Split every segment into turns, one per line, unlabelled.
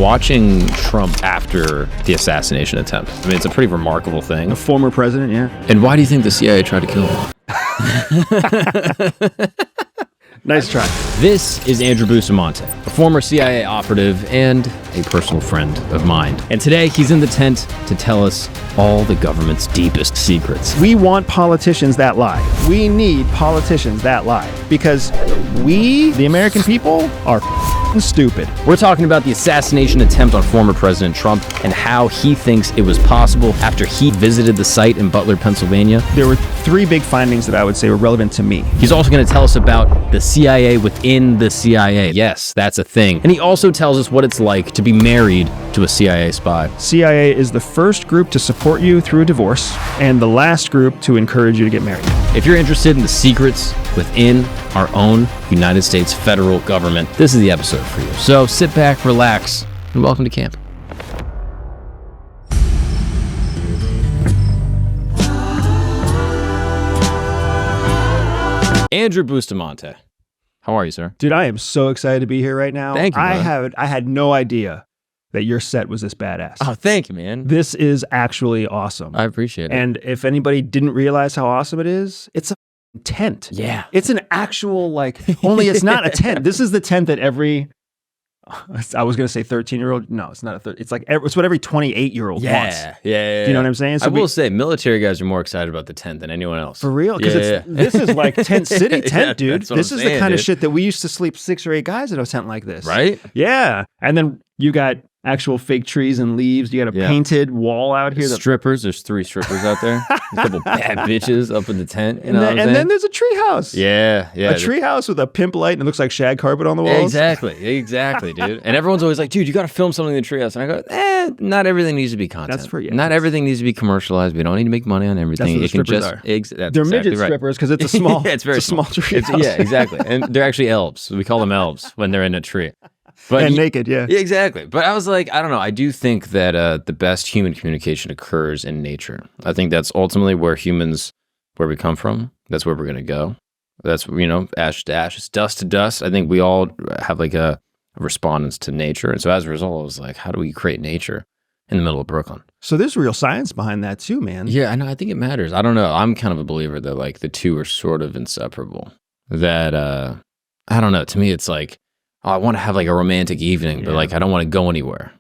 Watching Trump after the assassination attempt, I mean, it's a pretty remarkable thing.
A former president, yeah.
And why do you think the CIA tried to kill him?
Nice try.
This is Andrew Bustamante, a former CIA operative and a personal friend of mine. And today he's in the tent to tell us all the government's deepest secrets.
We want politicians that lie. We need politicians that lie because we, the American people, are stupid.
We're talking about the assassination attempt on former President Trump and how he thinks it was possible after he visited the site in Butler, Pennsylvania.
There were three big findings that I would say were relevant to me.
He's also going to tell us about the CIA within the CIA. Yes, that's a thing. And he also tells us what it's like to be married to a CIA spy.
CIA is the first group to support you through a divorce and the last group to encourage you to get married.
If you're interested in the secrets within our own United States federal government, this is the episode for you. So sit back, relax, and welcome to camp. Andrew Bustamante. How are you, sir?
Dude, I am so excited to be here right now.
Thank you,
I had no idea that your set was this badass.
Oh, thank you, man.
This is actually awesome.
I appreciate it.
And if anybody didn't realize how awesome it is, it's a tent.
Yeah.
It's an actual, only it's not a tent. This is the tent that every, I was going to say 13-year-old. No, it's not it's it's what every 28-year-old wants.
Yeah.
Do you know what I'm saying?
So I will say military guys are more excited about the tent than anyone else.
For real? Because this is like Tent City tent, dude. This is the kind of shit that we used to sleep 6 or 8 guys in a tent like this.
Right?
Yeah. And then you got actual fake trees and leaves. You got a painted wall out here.
Strippers. There's 3 strippers out there. A couple bad bitches up in the tent. You know
and then there's a tree house.
Yeah.
A tree house with a pimp light and it looks like shag carpet on the walls.
Exactly, dude. And everyone's always like, dude, you got to film something in the treehouse. And I go, not everything needs to be content.
That's for you.
Not everything needs to be commercialized. We don't need to make money on everything.
That's what the strippers are.
That's
they're
exactly
midget
right.
strippers because it's a small,
it's very
small tree house.
Yeah, exactly. And they're actually elves. We call them elves when they're in a tree. But
and naked, yeah.
Exactly. But I was like, I don't know. I do think that the best human communication occurs in nature. I think that's ultimately where we come from. That's where we're going to go. That's, ash to ashes, dust to dust. I think we all have like a respondence to nature. And so as a result, I was like, how do we create nature in the middle of Brooklyn?
So there's real science behind that too, man.
Yeah, I know. I think it matters. I don't know. I'm kind of a believer that like the two are sort of inseparable. That, I don't know. To me, it's like, oh, I want to have like a romantic evening, but like I don't want to go anywhere.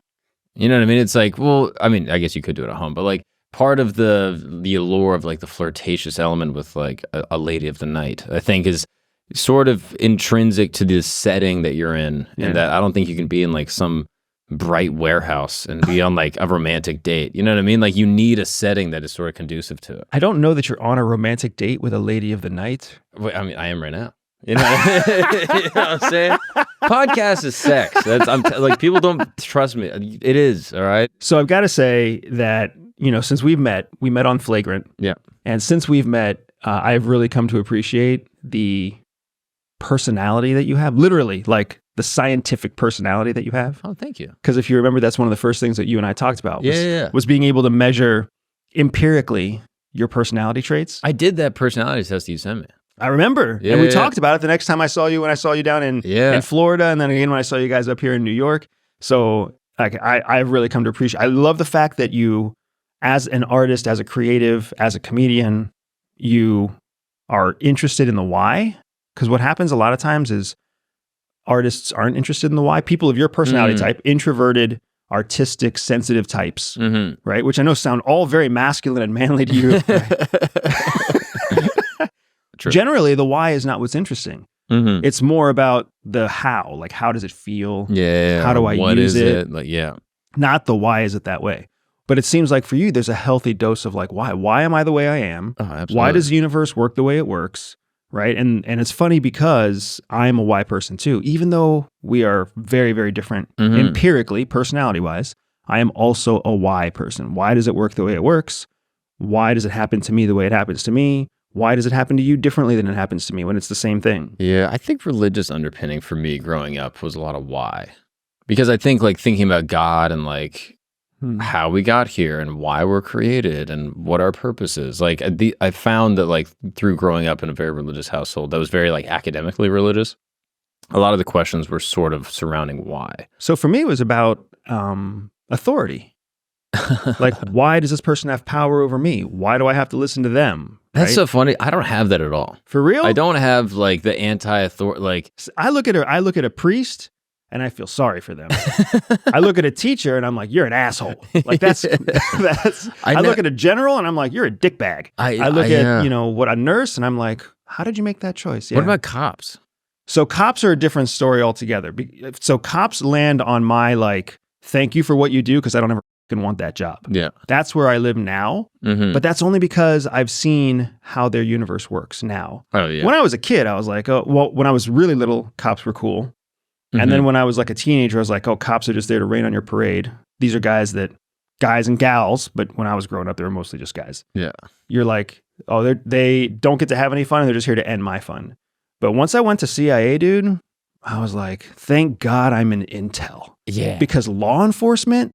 You know what I mean? It's like, well, I mean, I guess you could do it at home, but like part of the allure of like the flirtatious element with like a lady of the night, I think is sort of intrinsic to this setting that you're in. And that I don't think you can be in like some bright warehouse and be on like a romantic date. You know what I mean? Like you need a setting that is sort of conducive to it.
I don't know that you're on a romantic date with a lady of the night.
Wait, I mean, I am right now. You know what I'm saying? Podcast is sex. Like people don't trust me. It is, all right?
So I've got to say that, since we met on Flagrant.
Yeah.
And since we've met, I've really come to appreciate the personality that you have. Literally, like the scientific personality that you have.
Oh, thank you.
Because if you remember, that's one of the first things that you and I talked about.
Was
being able to measure empirically your personality traits.
I did that personality test you sent me.
I remember. And we talked about it the next time I saw you when I saw you down in Florida. And then again when I saw you guys up here in New York. So like I've really come to appreciate. I love the fact that you, as an artist, as a creative, as a comedian, you are interested in the why. Because what happens a lot of times is artists aren't interested in the why. People of your personality type, introverted, artistic, sensitive types, right? Which I know sound all very masculine and manly to you. True. Generally, the why is not what's interesting. It's more about the how. Like, how does it feel?
Yeah.
How do I use it?
Like, yeah.
Not the why is it that way. But it seems like for you, there's a healthy dose of like, why? Why am I the way I am?
Oh, absolutely.
Why does the universe work the way it works? Right? And it's funny because I'm a why person too. Even though we are very, very different empirically, personality-wise, I am also a why person. Why does it work the way it works? Why does it happen to me the way it happens to me? Why does it happen to you differently than it happens to me when it's the same thing?
Yeah, I think religious underpinning for me growing up was a lot of why. Because I think like thinking about God and like how we got here and why we're created and what our purpose is. Like I found that like through growing up in a very religious household that was very like academically religious, a lot of the questions were sort of surrounding why.
So for me, it was about authority. Like, why does this person have power over me? Why do I have to listen to them?
That's so funny. I don't have that at all.
For real?
I don't have like the anti-authority. Like,
I look at a priest and I feel sorry for them. I look at a teacher and I'm like, you're an asshole. Like that's I look at a general and I'm like, you're a dickbag. I look at what a nurse and I'm like, how did you make that choice? Yeah.
What about cops?
So cops are a different story altogether. So cops land on my like, thank you for what you do because I don't ever want that job.
Yeah.
That's where I live now.
Mm-hmm.
But that's only because I've seen how their universe works now.
Oh, yeah.
When I was a kid, I was like, oh, well, when I was really little, cops were cool. Mm-hmm. And then when I was like a teenager, I was like, oh, cops are just there to rain on your parade. These are guys and gals, but when I was growing up, they were mostly just guys.
Yeah.
You're like, oh, they don't get to have any fun and they're just here to end my fun. But once I went to CIA, dude, I was like, thank God I'm in intel.
Yeah.
Because law enforcement,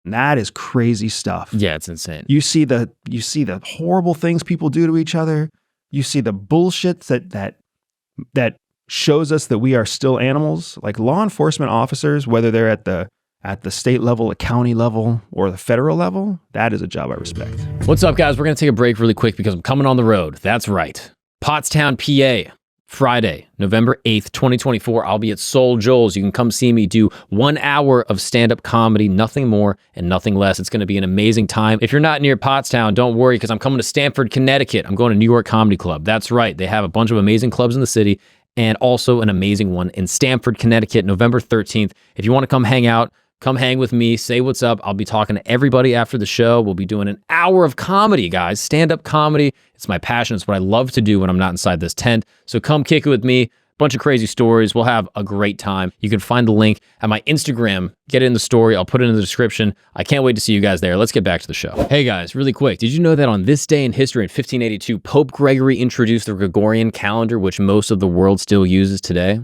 that is crazy stuff.
Yeah, it's insane.
You see the horrible things people do to each other. You see the bullshit that shows us that we are still animals. Like law enforcement officers, whether they're at the state level, the county level, or the federal level, that is a job I respect.
What's up, guys? We're going to take a break really quick because I'm coming on the road. That's right. Pottstown, PA. Friday, November 8th, 2024, I'll be at Soul Joel's. You can come see me do 1 hour of stand-up comedy, nothing more and nothing less. It's going to be an amazing time. If you're not near Pottstown, don't worry because I'm coming to Stamford, Connecticut. I'm going to New York Comedy Club. That's right. They have a bunch of amazing clubs in the city and also an amazing one in Stamford, Connecticut, November 13th. If you want to come hang out, come hang with me, say what's up. I'll be talking to everybody after the show. We'll be doing an hour of comedy, guys. Stand-up comedy. It's my passion. It's what I love to do when I'm not inside this tent. So come kick it with me. Bunch of crazy stories. We'll have a great time. You can find the link at my Instagram. Get it in the story. I'll put it in the description. I can't wait to see you guys there. Let's get back to the show. Hey guys, really quick. Did you know that on this day in history in 1582, Pope Gregory introduced the Gregorian calendar, which most of the world still uses today?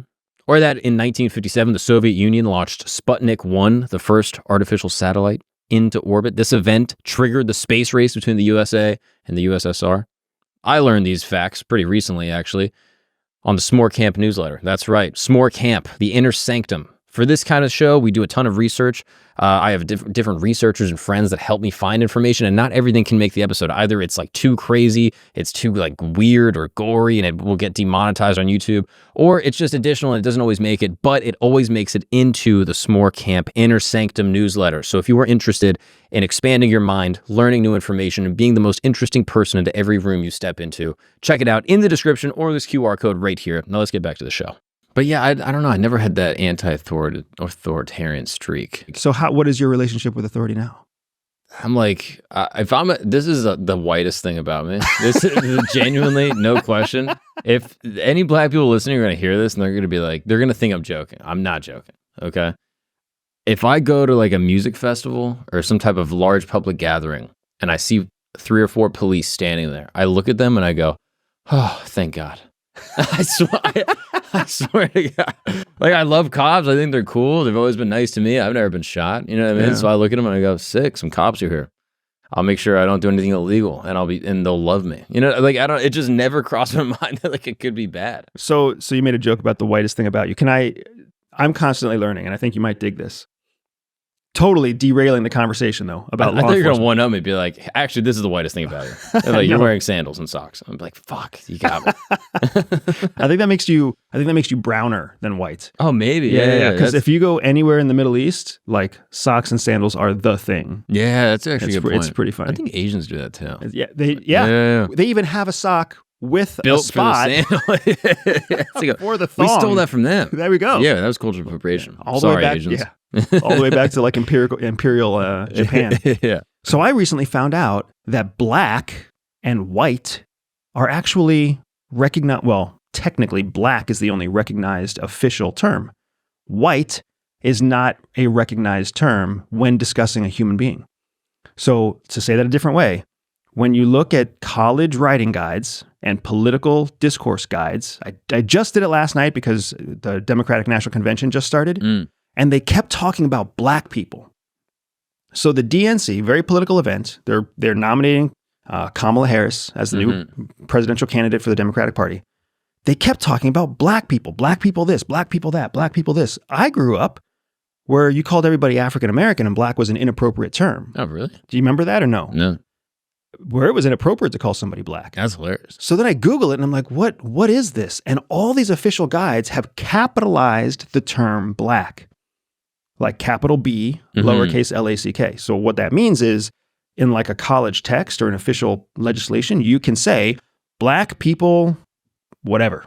Or that in 1957, the Soviet Union launched Sputnik 1, the first artificial satellite, into orbit. This event triggered the space race between the USA and the USSR. I learned these facts pretty recently, actually, on the S'more Camp newsletter. That's right, S'more Camp, the inner sanctum. For this kind of show, we do a ton of research. I have different researchers and friends that help me find information, and not everything can make the episode. Either it's like too crazy, it's too like weird or gory, and it will get demonetized on YouTube, or it's just additional and it doesn't always make it, but it always makes it into the S'more Camp Inner Sanctum newsletter. So if you are interested in expanding your mind, learning new information, and being the most interesting person into every room you step into, check it out in the description or this QR code right here. Now let's get back to the show. But yeah, I don't know. I never had that anti-authoritarian streak.
So what is your relationship with authority now?
I'm like, this is the whitest thing about me. This is genuinely, no question. If any black people listening are going to hear this and they're going to be like, they're going to think I'm joking. I'm not joking. Okay. If I go to like a music festival or some type of large public gathering and I see 3 or 4 police standing there, I look at them and I go, oh, thank God. I swear to God. Like, I love cops. I think they're cool. They've always been nice to me. I've never been shot. You know what I mean? Yeah. So I look at them and I go, sick, some cops are here. I'll make sure I don't do anything illegal and they'll love me. You know, like it just never crossed my mind that like it could be bad.
So you made a joke about the whitest thing about you. I'm constantly learning and I think you might dig this. Totally derailing the conversation though about law enforcement. I thought you were
gonna one up me and be like, actually, this is the whitest thing about you. Like, you're wearing sandals and socks. I'm like, fuck, you got me.
I think that makes you browner than white.
Oh, maybe.
Yeah. Because if you go anywhere in the Middle East, like socks and sandals are the thing.
Yeah, that's actually a good point.
It's pretty funny.
I think Asians do that too.
Yeah, they even have a sock with
built
a spot
for the
for the thong.
We stole that from them.
There we go.
Yeah, that was cultural appropriation.
All the way back,
Asians.
Yeah. All the way back to like imperial Japan.
Yeah.
So I recently found out that black and white are actually recognized. Well, technically, black is the only recognized official term. White is not a recognized term when discussing a human being. So to say that a different way, when you look at college writing guides and political discourse guides, I just did it last night because the Democratic National Convention just started, and they kept talking about black people. So the DNC, very political event, they're nominating Kamala Harris as the new presidential candidate for the Democratic Party. They kept talking about black people this, black people that, black people this. I grew up where you called everybody African American and black was an inappropriate term.
Oh, really?
Do you remember that or no?
No.
Where it was inappropriate to call somebody black.
That's hilarious.
So then I Google it and I'm like, what is this? And all these official guides have capitalized the term black, like capital B, lowercase L-A-C-K. So what that means is in like a college text or an official legislation, you can say black people, whatever.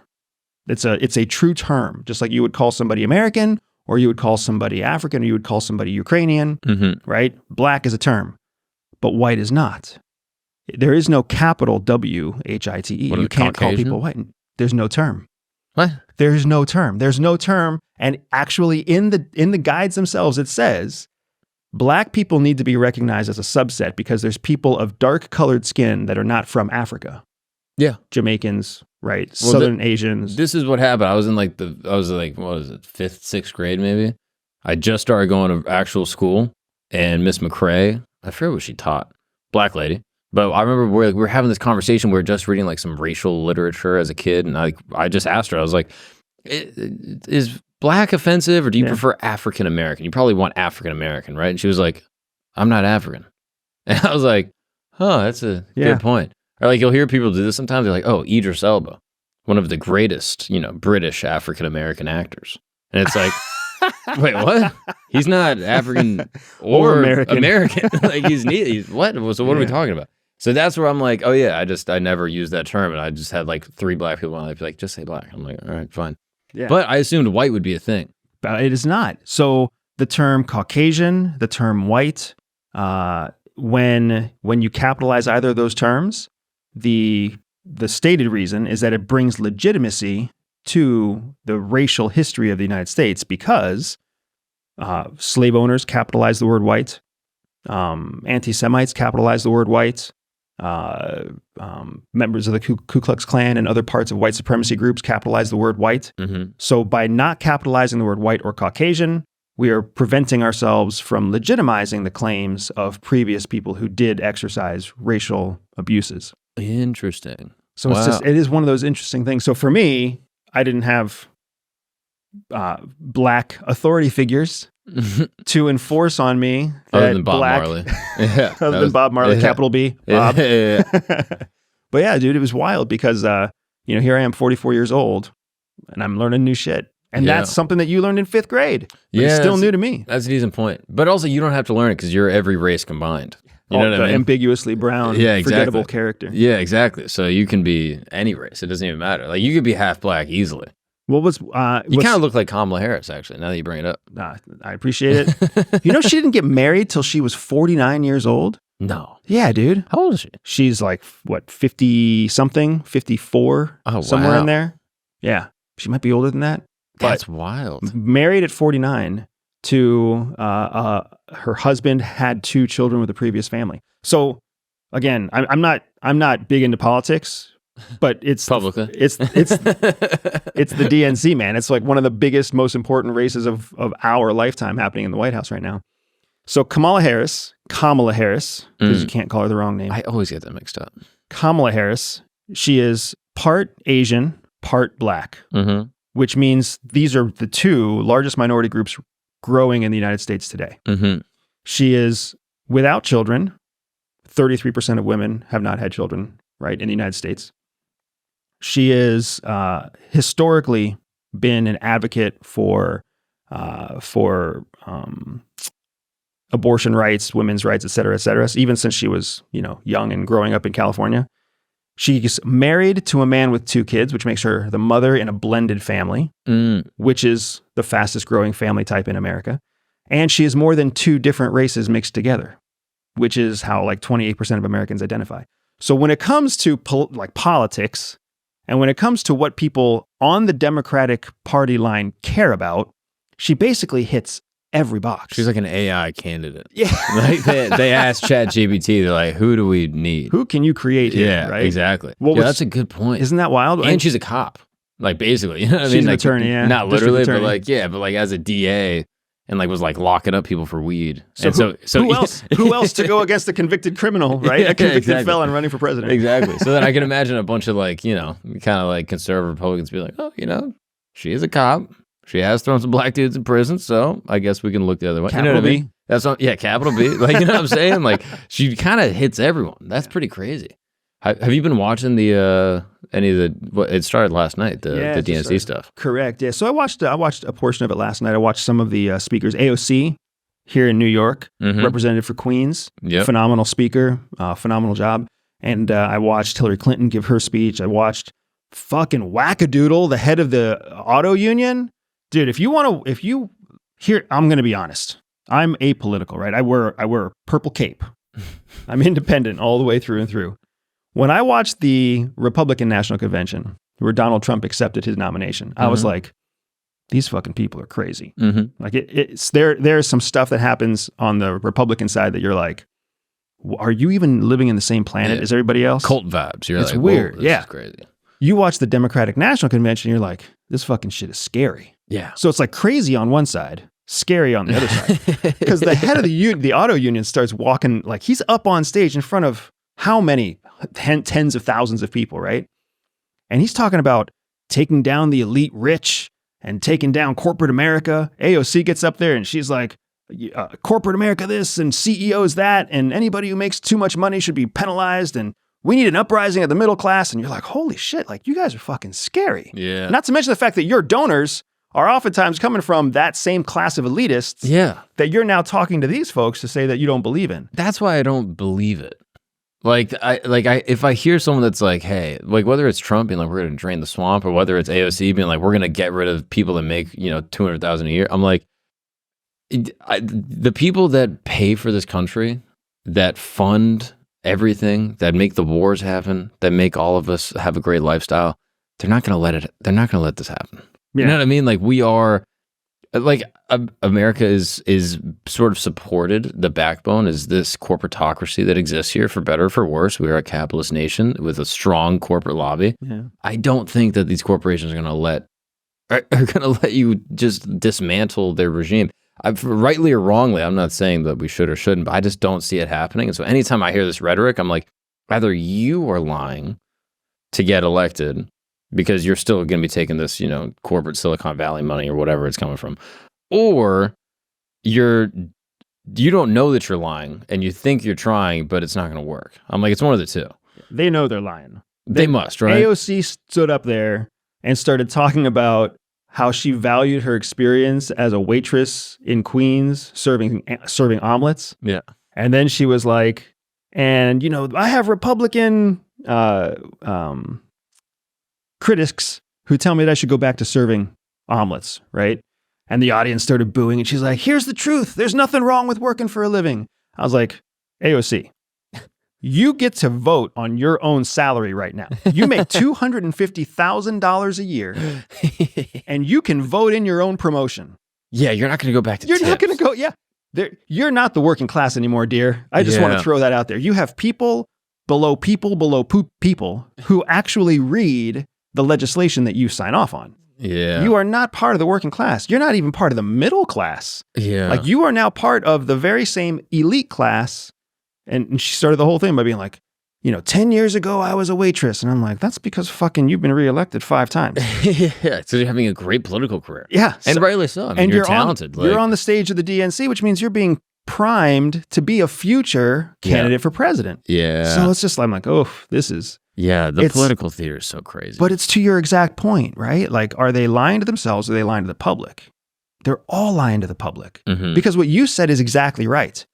It's a true term, just like you would call somebody American or you would call somebody African or you would call somebody Ukrainian, right? Black is a term, but white is not. There is no capital W-H-I-T-E. You can't call people white. There's no term.
What?
There's no term. There's no term. And actually in the guides themselves, it says black people need to be recognized as a subset because there's people of dark colored skin that are not from Africa.
Yeah.
Jamaicans, right? Well, Southern Asians.
This is what happened. I was what was it, 5th, 6th grade maybe? I just started going to actual school and Miss McCrae, I forget what she taught, black lady. But I remember we were having this conversation. We were just reading like some racial literature as a kid. And I just asked her, I was like, is black offensive or do you prefer African American? You probably want African American, right? And she was like, I'm not African. And I was like, that's a good point. Or like you'll hear people do this sometimes. They're like, oh, Idris Elba, one of the greatest, British African American actors. And it's like, wait, what? He's not African or American. Like he's what? So what are we talking about? So that's where I'm like, oh yeah, I never used that term, and I just had like 3 black people, and I'd be like, just say black. I'm like, all right, fine. Yeah. But I assumed white would be a thing.
But it is not. So the term Caucasian, the term white, when you capitalize either of those terms, the stated reason is that it brings legitimacy to the racial history of the United States because slave owners capitalize the word white, anti-Semites capitalize the word white, members of the Ku Klux Klan and other parts of white supremacy groups capitalize the word white. So by not capitalizing the word white or Caucasian, we are preventing ourselves from legitimizing the claims of previous people who did exercise racial abuses.
Interesting.
So it is one of those interesting things. So for me, I didn't have black authority figures to enforce on me that
other than Bob Marley.
Other than Bob Marley, capital B, Bob. But yeah, dude, it was wild because, here I am 44 years old and I'm learning new shit. And that's something that you learned in 5th grade. But it's still new to me.
That's a decent point. But also you don't have to learn it because you're every race combined. You know what I mean?
Ambiguously brown, forgettable character.
Yeah, exactly. So you can be any race. It doesn't even matter. Like you could be half black easily.
You
kind of look like Kamala Harris, actually, now that you bring it up.
I appreciate it. She didn't get married till she was 49 years old?
No.
Yeah, dude.
How old is she?
She's like, 50-something, 54, somewhere in there. Yeah. She might be older than that.
That's wild.
Married at 49 to her husband had 2 children with a previous family. So, again, I'm not big into politics. But it's
publicly.
It's the DNC, man. It's like one of the biggest, most important races of our lifetime happening in the White House right now. So Kamala Harris, because you can't call her the wrong name.
I always get that mixed up.
Kamala Harris, she is part Asian, part black, which means these are the 2 largest minority groups growing in the United States today. She is without children. 33% of women have not had children, right, in the United States. She is historically been an advocate for abortion rights, women's rights, et cetera, even since she was, young and growing up in California. She's married to a man with 2 kids, which makes her the mother in a blended family, which is the fastest growing family type in America. And she is more than 2 different races mixed together, which is how like 28% of Americans identify. So when it comes to politics, and when it comes to what people on the Democratic Party line care about, she basically hits every box.
She's like an AI candidate.
Yeah.
Like they asked ChatGPT, they're like, who do we need?
Who can you create here,
yeah,
right?
Exactly. That's a good point.
Isn't that wild?
And she's a cop. Like basically. You know what I mean?
She's an attorney, yeah.
Not literally, but like as a DA. And like was like locking up people for weed.
So who else? Who else to go against a convicted criminal, right? A convicted felon running for president.
Exactly. So then I can imagine a bunch of like, kind of like conservative Republicans be like, oh, she is a cop. She has thrown some black dudes in prison, so I guess we can look the other way.
Capital
you know what
B.
I mean? That's not, yeah, capital B. Like, you know what I'm saying? Like, she kind of hits everyone. That's pretty crazy. Have you been watching the any of the? It started last night. The DNC stuff.
Correct. Yeah. So I watched a portion of it last night. I watched some of the speakers. AOC here in New York, representative for Queens.
Yep.
Phenomenal speaker. Phenomenal job. And I watched Hillary Clinton give her speech. I watched fucking Wackadoodle, the head of the auto union. Dude, I'm going to be honest. I'm apolitical, right? I wear a purple cape. I'm independent all the way through and through. When I watched the Republican National Convention, where Donald Trump accepted his nomination, I was like, these fucking people are crazy. Like there's some stuff that happens on the Republican side that you're like, are you even living in the same planet as everybody else?
Cult vibes.
It's like, weird.
This is crazy.
You watch the Democratic National Convention, you're like, this fucking shit is scary.
Yeah.
So it's like crazy on one side, scary on the other side. Because the head of the auto union starts walking, like he's up on stage in front of how many? Tens of thousands of people, right? And he's talking about taking down the elite rich and taking down corporate America. AOC gets up there and she's like, corporate America this and CEOs that, and anybody who makes too much money should be penalized, and we need an uprising of the middle class. And you're like, holy shit, like you guys are fucking scary.
Yeah.
Not to mention the fact that your donors are oftentimes coming from that same class of elitists that you're now talking to these folks to say that you don't believe in.
That's why I don't believe it. If I hear someone that's like, hey, like whether it's Trump being like, we're going to drain the swamp, or whether it's AOC being like, we're going to get rid of people that make, $200,000 a year. I'm like, the people that pay for this country, that fund everything, that make the wars happen, that make all of us have a great lifestyle, they're not going to let this happen.
Yeah.
You know what I mean? Like we are, like America is sort of supported. The backbone is this corporatocracy that exists here, for better or for worse. We are a capitalist nation with a strong corporate lobby. Yeah. I don't think that these corporations are going to let you just dismantle their regime. Rightly or wrongly, I'm not saying that we should or shouldn't, but I just don't see it happening. And so anytime I hear this rhetoric, I'm like, either you are lying to get elected, because you're still going to be taking this, corporate Silicon Valley money or whatever it's coming from, or you don't know that you're lying and you think you're trying, but it's not going to work. I'm like, it's one of the two.
They know they're lying.
They must, right?
AOC stood up there and started talking about how she valued her experience as a waitress in Queens serving omelets.
Yeah.
And then she was like, and I have Republican critics who tell me that I should go back to serving omelets, right? And the audience started booing, and she's like, here's the truth. There's nothing wrong with working for a living. I was like, AOC, you get to vote on your own salary right now. You make $250,000 a year, and you can vote in your own promotion.
Yeah, you're not going to go back to tips.
You're not going to go, you're not the working class anymore, dear. I just want to throw that out there. You have people below people who actually read the legislation that you sign off on.
Yeah.
You are not part of the working class. You're not even part of the middle class.
Yeah.
Like you are now part of the very same elite class. And she started the whole thing by being like, 10 years ago, I was a waitress. And I'm like, that's because fucking you've been reelected 5 times.
Yeah. So you're having a great political career.
Yeah.
And rightly so. I mean, you're talented.
You're on the stage of the DNC, which means you're being primed to be a future candidate for president.
Yeah.
So it's just, I'm like, oh, this is.
Yeah. The political theater is so crazy.
But it's to your exact point, right? Like, are they lying to themselves or are they lying to the public? They're all lying to the public. Mm-hmm. Because what you said is exactly right.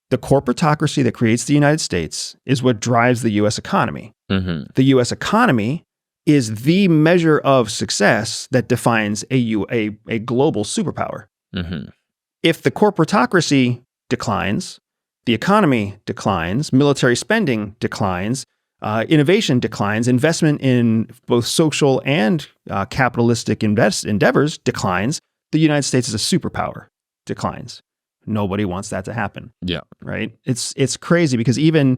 The corporatocracy that creates the United States is what drives the U.S. economy. Mm-hmm. The U.S. economy is the measure of success that defines a global superpower. Mm-hmm. If the corporatocracy declines, the economy declines, military spending declines, innovation declines, investment in both social and capitalistic endeavors declines, the United States as a superpower declines. Nobody wants that to happen. Yeah. Right? It's crazy because even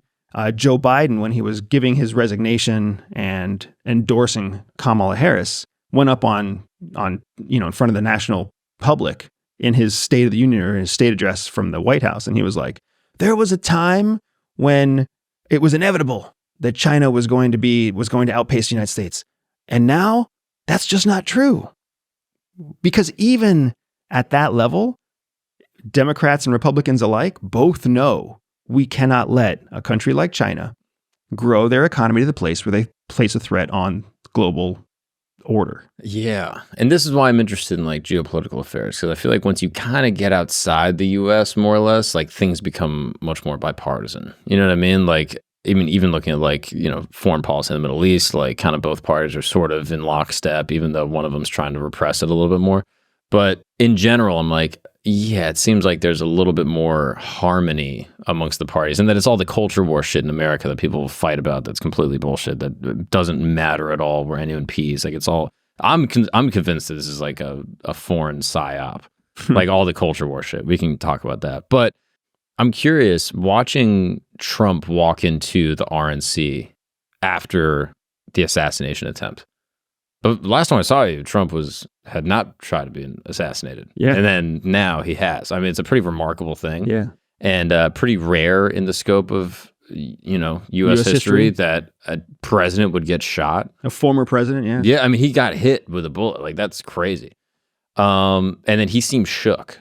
Joe Biden, when he was giving his resignation and endorsing Kamala Harris, went up on in front of the national public in his State of the Union or his state address from the White House. And he was like, there was a time when it was inevitable that China was going to outpace the United States. And now that's just not true. Because even at that level, Democrats and Republicans alike both know we cannot let a country like China grow their economy to the place where they place a threat on global order.
Yeah. And this is why I'm interested in like geopolitical affairs, because I feel like once you kind of get outside the US more or less, like things become much more bipartisan. You know what I mean? Like even looking at like, you know, foreign policy in the Middle East, like kind of both parties are sort of in lockstep, even though one of them's trying to repress it a little bit more. But in general, I'm like, yeah, it seems like there's a little bit more harmony amongst the parties, and that it's all the culture war shit in America that people fight about. That's completely bullshit. That doesn't matter at all where anyone pees. Like it's all. I'm convinced that this is like a foreign Psy-Op, like all the culture war shit. We can talk about that, but I'm curious watching Trump walk into the RNC after the assassination attempt. But last time I saw you, Trump had not tried to be assassinated.
Yeah.
And then now he has. I mean, it's a pretty remarkable thing.
Yeah.
And pretty rare in the scope of, you know, U.S. history that a president would get shot.
A former president, yeah.
Yeah, I mean, he got hit with a bullet. Like, that's crazy. And then he seemed shook.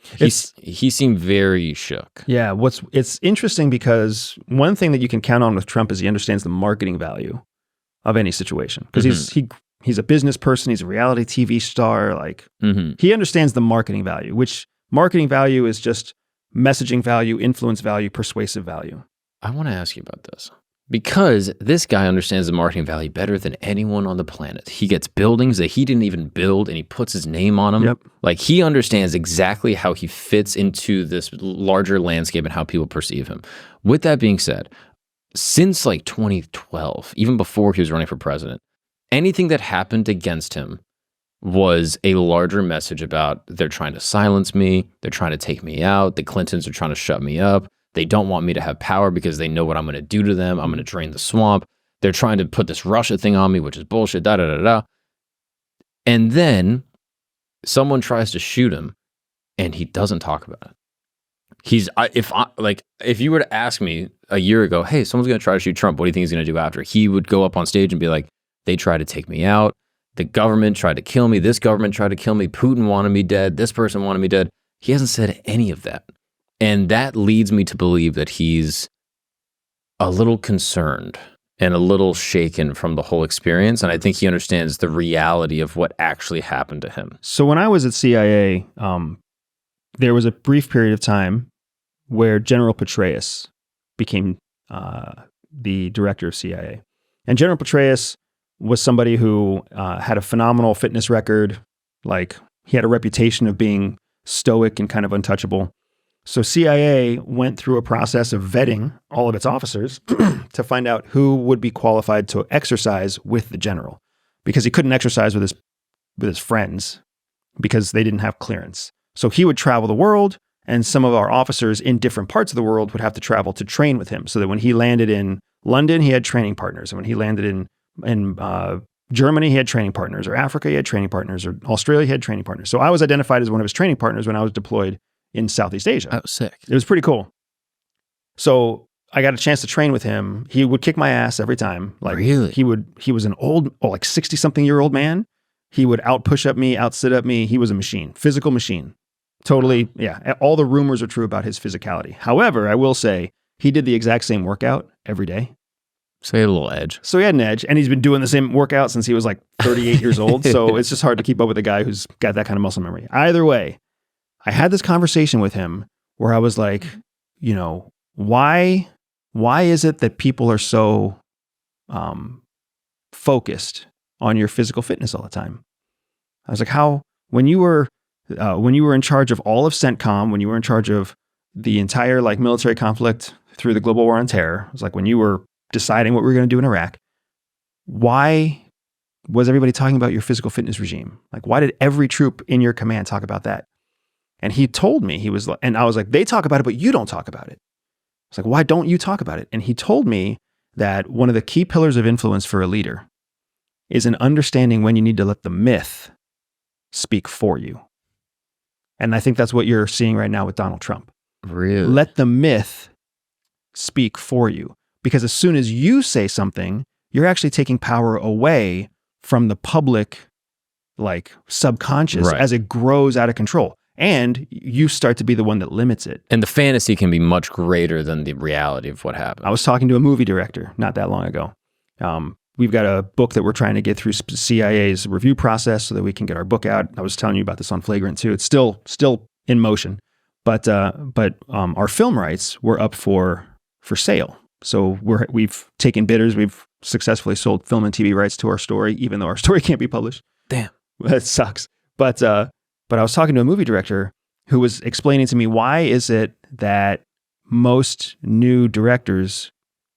He seemed very shook.
Yeah, it's interesting because one thing that you can count on with Trump is he understands the marketing value of any situation. Because he's a business person, he's a reality TV star, like he understands the marketing value, which marketing value is just messaging value, influence value, persuasive value.
I want to ask you about this because this guy understands the marketing value better than anyone on the planet. He gets buildings that he didn't even build and he puts his name on them.
Yep.
Like he understands exactly how he fits into this larger landscape and how people perceive him. With that being said, since like 2012, even before he was running for president, anything that happened against him was a larger message about they're trying to silence me, they're trying to take me out, the Clintons are trying to shut me up, they don't want me to have power because they know what I'm going to do to them, I'm going to drain the swamp, they're trying to put this Russia thing on me, which is bullshit, da-da-da-da. And then someone tries to shoot him and he doesn't talk about it. If you were to ask me a year ago, hey, someone's going to try to shoot Trump, what do you think he's going to do after? He would go up on stage and be like, they tried to take me out. The government tried to kill me. This government tried to kill me. Putin wanted me dead. This person wanted me dead. He hasn't said any of that. And that leads me to believe that he's a little concerned and a little shaken from the whole experience. And I think he understands the reality of what actually happened to him.
So when I was at CIA, there was a brief period of time where General Petraeus became the director of CIA. And General Petraeus was somebody who had a phenomenal fitness record. Like he had a reputation of being stoic and kind of untouchable. So CIA went through a process of vetting all of its officers to find out who would be qualified to exercise with the general, because he couldn't exercise with his friends because they didn't have clearance. So he would travel the world, and some of our officers in different parts of the world would have to travel to train with him, so that when he landed in London, he had training partners. And when he landed in Germany, he had training partners, or Africa, he had training partners, or Australia, he had training partners. So I was identified as one of his training partners when I was deployed in Southeast Asia.
Oh, sick.
It was pretty cool. So I got a chance to train with him. He would kick my ass every time. Like
really?
He was an old, like 60-something-year-old man. He would out push up me, out sit up me. He was a machine, physical machine. Totally, yeah. All the rumors are true about his physicality. However, I will say he did the exact same workout every day.
So he had a little edge.
So he had an edge, and he's been doing the same workout since he was like 38 years old. So it's just hard to keep up with a guy who's got that kind of muscle memory. Either way, I had this conversation with him where I was like, you know, why is it that people are so focused on your physical fitness all the time? I was like, when you were in charge of all of CENTCOM, when you were in charge of the entire like military conflict through the global war on terror, it was like when you were deciding what we were going to do in Iraq, why was everybody talking about your physical fitness regime? Like, why did every troop in your command talk about that? And he told me, and I was like, they talk about it, but you don't talk about it. I was like, why don't you talk about it? And he told me that one of the key pillars of influence for a leader is an understanding when you need to let the myth speak for you. And I think that's what you're seeing right now with Donald Trump.
Really?
Let the myth speak for you. Because as soon as you say something, you're actually taking power away from the public like subconscious as it grows out of control. And you start to be the one that limits it.
And the fantasy can be much greater than the reality of what happened.
I was talking to a movie director not that long ago. We've got a book that we're trying to get through CIA's review process so that we can get our book out. I was telling you about this on Flagrant too. It's still in motion, but our film rights were up for sale. So we've taken bidders. We've successfully sold film and TV rights to our story, even though our story can't be published.
Damn,
that sucks. But I was talking to a movie director who was explaining to me, why is it that most new directors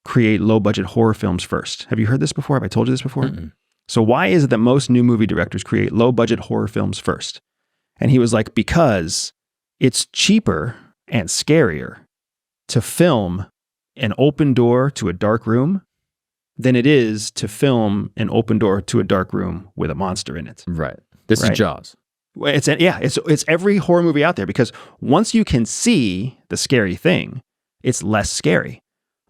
create low-budget horror films first? Have you heard this before? Have I told you this before?
Mm-mm.
So why is it that most new movie directors create low-budget horror films first? And he was like, because it's cheaper and scarier to film an open door to a dark room than it is to film an open door to a dark room with a monster in it.
Right. This is Jaws.
It's every horror movie out there, because once you can see the scary thing, it's less scary.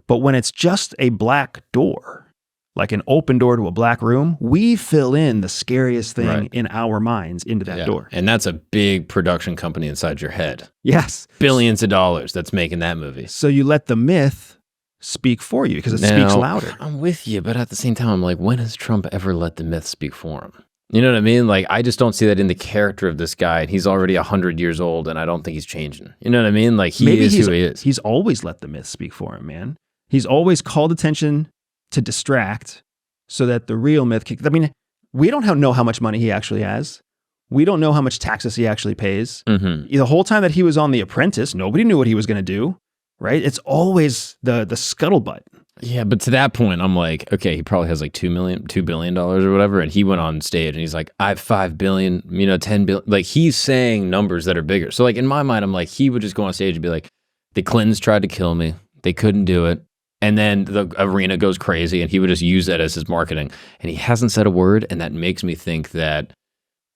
But when it's just a black door, like an open door to a black room, we fill in the scariest thing in our minds into that door.
And that's a big production company inside your head.
Yes.
Billions of dollars that's making that movie.
So you let the myth speak for you because it speaks louder.
I'm with you, but at the same time, I'm like, when has Trump ever let the myth speak for him? You know what I mean? Like, I just don't see that in the character of this guy. And he's already 100 years old, and I don't think he's changing. You know what I mean? Like, he is who he is.
He's always let the myth speak for him, man. He's always called attention to distract so that the real myth can... I mean, we don't know how much money he actually has. We don't know how much taxes he actually pays.
Mm-hmm.
The whole time that he was on The Apprentice, nobody knew what he was going to do, right? It's always the scuttlebutt.
Yeah, but to that point, I'm like, okay, he probably has like $2 billion or whatever, and he went on stage and he's like, I have 5 billion, 10 billion. Like, he's saying numbers that are bigger. So like, in my mind, I'm like, he would just go on stage and be like, the Clintons tried to kill me. They couldn't do it. And then the arena goes crazy, and he would just use that as his marketing. And he hasn't said a word, and that makes me think that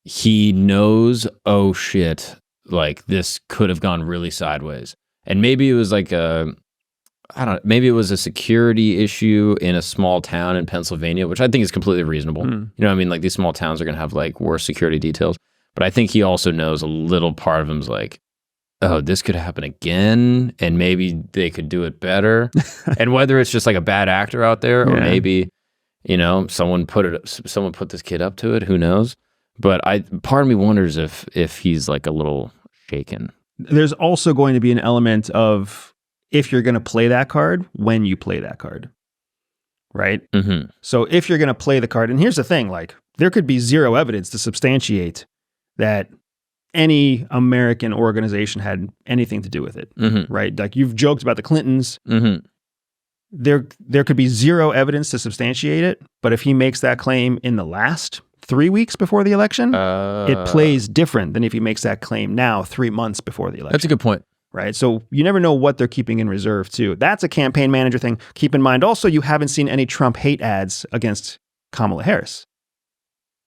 he knows, oh shit, like this could have gone really sideways. And maybe it was like maybe it was a security issue in a small town in Pennsylvania, which I think is completely reasonable. You know what I mean? Like, these small towns are going to have like worse security details. But I think he also knows a little part of him's like, oh, this could happen again, and maybe they could do it better. And whether it's just like a bad actor out there, or maybe, someone put this kid up to it, who knows? But part of me wonders if he's like a little shaken.
There's also going to be an element of, if you're going to play that card, when you play that card, right?
Mm-hmm.
So if you're going to play the card, and here's the thing, like, there could be zero evidence to substantiate that any American organization had anything to do with it, right? Like, you've joked about the Clintons.
Mm-hmm.
There could be zero evidence to substantiate it, but if he makes that claim in the last 3 weeks before the election, it plays different than if he makes that claim now 3 months before the election.
That's a good point.
Right? So you never know what they're keeping in reserve too. That's a campaign manager thing. Keep in mind also, you haven't seen any Trump hate ads against Kamala Harris,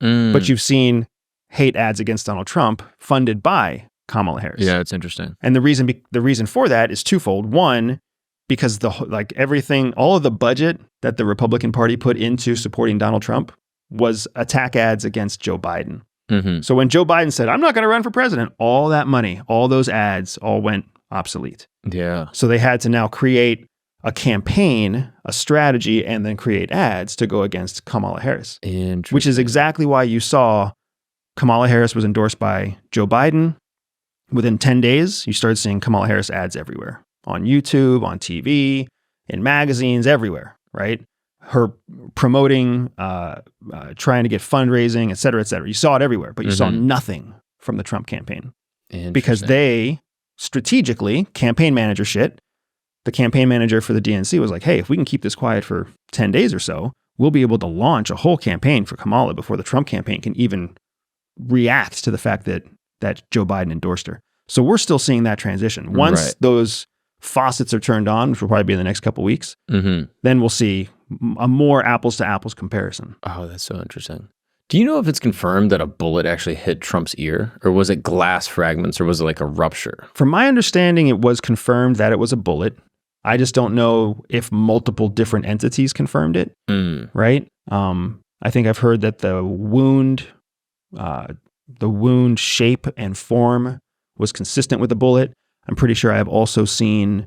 but you've seen hate ads against Donald Trump funded by Kamala Harris.
Yeah, it's interesting.
And the reason for that is twofold. One, because all of the budget that the Republican Party put into supporting Donald Trump was attack ads against Joe Biden.
Mm-hmm.
So when Joe Biden said, I'm not going to run for president, all that money, all those ads all went obsolete.
Yeah.
So they had to now create a campaign, a strategy, and then create ads to go against Kamala Harris. Which is exactly why you saw Kamala Harris was endorsed by Joe Biden. Within 10 days, you started seeing Kamala Harris ads everywhere. On YouTube, on TV, in magazines, everywhere, right? Her promoting, trying to get fundraising, et cetera, et cetera. You saw it everywhere, but you saw nothing from the Trump campaign. Because they strategically, campaign manager shit, the campaign manager for the DNC was like, hey, if we can keep this quiet for 10 days or so, we'll be able to launch a whole campaign for Kamala before the Trump campaign can even react to the fact that Joe Biden endorsed her. So we're still seeing that transition. Once those faucets are turned on, which will probably be in the next couple of weeks, then we'll see a more apples to apples comparison.
Oh, that's so interesting. Do you know if it's confirmed that a bullet actually hit Trump's ear, or was it glass fragments, or was it like a rupture?
From my understanding, it was confirmed that it was a bullet. I just don't know if multiple different entities confirmed it, right? I think I've heard that the wound the wound shape and form was consistent with the bullet. I'm pretty sure I have also seen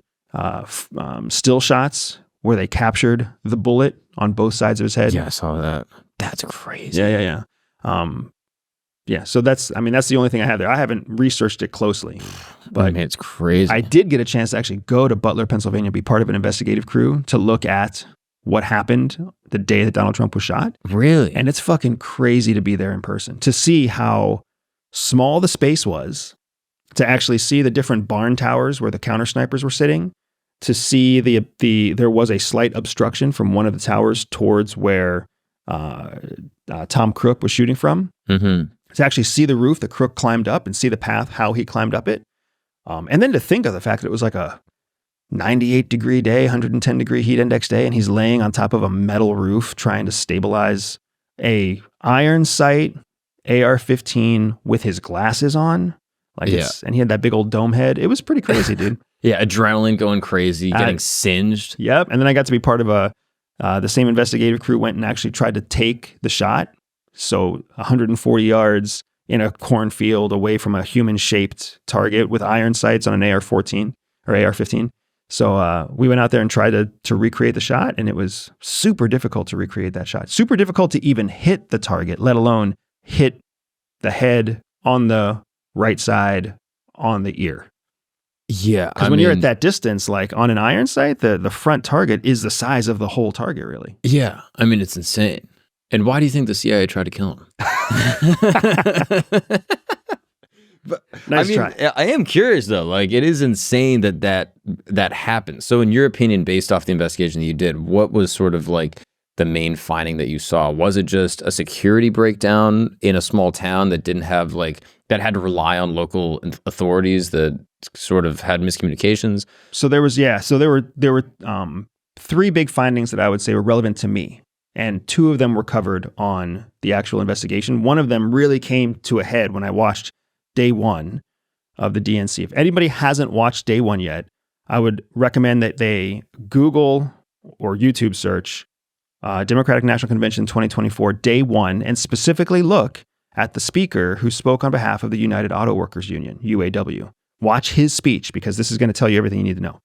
still shots where they captured the bullet on both sides of his head.
Yeah, I saw that. That's crazy.
Yeah. So that's the only thing I have there. I haven't researched it closely, but
I mean, it's crazy.
I did get a chance to actually go to Butler, Pennsylvania, be part of an investigative crew to look at what happened the day that Donald Trump was shot.
Really?
And it's fucking crazy to be there in person, to see how small the space was, to actually see the different barn towers where the counter snipers were sitting, to see there was a slight obstruction from one of the towers towards where Tom Crook was shooting from.
Mm-hmm.
To actually see the roof that Crook climbed up and see the path, how he climbed up it. And then to think of the fact that it was like a 98 degree day, 110 degree heat index day, and he's laying on top of a metal roof trying to stabilize a iron sight AR-15 with his glasses on. And he had that big old dome head. It was pretty crazy, dude.
Yeah, adrenaline going crazy, getting singed.
Yep. And then I got to be part of the same investigative crew went and actually tried to take the shot. So 140 yards in a cornfield away from a human-shaped target with iron sights on an AR-14 or AR-15. So we went out there and tried to recreate the shot, and it was super difficult to recreate that shot. Super difficult to even hit the target, let alone hit the head on the right side on the ear.
Yeah.
Because when you're at that distance, like on an iron sight, the front target is the size of the whole target, really.
Yeah. I mean, it's insane. And why do you think the CIA tried to kill him? But,
nice try.
I am curious though. Like, it is insane that happened. So, in your opinion, based off the investigation that you did, what was sort of like the main finding that you saw? Was it just a security breakdown in a small town that didn't have that had to rely on local authorities that sort of had miscommunications?
So there were three big findings that I would say were relevant to me. And two of them were covered on the actual investigation. One of them really came to a head when I watched day one of the DNC. If anybody hasn't watched day one yet, I would recommend that they Google or YouTube search Democratic National Convention 2024 day one, and specifically look at the speaker who spoke on behalf of the United Auto Workers Union, UAW. Watch his speech, because this is going to tell you everything you need to know.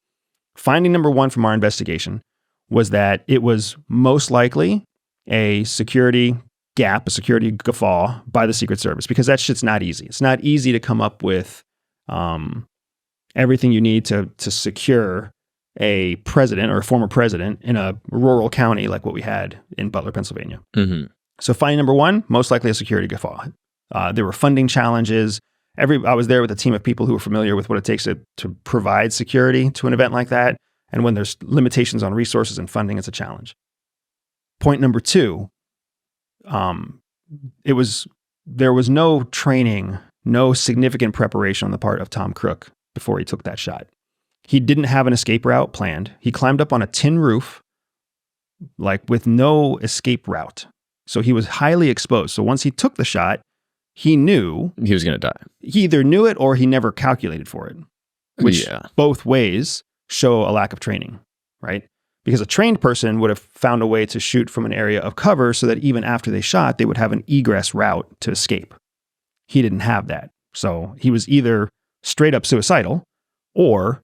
Finding number one from our investigation was that it was most likely a security gap, a security guffaw by the Secret Service, because that shit's not easy. It's not easy to come up with everything you need to secure a president or a former president in a rural county like what we had in Butler, Pennsylvania.
Mm-hmm.
So finding number one, most likely a security guffaw. There were funding challenges. I was there with a team of people who were familiar with what it takes to provide security to an event like that. And when there's limitations on resources and funding, it's a challenge. Point number two, there was no training, no significant preparation on the part of Tom Crook before he took that shot. He didn't have an escape route planned. He climbed up on a tin roof, with no escape route. So he was highly exposed. So once he took the shot, he knew
he was going to die.
He either knew it or he never calculated for it, which both ways show a lack of training, right? Because a trained person would have found a way to shoot from an area of cover so that even after they shot, they would have an egress route to escape. He didn't have that. So he was either straight up suicidal or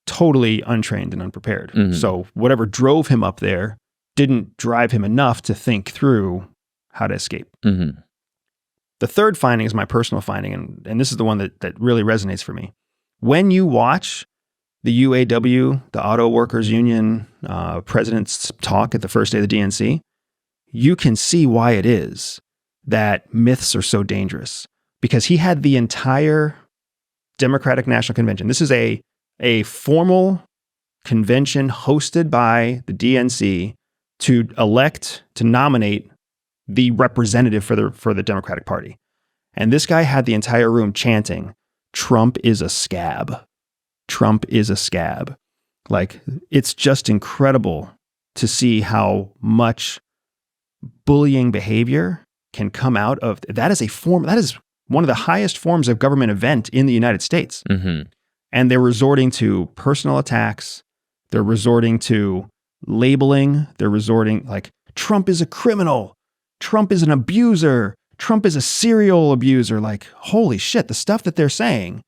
totally untrained and unprepared. Mm-hmm. So whatever drove him up there didn't drive him enough to think through how to escape.
Mm-hmm.
The third finding is my personal finding, and this is the one that really resonates for me. When you watch the UAW, the Auto Workers Union president's talk at the first day of the DNC, you can see why it is that myths are so dangerous. Because he had the entire Democratic National Convention. This is a formal convention hosted by the DNC to nominate the representative for the Democratic Party. And this guy had the entire room chanting, "Trump is a scab. Trump is a scab." It's just incredible to see how much bullying behavior can come out of that. That is one of the highest forms of government event in the United States.
Mm-hmm.
And they're resorting to personal attacks. They're resorting to labeling. They're resorting Trump is a criminal. Trump is an abuser. Trump is a serial abuser. Like, holy shit, the stuff that they're saying,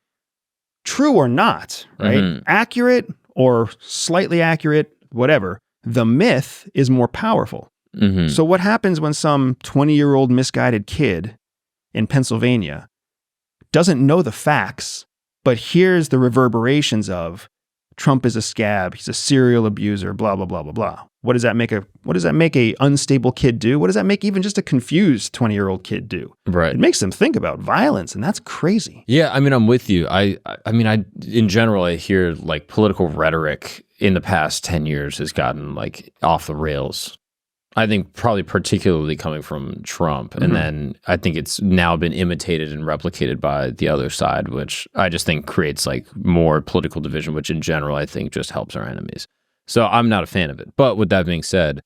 true or not, right? Accurate or slightly accurate, whatever. The myth is more powerful. So what happens when some 20-year-old misguided kid in Pennsylvania doesn't know the facts, but hears the reverberations of Trump is a scab, he's a serial abuser, blah, blah, blah, blah, blah. What does that make a unstable kid do? What does that make even just a confused 20-year-old kid do?
Right.
It makes them think about violence, and that's crazy.
Yeah, I mean, I'm with you. I mean, in general, I hear like political rhetoric in the past 10 years has gotten like off the rails. I think probably particularly coming from Trump. And then I think it's now been imitated and replicated by the other side, which I just think creates like more political division, which in general I think just helps our enemies. So I'm not a fan of it. But with that being said,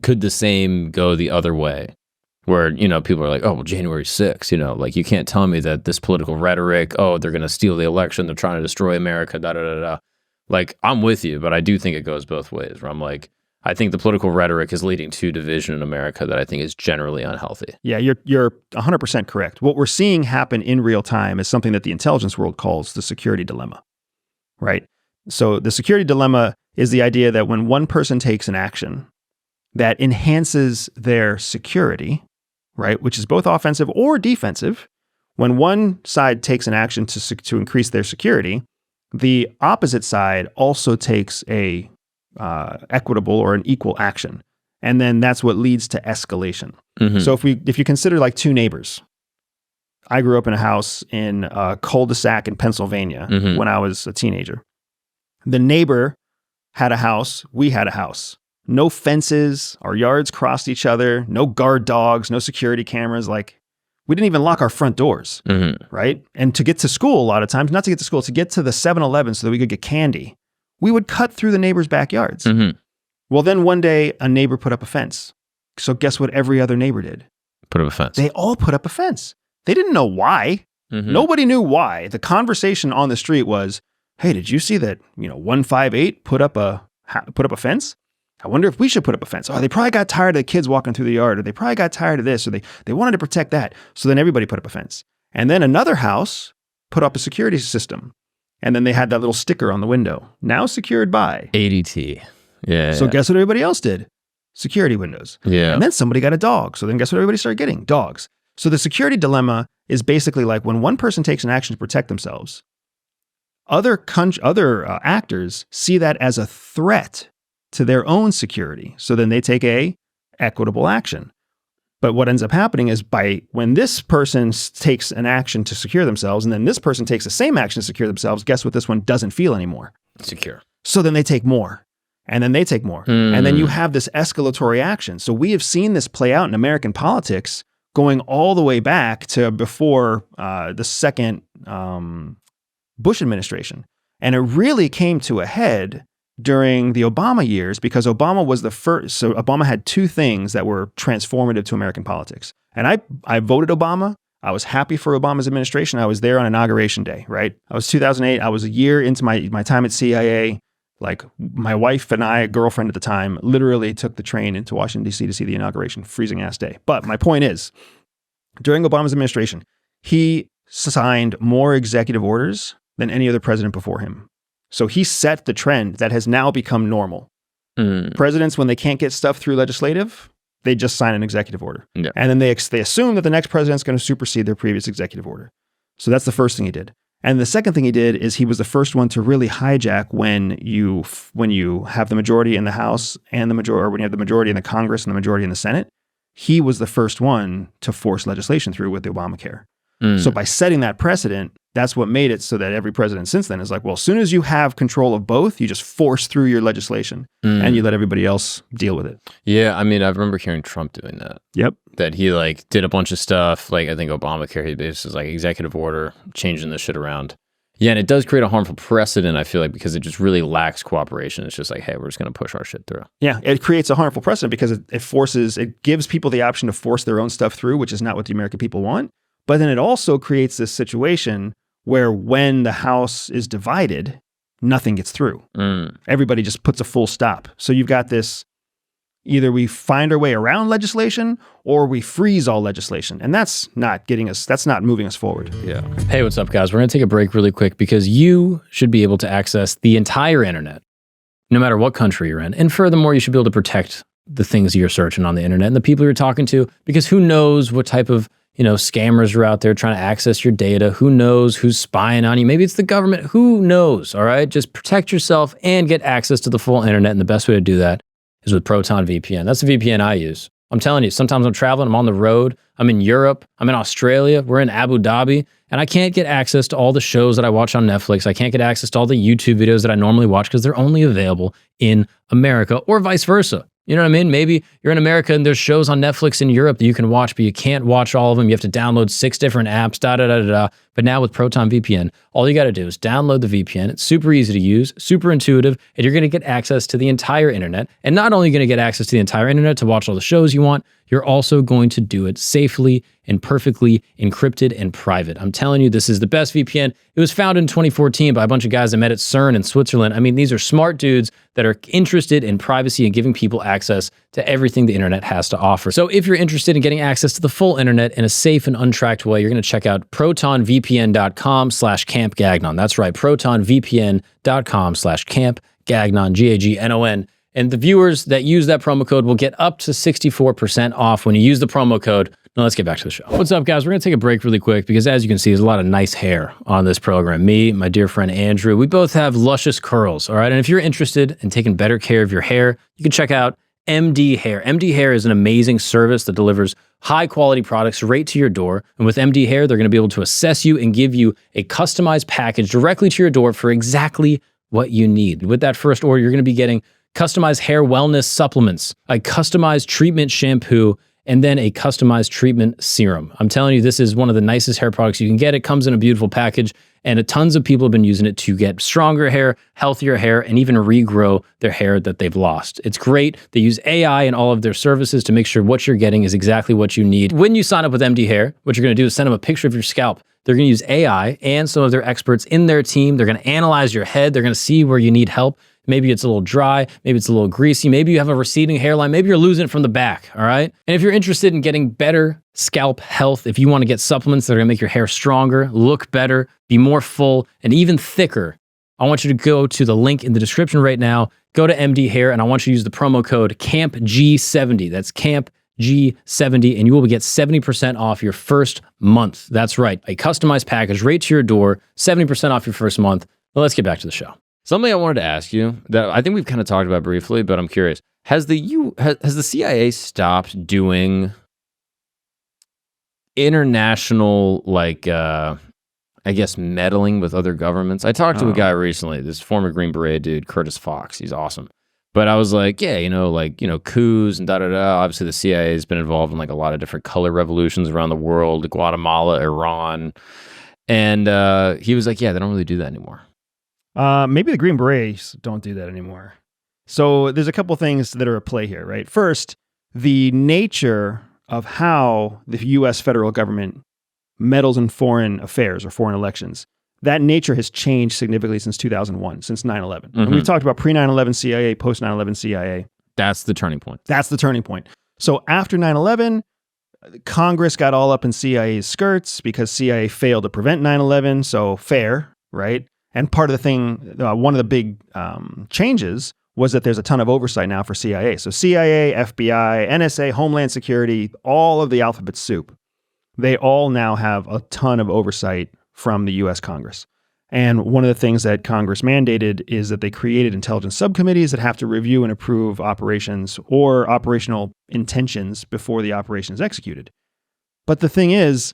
could the same go the other way? Where, you know, people are like, oh, well, January 6th, you know, like you can't tell me that this political rhetoric, oh, they're going to steal the election, they're trying to destroy America, da da da da. Like, I'm with you, but I do think it goes both ways, where I'm like, I think the political rhetoric is leading to division in America that I think is generally unhealthy.
Yeah, you're 100% correct. What we're seeing happen in real time is something that the intelligence world calls the security dilemma, right? So the security dilemma is the idea that when one person takes an action that enhances their security, right, which is both offensive or defensive, when one side takes an action to increase their security, the opposite side also takes a equitable or an equal action. And then that's what leads to escalation. So if you consider like two neighbors, I grew up in a house in a cul-de-sac in Pennsylvania when I was a teenager. The neighbor had a house, we had a house. No fences, our yards crossed each other, no guard dogs, no security cameras. Like, we didn't even lock our front doors, right? And to get to school a lot of times, not to get to school, to get to the 7-Eleven so that we could get candy, we would cut through the neighbors' backyards. Well, then one day a neighbor put up a fence. So guess what every other neighbor did?
Put up a fence.
They all put up a fence. They didn't know why. Nobody knew why. The conversation on the street was, hey, did you see that, 158 put up a fence? I wonder if we should put up a fence. Oh, they probably got tired of the kids walking through the yard, or they probably got tired of this, or they wanted to protect that. So then everybody put up a fence. And then another house put up a security system. And then they had that little sticker on the window. Now secured by
ADT. Yeah.
So guess what everybody else did? Security windows.
Yeah.
And then somebody got a dog. So then guess what everybody started getting? Dogs. So the security dilemma is basically like when one person takes an action to protect themselves, other actors see that as a threat to their own security. So then they take a equitable action. But what ends up happening is when this person takes an action to secure themselves, and then this person takes the same action to secure themselves, guess what this one doesn't feel anymore?
Secure.
So then they take more, and then they take more. And then you have this escalatory action. So we have seen this play out in American politics going all the way back to before the second Bush administration. And it really came to a head during the Obama years, because Obama was the first. So Obama had two things that were transformative to American politics. And I voted Obama. I was happy for Obama's administration. I was there on Inauguration Day, right? I was 2008. I was a year into my time at CIA. Like, my wife and I, a girlfriend at the time, literally took the train into Washington, D.C. to see the inauguration, freezing ass day. But my point is, during Obama's administration, he signed more executive orders than any other president before him. So he set the trend that has now become normal. Presidents, when they can't get stuff through legislative, they just sign an executive order.
Yeah.
And then they assume that the next president's going to supersede their previous executive order. So that's the first thing he did. And the second thing he did is he was the first one to really hijack when you have the majority in the House and when you have the majority in the Congress and the majority in the Senate. He was the first one to force legislation through with the Obamacare. So by setting that precedent, that's what made it so that every president since then is like, well, as soon as you have control of both, you just force through your legislation and you let everybody else deal with it.
Yeah, I mean, I remember hearing Trump doing that.
Yep.
That he like did a bunch of stuff, like I think Obamacare, he basically was like executive order, changing this shit around. Yeah, and it does create a harmful precedent, I feel like, because it just really lacks cooperation. It's just like, hey, we're just going to push our shit through. Yeah,
it creates a harmful precedent because it gives people the option to force their own stuff through, which is not what the American people want. But then it also creates this situation where when the House is divided, nothing gets through. Everybody just puts a full stop. So you've got this Either we find our way around legislation or we freeze all legislation. And that's not moving us forward.
Yeah. Hey, what's up, guys? We're going to take a break really quick because you should be able to access the entire internet, no matter what country you're in. And furthermore, you should be able to protect the things you're searching on the internet and the people you're talking to, because who knows what type of scammers are out there trying to access your data. Who knows who's spying on you? Maybe it's the government. Who knows? All right. Just protect yourself and get access to the full internet. And the best way to do that is with Proton VPN. That's the VPN I use. I'm telling you, sometimes I'm traveling, I'm on the road, I'm in Europe, I'm in Australia, we're in Abu Dhabi, and I can't get access to all the shows that I watch on Netflix. I can't get access to all the YouTube videos that I normally watch because they're only available in America, or vice versa. You know what I mean? Maybe you're in America and there's shows on Netflix in Europe that you can watch, but you can't watch all of them. You have to download 6 different apps, But now with Proton VPN, all you got to do is download the VPN. It's super easy to use, super intuitive, and you're going to get access to the entire internet. And not only are you going to get access to the entire internet to watch all the shows you want, you're also going to do it safely and perfectly encrypted and private. I'm telling you, this is the best VPN. It was founded in 2014 by a bunch of guys I met at CERN in Switzerland. I mean, these are smart dudes that are interested in privacy and giving people access to everything the internet has to offer. So if you're interested in getting access to the full internet in a safe and untracked way, you're going to check out protonvpn.com/campgagnon. That's right, protonvpn.com/campgagnon, Gagnon. And the viewers that use that promo code will get up to 64% off when you use the promo code. Now let's get back to the show. What's up, guys? We're going to take a break really quick because, as you can see, there's a lot of nice hair on this program. Me, my dear friend Andrew, we both have luscious curls, all right? And if you're interested in taking better care of your hair, you can check out MD Hair. MD Hair is an amazing service that delivers high-quality products right to your door. And with MD Hair, they're going to be able to assess you and give you a customized package directly to your door for exactly what you need. With that first order, you're going to be getting customized hair wellness supplements, a customized treatment shampoo, and then a customized treatment serum. I'm telling you, this is one of the nicest hair products you can get. It comes in a beautiful package, and tons of people have been using it to get stronger hair, healthier hair, and even regrow their hair that they've lost. It's great. They use AI in all of their services to make sure what you're getting is exactly what you need. When you sign up with MD Hair, what you're going to do is send them a picture of your scalp. They're going to use AI and some of their experts in their team. They're going to analyze your head. They're going to see where you need help. Maybe it's a little dry, maybe it's a little greasy, maybe you have a receding hairline, maybe you're losing it from the back, all right? And if you're interested in getting better scalp health, if you want to get supplements that are gonna make your hair stronger, look better, be more full, and even thicker, I want you to go to the link in the description right now, go to MD Hair, and I want you to use the promo code CAMPG70. That's CAMPG70, and you will get 70% off your first month. That's right, a customized package right to your door, 70% off your first month. Well, let's get back to the show. Something I wanted to ask you that I think we've kind of talked about briefly, but I'm curious. Has the CIA stopped doing international, I guess, meddling with other governments? I talked to a guy recently, this former Green Beret dude, Curtis Fox. He's awesome. But I was like, yeah, coups and da-da-da. Obviously, the CIA has been involved in a lot of different color revolutions around the world, Guatemala, Iran. And he was like, yeah, they don't really do that anymore.
Maybe the Green Berets don't do that anymore. So there's a couple things that are at play here, right? First, the nature of how the U.S. federal government meddles in foreign affairs or foreign elections, that nature has changed significantly since 2001, since 9/11. And we've talked about pre-9/11 CIA, post-9/11 CIA.
That's the turning point.
That's the turning point. So after 9/11, Congress got all up in CIA's skirts because CIA failed to prevent 9/11. So fair, right? And part of the thing, one of the big changes was that there's a ton of oversight now for CIA. So CIA, FBI, NSA, Homeland Security, all of the alphabet soup, they all now have a ton of oversight from the U.S. Congress. And one of the things that Congress mandated is that they created intelligence subcommittees that have to review and approve operations or operational intentions before the operation is executed. But the thing is,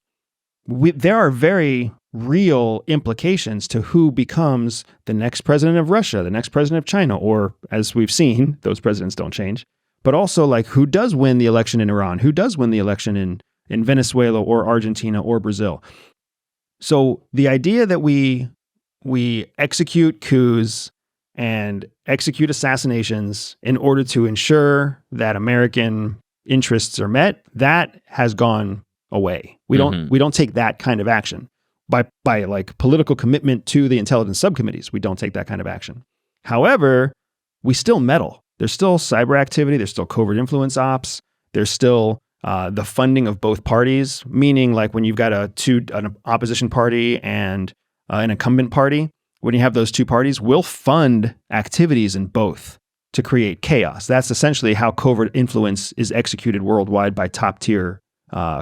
there are very real implications to who becomes the next president of Russia, the next president of China, or as we've seen, those presidents don't change, but also who does win the election in Iran, who does win the election in Venezuela or Argentina or Brazil. So the idea that we execute coups and execute assassinations in order to ensure that American interests are met, that has gone away. We don't take that kind of action. By political commitment to the intelligence subcommittees, we don't take that kind of action. However, we still meddle. There's still cyber activity. There's still covert influence ops. There's still the funding of both parties, meaning like when you've got an opposition party and an incumbent party, when you have those two parties, we'll fund activities in both to create chaos. That's essentially how covert influence is executed worldwide by top tier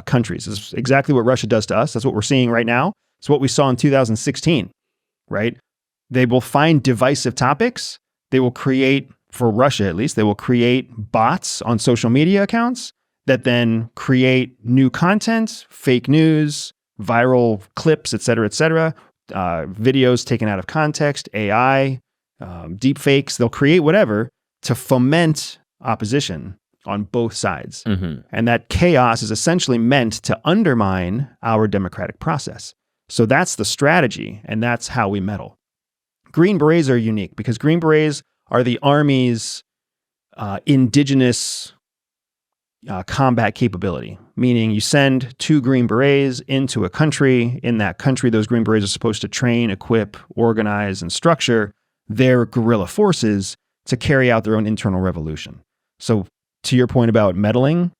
countries. It's exactly what Russia does to us. That's what we're seeing right now. It's what we saw in 2016, right? They will find divisive topics. They will create, for Russia at least, they will create bots on social media accounts that then create new content, fake news, viral clips, et cetera, videos taken out of context, AI, deep fakes. They'll create whatever to foment opposition on both sides. Mm-hmm. And that chaos is essentially meant to undermine our democratic process. So that's the strategy, and that's how we meddle. Green Berets are unique because Green Berets are the Army's indigenous combat capability, meaning you send 2 Green Berets into a country. In that country, those Green Berets are supposed to train, equip, organize, and structure their guerrilla forces to carry out their own internal revolution. So to your point about meddling,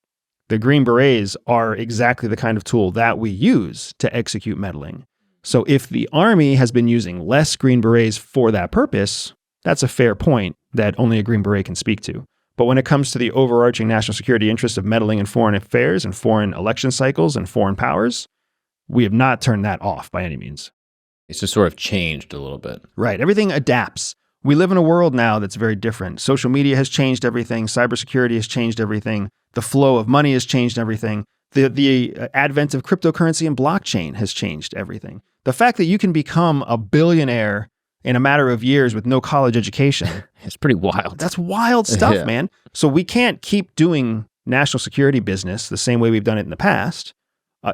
the Green Berets are exactly the kind of tool that we use to execute meddling. So if the Army has been using less Green Berets for that purpose, that's a fair point that only a Green Beret can speak to. But when it comes to the overarching national security interest of meddling in foreign affairs and foreign election cycles and foreign powers, we have not turned that off by any means.
It's just sort of changed a little bit.
Right. Everything adapts. We live in a world now that's very different. Social media has changed everything. Cybersecurity has changed everything. The flow of money has changed everything. The advent of cryptocurrency and blockchain has changed everything. The fact that you can become a billionaire in a matter of years with no college education.
It's pretty wild.
That's wild stuff, yeah. Man. So we can't keep doing national security business the same way we've done it in the past.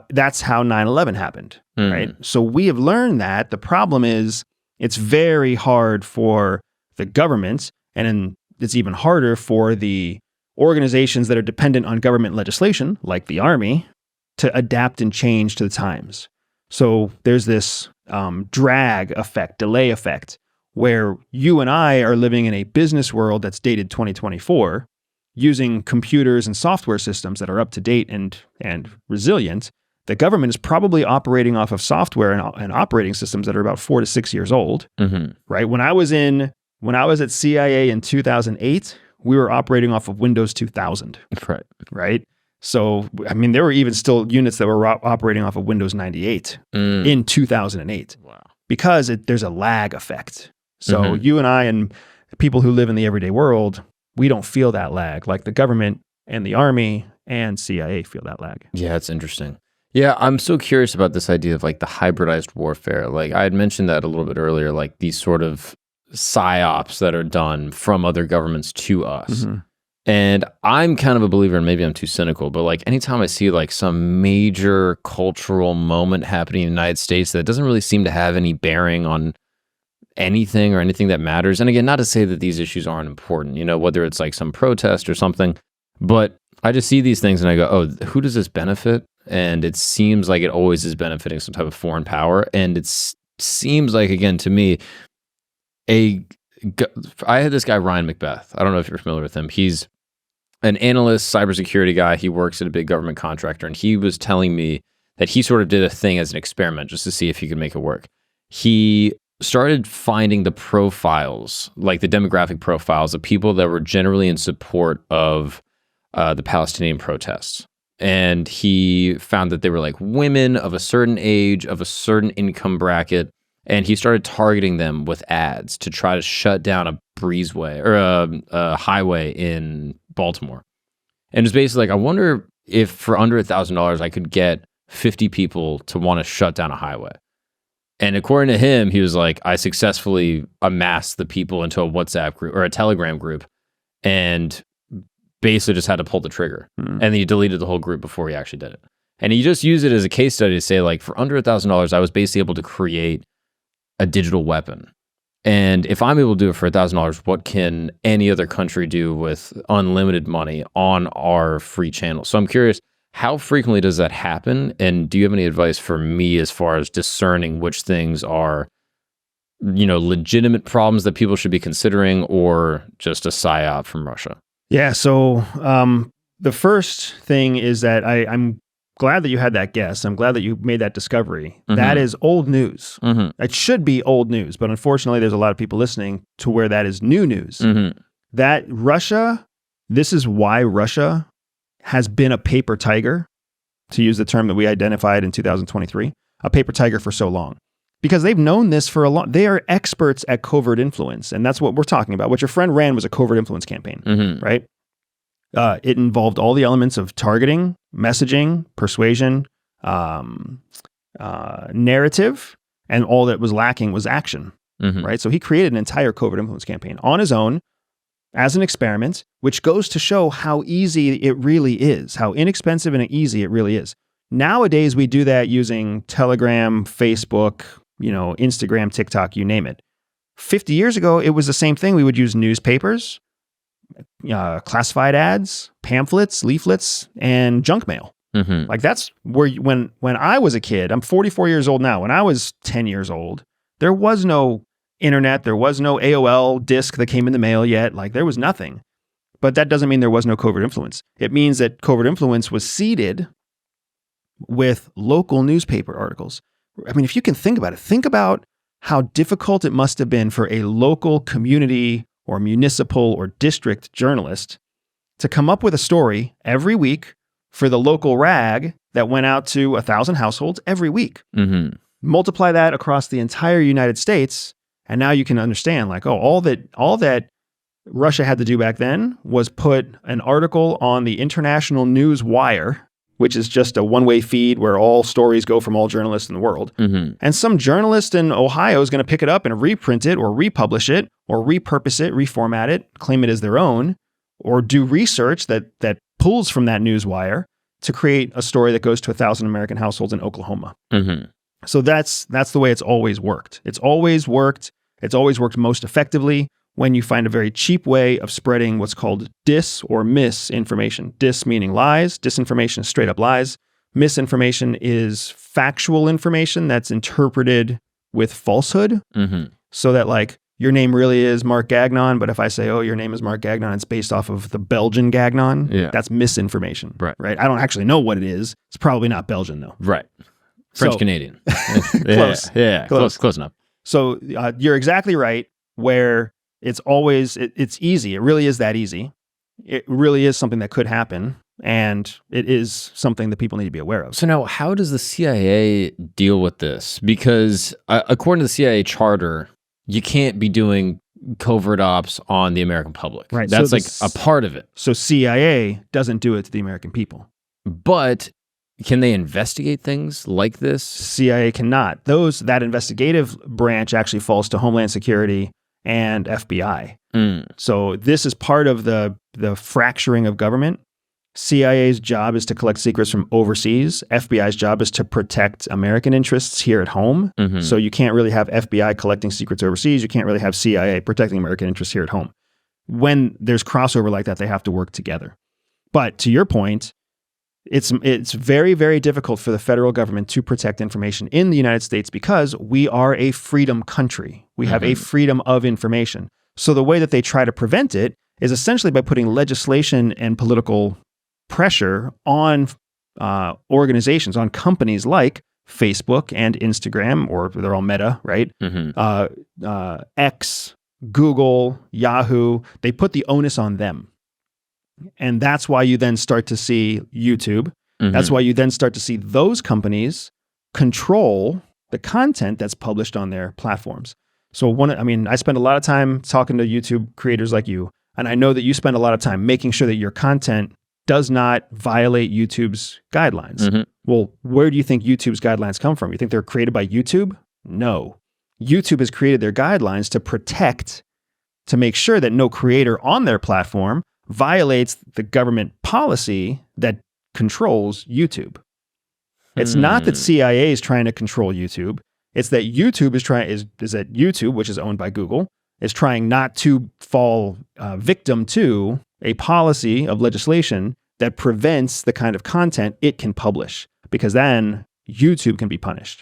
That's how 9/11 happened, right? So we have learned that. The problem is it's very hard for the government, and it's even harder for the organizations that are dependent on government legislation, like the Army, to adapt and change to the times. So there's this drag effect, delay effect, where you and I are living in a business world that's dated 2024, using computers and software systems that are up to date and resilient. The government is probably operating off of software and operating systems that are about 4 to 6 years old, right? When I was at CIA in 2008, we were operating off of Windows 2000, right? So, I mean, there were even still units that were operating off of Windows 98 in 2008. Wow. Because there's a lag effect. So you and I and people who live in the everyday world, we don't feel that lag like the government and the Army and CIA feel that lag.
Yeah, it's interesting. Yeah, I'm so curious about this idea of like the hybridized warfare. Like I had mentioned that a little bit earlier, like these sort of Psy-Ops that are done from other governments to us. And I'm kind of a believer, and maybe I'm too cynical, but like anytime I see like some major cultural moment happening in the United States that doesn't really seem to have any bearing on anything or anything that matters. And again, not to say that these issues aren't important, you know, whether it's like some protest or something, but I just see these things and I go, oh, who does this benefit? And it seems like it always is benefiting some type of foreign power. And it seems like, again, to me, I had this guy, Ryan Macbeth. I don't know if you're familiar with him. He's an analyst, cybersecurity guy. He works at a big government contractor, and he was telling me that he sort of did a thing as an experiment just to see if he could make it work. He started finding the profiles, like the demographic profiles of people that were generally in support of the Palestinian protests. And he found that they were like women of a certain age, of a certain income bracket, and he started targeting them with ads to try to shut down a breezeway or a highway in Baltimore. And it's basically like, I wonder if for under $1,000 I could get 50 people to want to shut down a highway. And according to him, he was like, I successfully amassed the people into a WhatsApp group or a Telegram group and basically just had to pull the trigger. And then he deleted the whole group before he actually did it. And he just used it as a case study to say, like, for under $1,000, I was basically able to create a digital weapon. And if I'm able to do it for $1,000, what can any other country do with unlimited money on our free channel? So I'm curious, how frequently does that happen? And do you have any advice for me as far as discerning which things are legitimate problems that people should be considering, or just a Psy-Op from Russia?
Yeah. So the first thing is that I'm glad that you had that guess. I'm glad that you made that discovery. Mm-hmm. That is old news. Mm-hmm. It should be old news, but unfortunately, there's a lot of people listening to where that is new news. Mm-hmm. That Russia, this is why Russia has been a paper tiger, to use the term that we identified in 2023, a paper tiger for so long. Because they've known this for a long, they are experts at covert influence. And that's what we're talking about. What your friend ran was a covert influence campaign, mm-hmm. right? It involved all the elements of targeting, messaging, persuasion, narrative, and all that was lacking was action, mm-hmm. right? So he created an entire covert influence campaign on his own as an experiment, which goes to show how easy it really is, how inexpensive and easy it really is. Nowadays, we do that using Telegram, Facebook, Instagram, TikTok, you name it. 50 years ago, it was the same thing. We would use newspapers, classified ads, pamphlets, leaflets, and junk mail. Mm-hmm. Like that's where when I was a kid, I'm 44 years old now. When I was 10 years old, there was no internet, there was no AOL disc that came in the mail yet. Like there was nothing. But that doesn't mean there was no covert influence. It means that covert influence was seeded with local newspaper articles. I mean, if you can think about it, think about how difficult it must have been for a local community or municipal or district journalist to come up with a story every week for the local rag that went out to 1,000 households every week. Mm-hmm. Multiply that across the entire United States, and now you can understand, like, all that Russia had to do back then was put an article on the International News Wire, which is just a one-way feed where all stories go from all journalists in the world. Mm-hmm. And some journalist in Ohio is going to pick it up and reprint it or republish it or repurpose it, reformat it, claim it as their own, or do research that pulls from that news wire to create a story that goes to 1,000 American households in Oklahoma. Mm-hmm. So that's the way it's always worked. It's always worked most effectively when you find a very cheap way of spreading what's called dis or misinformation. Dis meaning lies, disinformation is straight up lies. Misinformation is factual information that's interpreted with falsehood. Mm-hmm. So that like your name really is Mark Gagnon, but if I say, oh, your name is Mark Gagnon, it's based off of the Belgian Gagnon, that's misinformation. Right? I don't actually know what it is. It's probably not Belgian though.
Right. French-Canadian.
Close.
Yeah, close enough.
So you're exactly right where it's always, it's easy. It really is that easy. It really is something that could happen. And it is something that people need to be aware of.
So now, how does the CIA deal with this? Because according to the CIA charter, you can't be doing covert ops on the American public.
Right.
That's so a part of it.
So CIA doesn't do it to the American people.
But can they investigate things like this?
CIA cannot. That investigative branch actually falls to Homeland Security and FBI. So this is part of the fracturing of government. CIA's job is to collect secrets from overseas. FBI's job is to protect American interests here at home. Mm-hmm. So you can't really have FBI collecting secrets overseas. You can't really have CIA protecting American interests here at home. When there's crossover like that, they have to work together. But to your point, it's very, very difficult for the federal government to protect information in the United States because we are a freedom country. We have a freedom of information. So the way that they try to prevent it is essentially by putting legislation and political pressure on organizations, on companies like Facebook and Instagram, or they're all Meta, right? Mm-hmm. X, Google, Yahoo. They put the onus on them. And that's why you then start to see YouTube. Mm-hmm. That's why you then start to see those companies control the content that's published on their platforms. So I spend a lot of time talking to YouTube creators like you, and I know that you spend a lot of time making sure that your content does not violate YouTube's guidelines. Mm-hmm. Well, where do you think YouTube's guidelines come from? You think they're created by YouTube? No. YouTube has created their guidelines to make sure that no creator on their platform violates the government policy that controls YouTube. It's not that CIA is trying to control YouTube. It's that YouTube is that YouTube, which is owned by Google, is trying not to fall victim to a policy of legislation that prevents the kind of content it can publish, because then YouTube can be punished.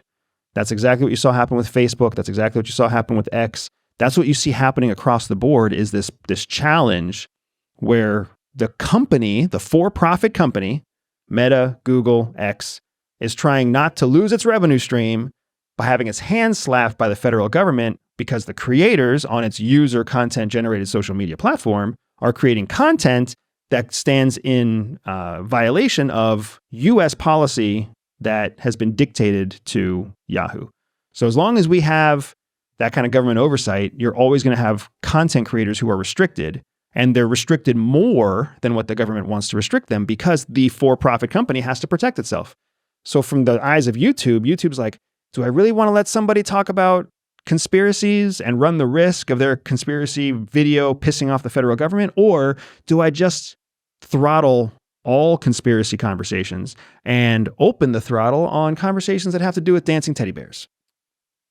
That's exactly what you saw happen with Facebook. That's exactly what you saw happen with X. That's what you see happening across the board is this challenge where the company, the for-profit company, Meta, Google, X, is trying not to lose its revenue stream by having its hands slapped by the federal government because the creators on its user content-generated social media platform are creating content that stands in violation of U.S. policy that has been dictated to Yahoo. So as long as we have that kind of government oversight, you're always going to have content creators who are restricted, and they're restricted more than what the government wants to restrict them because the for-profit company has to protect itself. So from the eyes of YouTube, YouTube's like, do I really want to let somebody talk about conspiracies and run the risk of their conspiracy video pissing off the federal government? Or do I just throttle all conspiracy conversations and open the throttle on conversations that have to do with dancing teddy bears?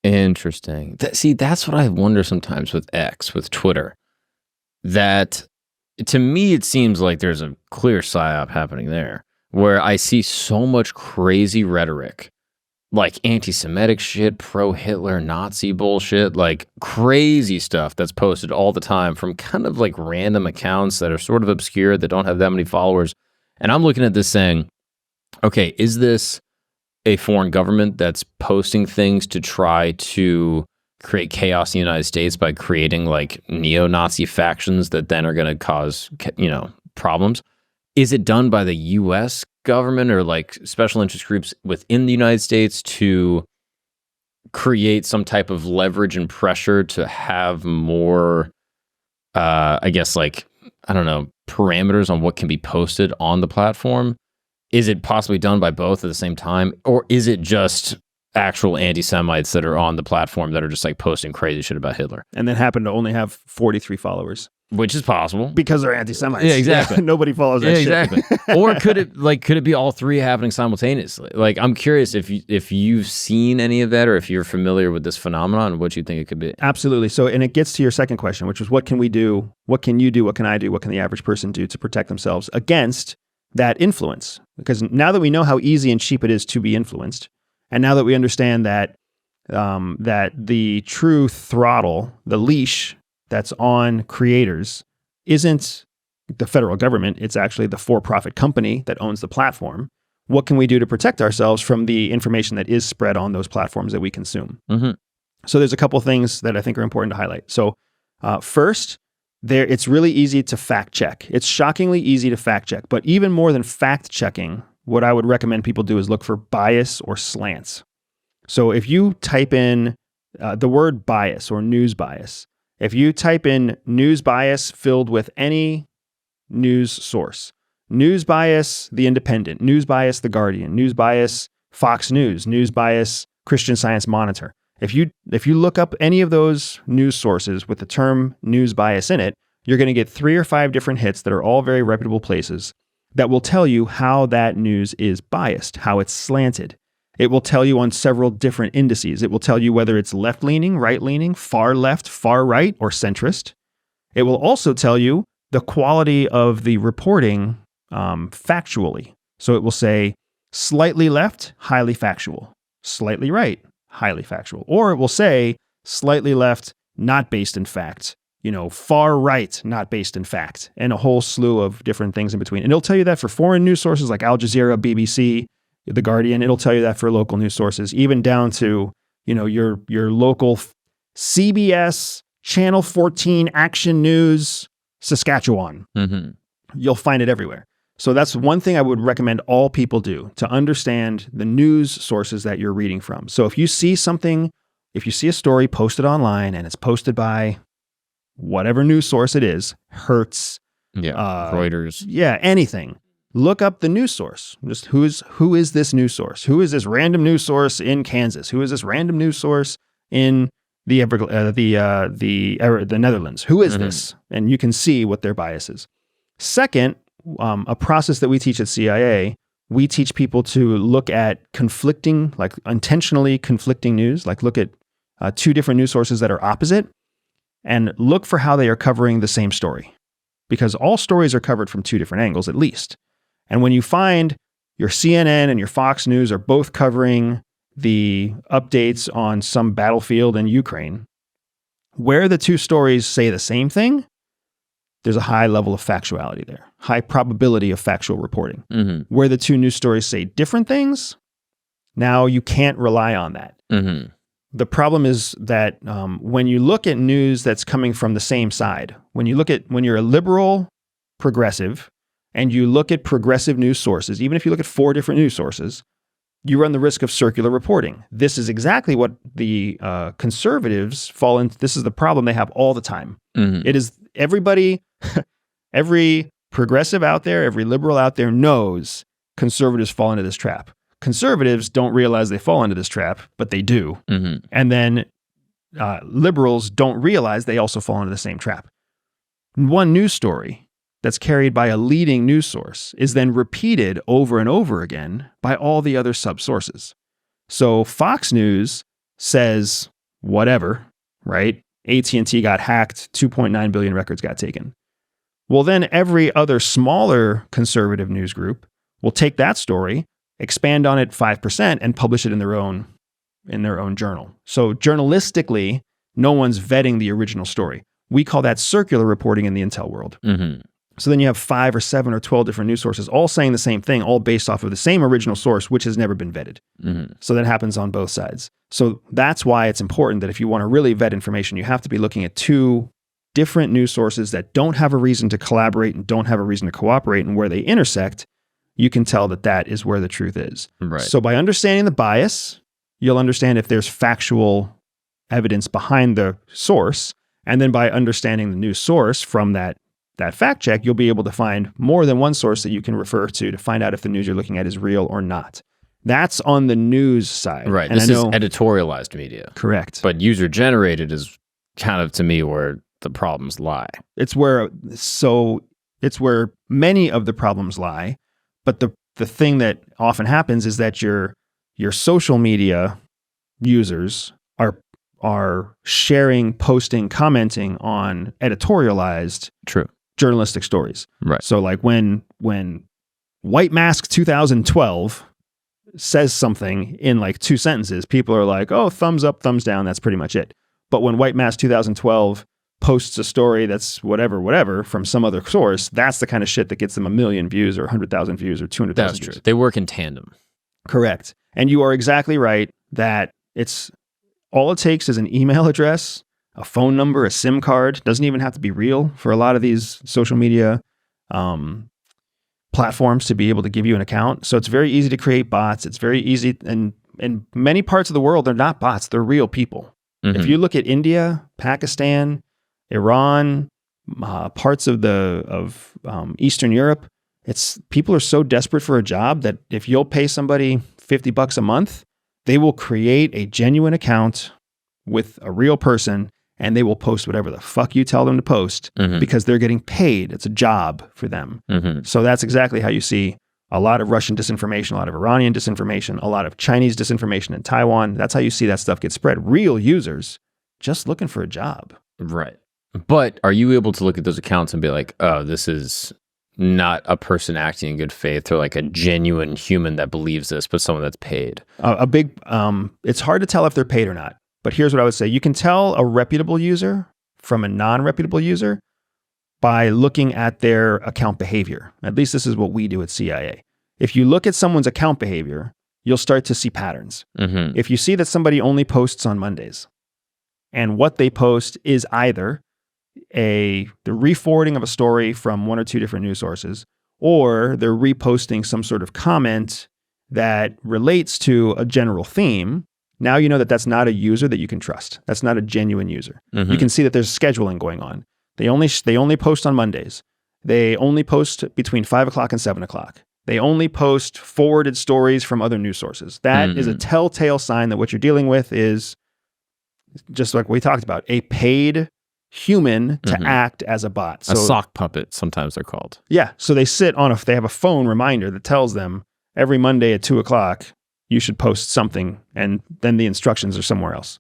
Interesting. See, that's what I wonder sometimes with X, with Twitter. That, to me, it seems like there's a clear Psy-Op happening there, where I see so much crazy rhetoric, like anti-Semitic shit, pro-Hitler, Nazi bullshit, like crazy stuff that's posted all the time from kind of like random accounts that are sort of obscure, that don't have that many followers. And I'm looking at this saying, okay, is this a foreign government that's posting things to try to create chaos in the United States by creating like neo-Nazi factions that then are going to cause, problems? Is it done by the U.S. government or like special interest groups within the United States to create some type of leverage and pressure to have more, parameters on what can be posted on the platform? Is it possibly done by both at the same time? Or is it just actual anti-Semites that are on the platform that are just like posting crazy shit about Hitler?
And then happen to only have 43 followers.
Which is possible.
Because they're anti-Semites.
Yeah, exactly.
Nobody follows that shit.
Exactly. Or could it be all three happening simultaneously? Like, I'm curious if you've seen any of that or if you're familiar with this phenomenon and what you think it could be.
Absolutely. So, and it gets to your second question, which was what can we do? What can you do? What can I do? What can the average person do to protect themselves against that influence? Because now that we know how easy and cheap it is to be influenced, and now that we understand that that the true throttle, the leash that's on creators isn't the federal government, it's actually the for-profit company that owns the platform. What can we do to protect ourselves from the information that is spread on those platforms that we consume? Mm-hmm. So there's a couple of things that I think are important to highlight. So first, it's really easy to fact check. It's shockingly easy to fact check, but even more than fact checking, what I would recommend people do is look for bias or slants. So if you type in the word bias or news bias, if you type in news bias filled with any news source, news bias, The Independent, news bias, The Guardian, news bias, Fox News, news bias, Christian Science Monitor. If you look up any of those news sources with the term news bias in it, you're going to get 3 or 5 different hits that are all very reputable places that will tell you how that news is biased, how it's slanted. It will tell you on several different indices. It will tell you whether it's left-leaning, right-leaning, far left, far right, or centrist. It will also tell you the quality of the reporting factually. So it will say slightly left, highly factual, slightly right, highly factual. Or it will say slightly left, not based in fact, far right, not based in fact, and a whole slew of different things in between. And it'll tell you that for foreign news sources like Al Jazeera, BBC, The Guardian. It'll tell you that for local news sources, even down to, your local CBS, Channel 14, Action News, Saskatchewan. Mm-hmm. You'll find it everywhere. So that's one thing I would recommend all people do to understand the news sources that you're reading from. So if you see a story posted online and it's posted by whatever news source it is, Hertz,
Reuters,
anything. Look up the news source. Just who is this news source? Who is this random news source in Kansas? Who is this random news source in the Netherlands? Who is this? And you can see what their bias is. Second, a process that we teach at CIA, we teach people to look at intentionally conflicting news, like look at 2 different news sources that are opposite and look for how they are covering the same story. Because all stories are covered from 2 different angles at least. And when you find your CNN and your Fox News are both covering the updates on some battlefield in Ukraine, where the two stories say the same thing, there's a high level of factuality there, high probability of factual reporting. Where the two news stories say different things, now you can't rely on that. The problem is that when you look at news that's coming from the same side, when you're a liberal progressive and you look at progressive news sources, even if you look at 4 different news sources, you run the risk of circular reporting. This is exactly what the conservatives fall into. This is the problem they have all the time. It is everybody, every progressive out there, every liberal out there knows conservatives fall into this trap. Conservatives don't realize they fall into this trap, but they do. And then liberals don't realize they also fall into the same trap. One news story that's carried by a leading news source is then repeated over and over again by all the other sub-sources. So Fox News says whatever, right? AT&T got hacked, 2.9 billion records got taken. Well, then every other smaller conservative news group will take that story, expand on it 5%, and publish it in their own journal. So journalistically, no one's vetting the original story. We call that circular reporting in the intel world. So then you have 5 or 7 or 12 different news sources all saying the same thing, all based off of the same original source, which has never been vetted. So that happens on both sides. So that's why it's important that if you want to really vet information, you have to be looking at 2 different news sources that don't have a reason to collaborate and don't have a reason to cooperate, and where they intersect, you can tell that that is where the truth is.
Right.
So by understanding the bias, you'll understand if there's factual evidence behind the source, and then by understanding the news source from that fact check, you'll be able to find more than one source that you can refer to find out if the news you're looking at is real or not. That's on the news side.
Right. And this is editorialized media.
Correct.
But user-generated is kind of, to me, where the problems lie.
It's where many of the problems lie. But the thing that often happens is that your social media users are sharing, posting, commenting on editorialized journalistic stories.
Right.
So like when White Mask 2012 says something in like 2 sentences, people are like, oh, thumbs up, thumbs down, that's pretty much it. But when White Mask 2012 posts a story that's whatever from some other source, that's the kind of shit that gets them 1 million views or 100,000 views or 200,000 views.
That's true. They work in tandem.
Correct. And you are exactly right that it's all it takes is an email address, a phone number, a SIM card. Doesn't even have to be real for a lot of these social media platforms to be able to give you an account. So it's very easy to create bots. It's very easy. And in many parts of the world, they're not bots. They're real people. If you look at India, Pakistan, Iran, parts of Eastern Europe, people are so desperate for a job that if you'll pay somebody $50 a month, they will create a genuine account with a real person, and they will post whatever the fuck you tell them to post because they're getting paid. It's a job for them. So that's exactly how you see a lot of Russian disinformation, a lot of Iranian disinformation, a lot of Chinese disinformation in Taiwan. That's how you see that stuff get spread. Real users just looking for a job.
Right. But are you able to look at those accounts and be like, oh, this is not a person acting in good faith or like a genuine human that believes this, but someone that's paid?
It's hard to tell if they're paid or not. But here's what I would say. You can tell a reputable user from a non-reputable user by looking at their account behavior. At least this is what we do at CIA. If you look at someone's account behavior, you'll start to see patterns. If you see that somebody only posts on Mondays, and what they post is either the re-forwarding of a story from 1 or 2 different news sources, or they're reposting some sort of comment that relates to a general theme, now you know that that's not a user that you can trust. That's not a genuine user. You can see that there's scheduling going on. They only post on Mondays. They only post between 5 o'clock and 7 o'clock. They only post forwarded stories from other news sources. That is a telltale sign that what you're dealing with is, just like we talked about, a paid human to act as a bot. So,
a sock puppet, sometimes they're called.
Yeah. So they they have a phone reminder that tells them every Monday at 2 o'clock, you should post something, and then the instructions are somewhere else.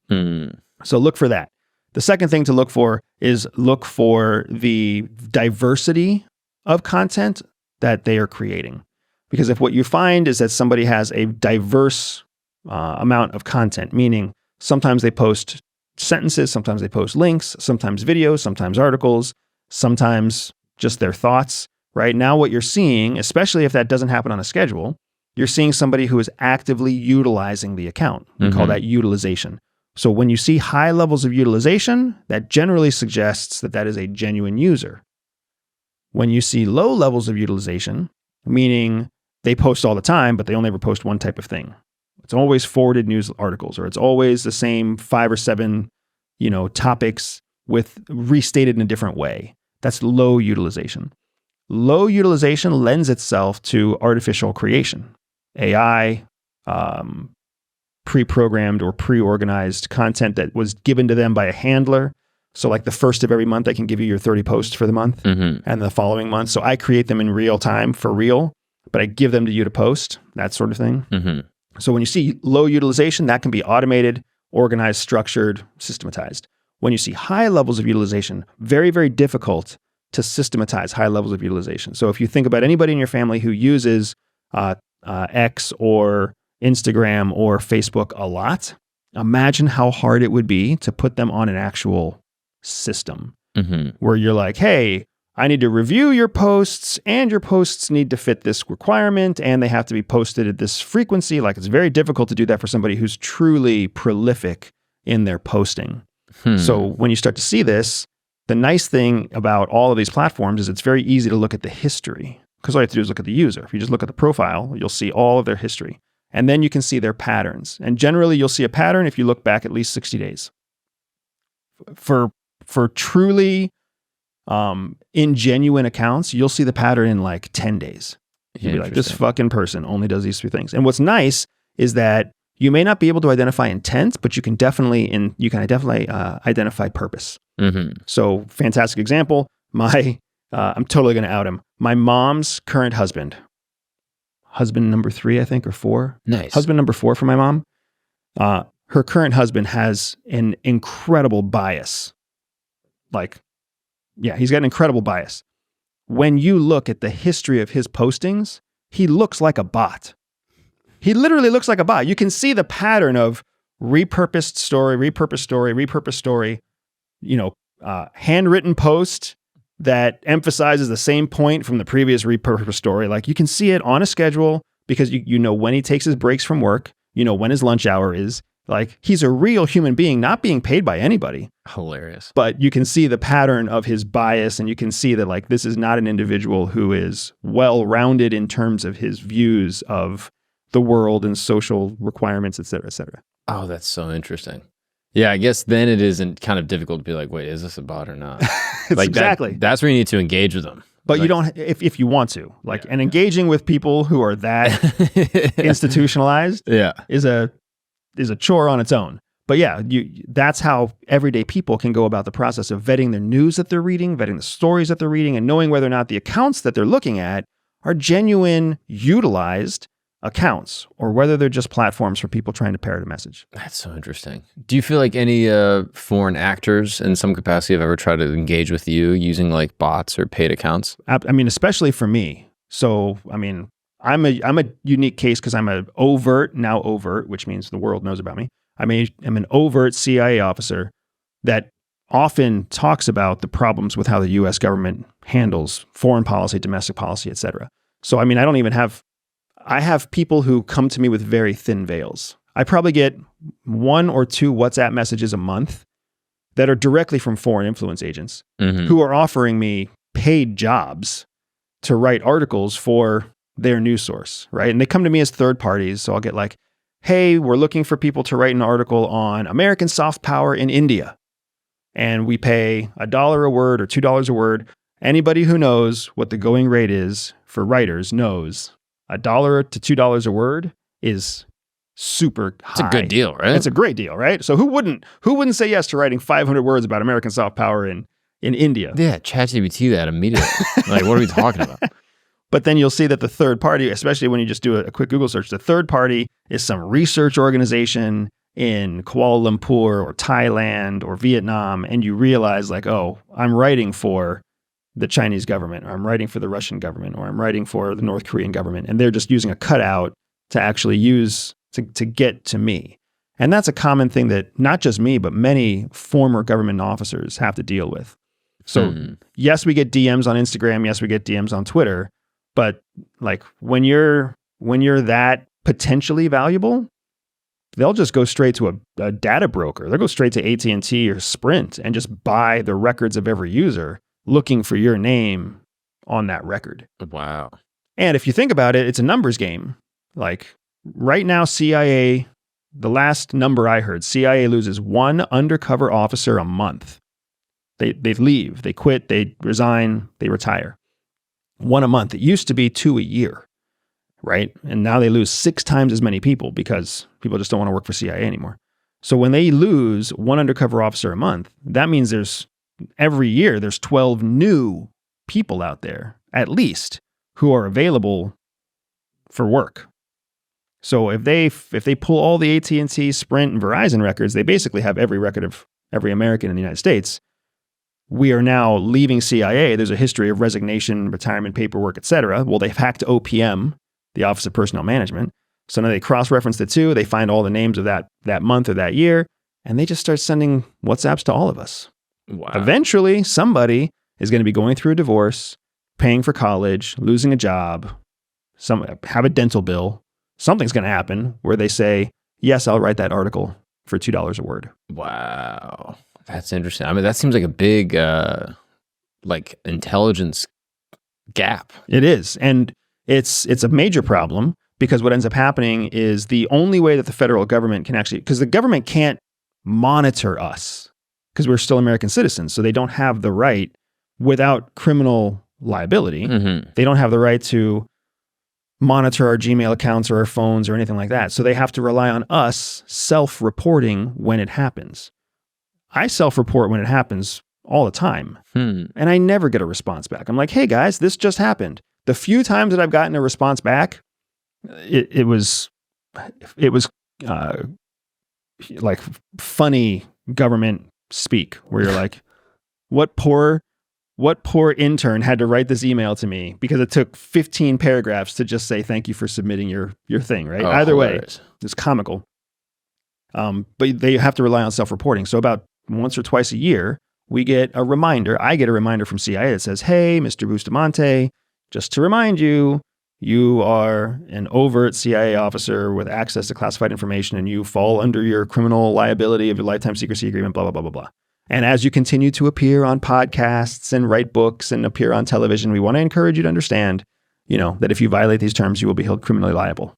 So look for that. The second thing to look for is look for the diversity of content that they are creating. Because if what you find is that somebody has a diverse amount of content, meaning sometimes they post sentences, sometimes they post links, sometimes videos, sometimes articles, sometimes just their thoughts, right? Now what you're seeing, especially if that doesn't happen on a schedule, you're seeing somebody who is actively utilizing the account. We call that utilization. So when you see high levels of utilization, that generally suggests that that is a genuine user. When you see low levels of utilization, meaning they post all the time, but they only ever post one type of thing. It's always forwarded news articles, or it's always the same 5 or 7, topics with restated in a different way. That's low utilization. Low utilization lends itself to artificial creation, AI, pre-programmed or pre-organized content that was given to them by a handler. So like the first of every month, I can give you your 30 posts for the month and the following month. So I create them in real time for real, but I give them to you to post, that sort of thing. So when you see low utilization, that can be automated, organized, structured, systematized. When you see high levels of utilization, very, very difficult to systematize high levels of utilization. So if you think about anybody in your family who uses X or Instagram or Facebook a lot, imagine how hard it would be to put them on an actual system where you're like, hey, I need to review your posts and your posts need to fit this requirement and they have to be posted at this frequency. Like it's very difficult to do that for somebody who's truly prolific in their posting. So when you start to see this, the nice thing about all of these platforms is it's very easy to look at the history because all you have to do is look at the user. If you just look at the profile, you'll see all of their history. And then you can see their patterns. And generally, you'll see a pattern if you look back at least 60 days. For truly ingenuine accounts, you'll see the pattern in like 10 days. You'll be like, this fucking person only does these 3 things. And what's nice is that you may not be able to identify intent, but you can definitely identify purpose. So fantastic example. I'm totally going to out him. My mom's current husband number 3, I think, or 4.
Nice.
Husband number 4 for my mom. Her current husband has an incredible bias. He's got an incredible bias. When you look at the history of his postings, he looks like a bot. He literally looks like a bot. You can see the pattern of repurposed story, handwritten post that emphasizes the same point from the previous repurposed story. Like you can see it on a schedule because you know when he takes his breaks from work, you know when his lunch hour is. Like he's a real human being, not being paid by anybody.
Hilarious.
But you can see the pattern of his bias and you can see that like this is not an individual who is well-rounded in terms of his views of the world and social requirements, et cetera, et cetera.
Oh, that's so interesting. Yeah, I guess then it isn't kind of difficult to be like, wait, is this a bot or not? Like
exactly.
That's where you need to engage with them.
But you don't, if you want to, engaging with people who are that institutionalized is a chore on its own. But yeah, that's how everyday people can go about the process of vetting the news that they're reading, vetting the stories that they're reading, and knowing whether or not the accounts that they're looking at are genuine, utilized accounts, or whether they're just platforms for people trying to parrot a message.
That's so interesting. Do you feel like any foreign actors in some capacity have ever tried to engage with you using like bots or paid accounts?
I mean, especially for me. So, I mean, I'm a unique case because I'm an overt, which means the world knows about me. I'm an overt CIA officer that often talks about the problems with how the U.S. government handles foreign policy, domestic policy, et cetera. So, I mean, I have people who come to me with very thin veils. I probably get 1 or 2 WhatsApp messages a month that are directly from foreign influence agents who are offering me paid jobs to write articles for their news source, right? And they come to me as third parties. So I'll get like, hey, we're looking for people to write an article on American soft power in India. And we pay $1 a word or $2 a word. Anybody who knows what the going rate is for writers knows $1 to $2 a word is super high.
It's a good deal, right?
It's a great deal, right? So who wouldn't say yes to writing 500 words about American soft power in India?
Yeah, ChatGPT that immediately. Like, what are we talking about?
But then you'll see that the third party, especially when you just do a quick Google search, the third party is some research organization in Kuala Lumpur or Thailand or Vietnam. And you realize like, oh, I'm writing for the Chinese government, or I'm writing for the Russian government, or I'm writing for the North Korean government. And they're just using a cutout to actually use to get to me. And that's a common thing that not just me, but many former government officers have to deal with. So yes, we get DMs on Instagram. Yes, we get DMs on Twitter. But like when you're that potentially valuable, they'll just go straight to a data broker. They'll go straight to AT&T or Sprint and just buy the records of every user looking for your name on that record.
Wow.
And if you think about it, it's a numbers game. Like right now, CIA, the last number I heard, CIA loses one undercover officer a month. They leave, they quit, they resign, they retire. One a month. It used to be 2 a year, right? And now they lose 6 times as many people because people just don't want to work for CIA anymore. So when they lose one undercover officer a month, that means every year there's 12 new people out there, at least, who are available for work. So if they pull all the AT&T, Sprint, and Verizon records, they basically have every record of every American in the United States. We are now leaving CIA. There's a history of resignation, retirement paperwork, et cetera. Well, they've hacked OPM, the Office of Personnel Management. So now they cross-reference the two. They find all the names of that month or that year, and they just start sending WhatsApps to all of us.
Wow.
Eventually, somebody is going to be going through a divorce, paying for college, losing a job, have a dental bill. Something's going to happen where they say, yes, I'll write that article for $2 a word.
Wow. That's interesting. I mean, that seems like a big intelligence gap.
It is. And it's a major problem because what ends up happening is the only way that the federal government can actually, because the government can't monitor us because we're still American citizens. So they don't have the right without criminal liability. Mm-hmm. They don't have the right to monitor our Gmail accounts or our phones or anything like that. So they have to rely on us self-reporting when it happens. I self-report when it happens all the time. And I never get a response back. I'm like, hey guys, this just happened. The few times that I've gotten a response back, it was like funny government speak where you're like, what poor intern had to write this email to me because it took 15 paragraphs to just say thank you for submitting your thing, right? Either way, it's comical. But they have to rely on self-reporting. So about once or twice a year, we get a reminder. I get a reminder from CIA that says, hey, Mr. Bustamante, just to remind you, you are an overt CIA officer with access to classified information and you fall under your criminal liability of your lifetime secrecy agreement, blah, blah, blah, blah, blah. And as you continue to appear on podcasts and write books and appear on television, we want to encourage you to understand, that if you violate these terms, you will be held criminally liable.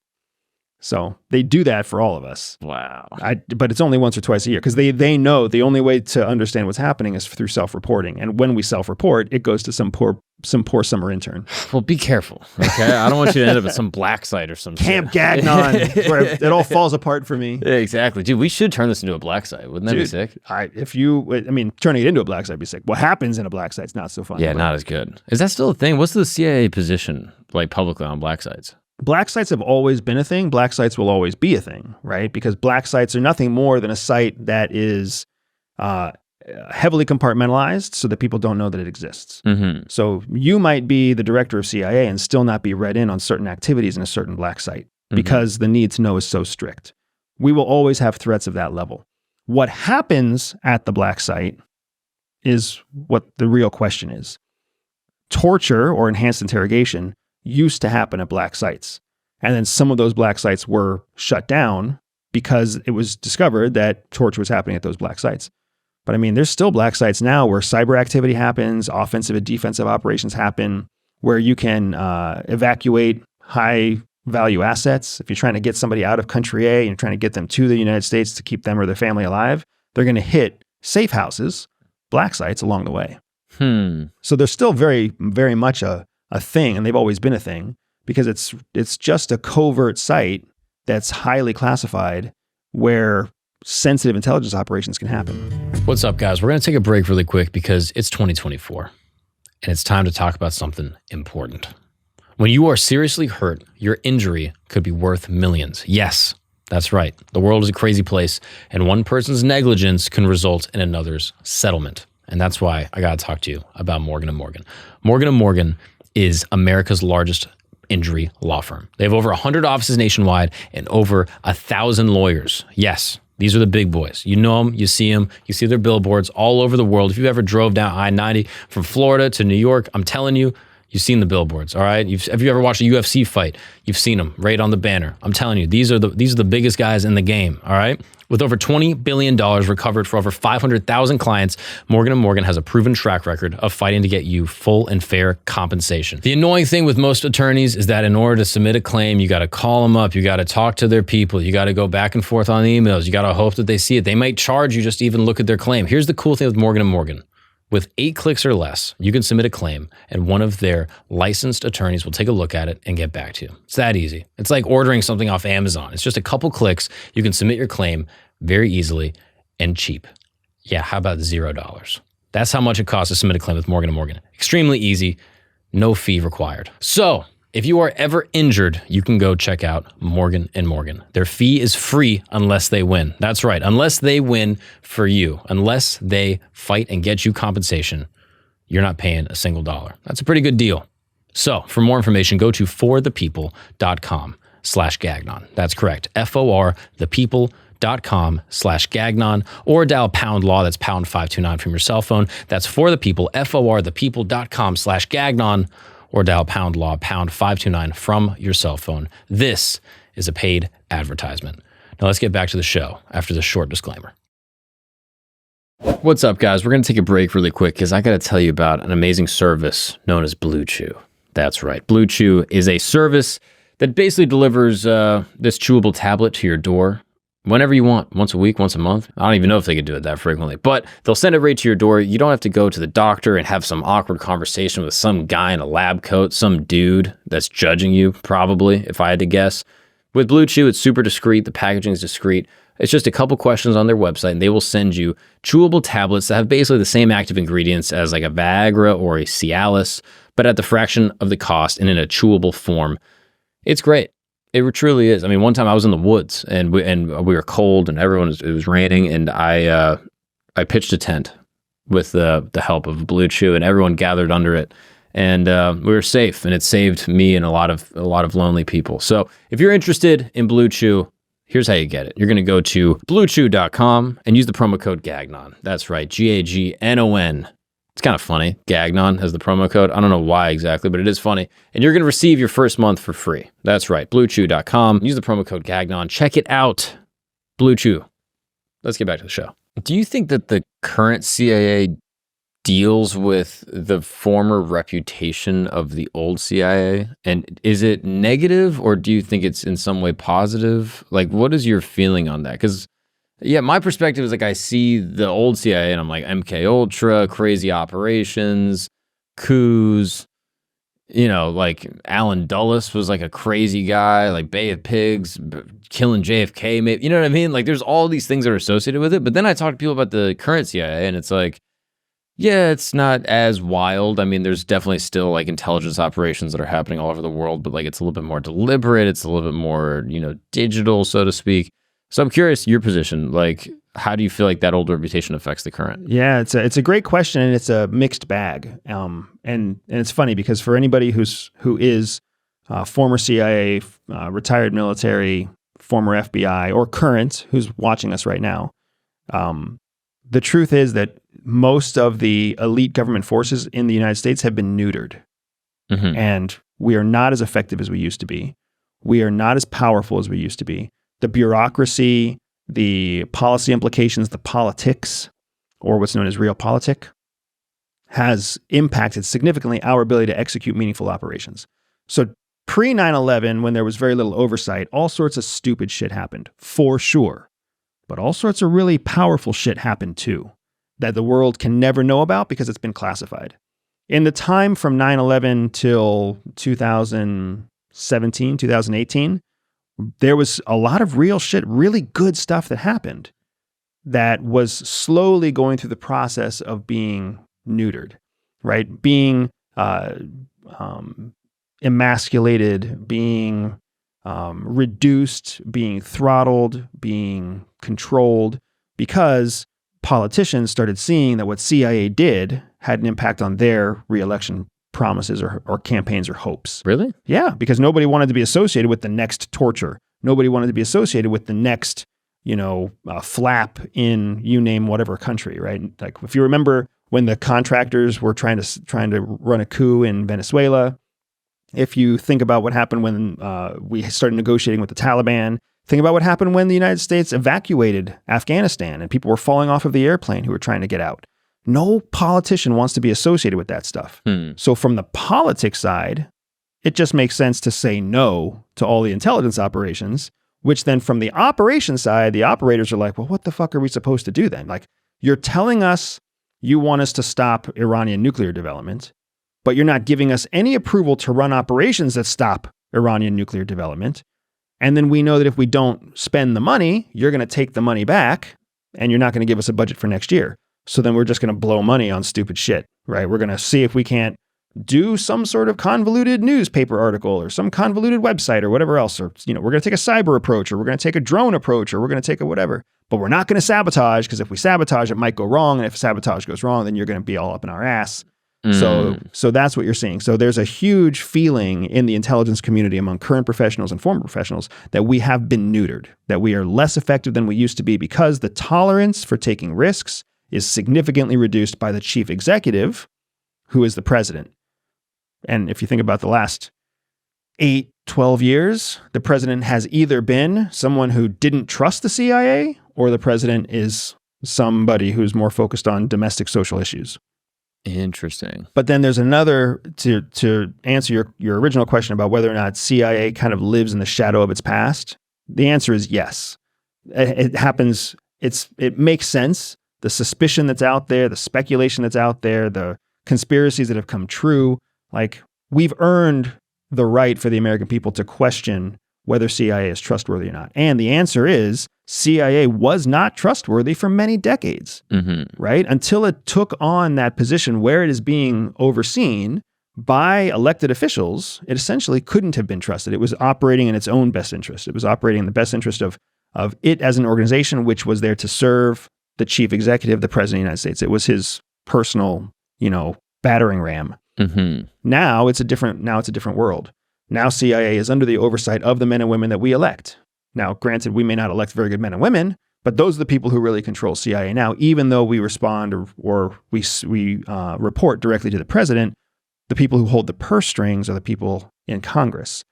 So they do that for all of us.
Wow.
But it's only once or twice a year because they know the only way to understand what's happening is through self-reporting. And when we self-report, it goes to some poor summer intern.
Well, be careful, okay? I don't want you to end up at some black site or some
Camp Gagnon, where it all falls apart for me.
Yeah, exactly. Dude, we should turn this into a black site. Wouldn't that be sick?
Turning it into a black site would be sick. What happens in a black site's not so fun.
Yeah, not as good. Is that still a thing? What's the CIA position like publicly on black sites?
Black sites have always been a thing. Black sites will always be a thing, right? Because black sites are nothing more than a site that is heavily compartmentalized so that people don't know that it exists. Mm-hmm. So you might be the director of CIA and still not be read in on certain activities in a certain black site because the need to know is so strict. We will always have threats of that level. What happens at the black site is what the real question is. Torture or enhanced interrogation used to happen at black sites. And then some of those black sites were shut down because it was discovered that torture was happening at those black sites. But there's still black sites now where cyber activity happens, offensive and defensive operations happen, where you can evacuate high value assets. If you're trying to get somebody out of country A and you're trying to get them to the United States to keep them or their family alive, they're going to hit safe houses, black sites along the way. So there's still very, very much a thing, and they've always been a thing, because it's just a covert site that's highly classified where sensitive intelligence operations can happen.
What's up, guys? We're going to take a break really quick because it's 2024, and it's time to talk about something important. When you are seriously hurt, your injury could be worth millions. Yes, that's right. The world is a crazy place, and one person's negligence can result in another's settlement. And that's why I got to talk to you about Morgan & Morgan. Morgan & Morgan is America's largest injury law firm. They have over 100 offices nationwide and over 1,000 lawyers. Yes, these are the big boys. You know them, you see their billboards all over the world. If you ever drove down I-90 from Florida to New York, I'm telling you, you've seen the billboards, all right? Have you ever watched a UFC fight? You've seen them right on the banner. I'm telling you, these are the biggest guys in the game, all right? With over $20 billion recovered for over 500,000 clients, Morgan & Morgan has a proven track record of fighting to get you full and fair compensation. The annoying thing with most attorneys is that in order to submit a claim, you got to call them up, you got to talk to their people, you got to go back and forth on emails, you got to hope that they see it. They might charge you just to even look at their claim. Here's the cool thing with Morgan & Morgan. With 8 clicks or less, you can submit a claim and one of their licensed attorneys will take a look at it and get back to you. It's that easy. It's like ordering something off Amazon. It's just a couple clicks. You can submit your claim very easily and cheap. Yeah, how about $0? That's how much it costs to submit a claim with Morgan & Morgan. Extremely easy, no fee required. So, if you are ever injured, you can go check out Morgan & Morgan. Their fee is free unless they win. That's right, unless they win for you. Unless they fight and get you compensation, you're not paying a single dollar. That's a pretty good deal. So, for more information, go to forthepeople.com/Gagnon. That's correct, forthepeople.com/Gagnon, or dial pound law, that's pound 529 from your cell phone. That's for the people, forthepeople.com/Gagnon, or dial pound law, pound 529 from your cell phone. This is a paid advertisement. Now let's get back to the show after this short disclaimer. What's up, guys? We're going to take a break really quick because I got to tell you about an amazing service known as Blue Chew. That's right. Blue Chew is a service that basically delivers this chewable tablet to your door whenever you want, once a week, once a month. I don't even know if they could do it that frequently, but they'll send it right to your door. You don't have to go to the doctor and have some awkward conversation with some guy in a lab coat, some dude that's judging you, probably, if I had to guess. With Blue Chew, it's super discreet. The packaging is discreet. It's just a couple questions on their website, and they will send you chewable tablets that have basically the same active ingredients as like a Viagra or a Cialis, but at the fraction of the cost and in a chewable form. It's great. It truly is. I mean, one time I was in the woods and we were cold and it was raining, and I pitched a tent with the help of Blue Chew, and everyone gathered under it, and we were safe, and it saved me and a lot of lonely people. So if you're interested in Blue Chew, here's how you get it. You're going to go to bluechew.com and use the promo code Gagnon. That's right, Gagnon. It's kind of funny. Gagnon has the promo code. I don't know why exactly, but it is funny. And you're going to receive your first month for free. That's right, bluechew.com. Use the promo code Gagnon. Check it out. Blue Chew. Let's get back to the show. Do you think that the current CIA deals with the former reputation of the old CIA? And is it negative, or do you think it's in some way positive? Like, what is your feeling on that? Because yeah, my perspective is like I see the old CIA and I'm like MK Ultra, crazy operations, coups, you know, like Alan Dulles was like a crazy guy, like Bay of Pigs, killing JFK, maybe, you know what I mean? Like there's all these things that are associated with it. But then I talk to people about the current CIA and it's like, yeah, it's not as wild. I mean, there's definitely still like intelligence operations that are happening all over the world, but like it's a little bit more deliberate. It's a little bit more, you know, digital, so to speak. So I'm curious your position. Like, how do you feel like that old reputation affects the current?
Yeah, it's a great question, and it's a mixed bag. And it's funny because for anybody who is former CIA, retired military, former FBI, or current who's watching us right now, the truth is that most of the elite government forces in the United States have been neutered, and we are not as effective as we used to be. We are not as powerful as we used to be. The bureaucracy, the policy implications, the politics, or what's known as realpolitik, has impacted significantly our ability to execute meaningful operations. So pre 9/11, when there was very little oversight, all sorts of stupid shit happened, for sure. But all sorts of really powerful shit happened too, that the world can never know about because it's been classified. In the time from 9/11 till 2017, 2018, there was a lot of real shit, really good stuff that happened that was slowly going through the process of being neutered, right? Being emasculated, being reduced, being throttled, being controlled, because politicians started seeing that what CIA did had an impact on their re-election promises or campaigns or hopes.
Really?
Yeah, because nobody wanted to be associated with the next torture. Nobody wanted to be associated with the next, flap in you name whatever country, right? Like if you remember when the contractors were trying to run a coup in Venezuela, if you think about what happened when we started negotiating with the Taliban, think about what happened when the United States evacuated Afghanistan and people were falling off of the airplane who were trying to get out. No politician wants to be associated with that stuff. So from the politics side, it just makes sense to say no to all the intelligence operations, which then from the operation side, the operators are like, well, what the fuck are we supposed to do then? Like, you're telling us you want us to stop Iranian nuclear development, but you're not giving us any approval to run operations that stop Iranian nuclear development. And then we know that if we don't spend the money, you're going to take the money back and you're not going to give us a budget for next year. So then we're just going to blow money on stupid shit, right? We're going to see if we can't do some sort of convoluted newspaper article or some convoluted website or whatever else. Or, we're going to take a cyber approach, or we're going to take a drone approach, or we're going to take a whatever. But we're not going to sabotage, because if we sabotage, it might go wrong. And if sabotage goes wrong, then you're going to be all up in our ass. So that's what you're seeing. So there's a huge feeling in the intelligence community among current professionals and former professionals that we have been neutered, that we are less effective than we used to be because the tolerance for taking risks is significantly reduced by the chief executive, who is the president. And if you think about the last 12 years, the president has either been someone who didn't trust the CIA, or the president is somebody who's more focused on domestic social issues.
Interesting.
But then there's another, to answer your original question about whether or not CIA kind of lives in the shadow of its past. The answer is yes. It happens. It makes sense. The suspicion that's out there, the speculation that's out there, the conspiracies that have come true, like, we've earned the right for the American people to question whether CIA is trustworthy or not. And the answer is CIA was not trustworthy for many decades, right? Until it took on that position where it is being overseen by elected officials, it essentially couldn't have been trusted. It was operating in its own best interest. It was operating in the best interest of it as an organization, which was there to serve the chief executive, the president of the United States. It was his personal, battering ram. Now it's a different world. Now CIA is under the oversight of the men and women that we elect. Now, granted, we may not elect very good men and women, but those are the people who really control CIA now, even though we respond or we report directly to the president. The people who hold the purse strings are the people in Congress.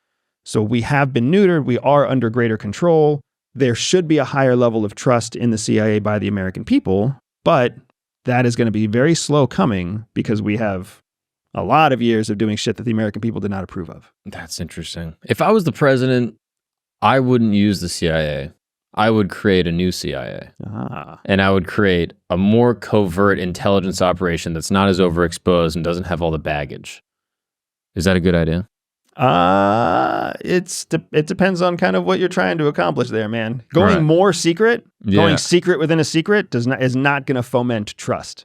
So we have been neutered. We are under greater control. There should be a higher level of trust in the CIA by the American people, but that is going to be very slow coming because we have a lot of years of doing shit that the American people did not approve of.
That's interesting. If I was the president, I wouldn't use the CIA. I would create a new CIA. And I would create a more covert intelligence operation that's not as overexposed and doesn't have all the baggage. Is that a good idea?
It depends on kind of what you're trying to accomplish there, man. Going more secret, going secret within a secret is not going to foment trust.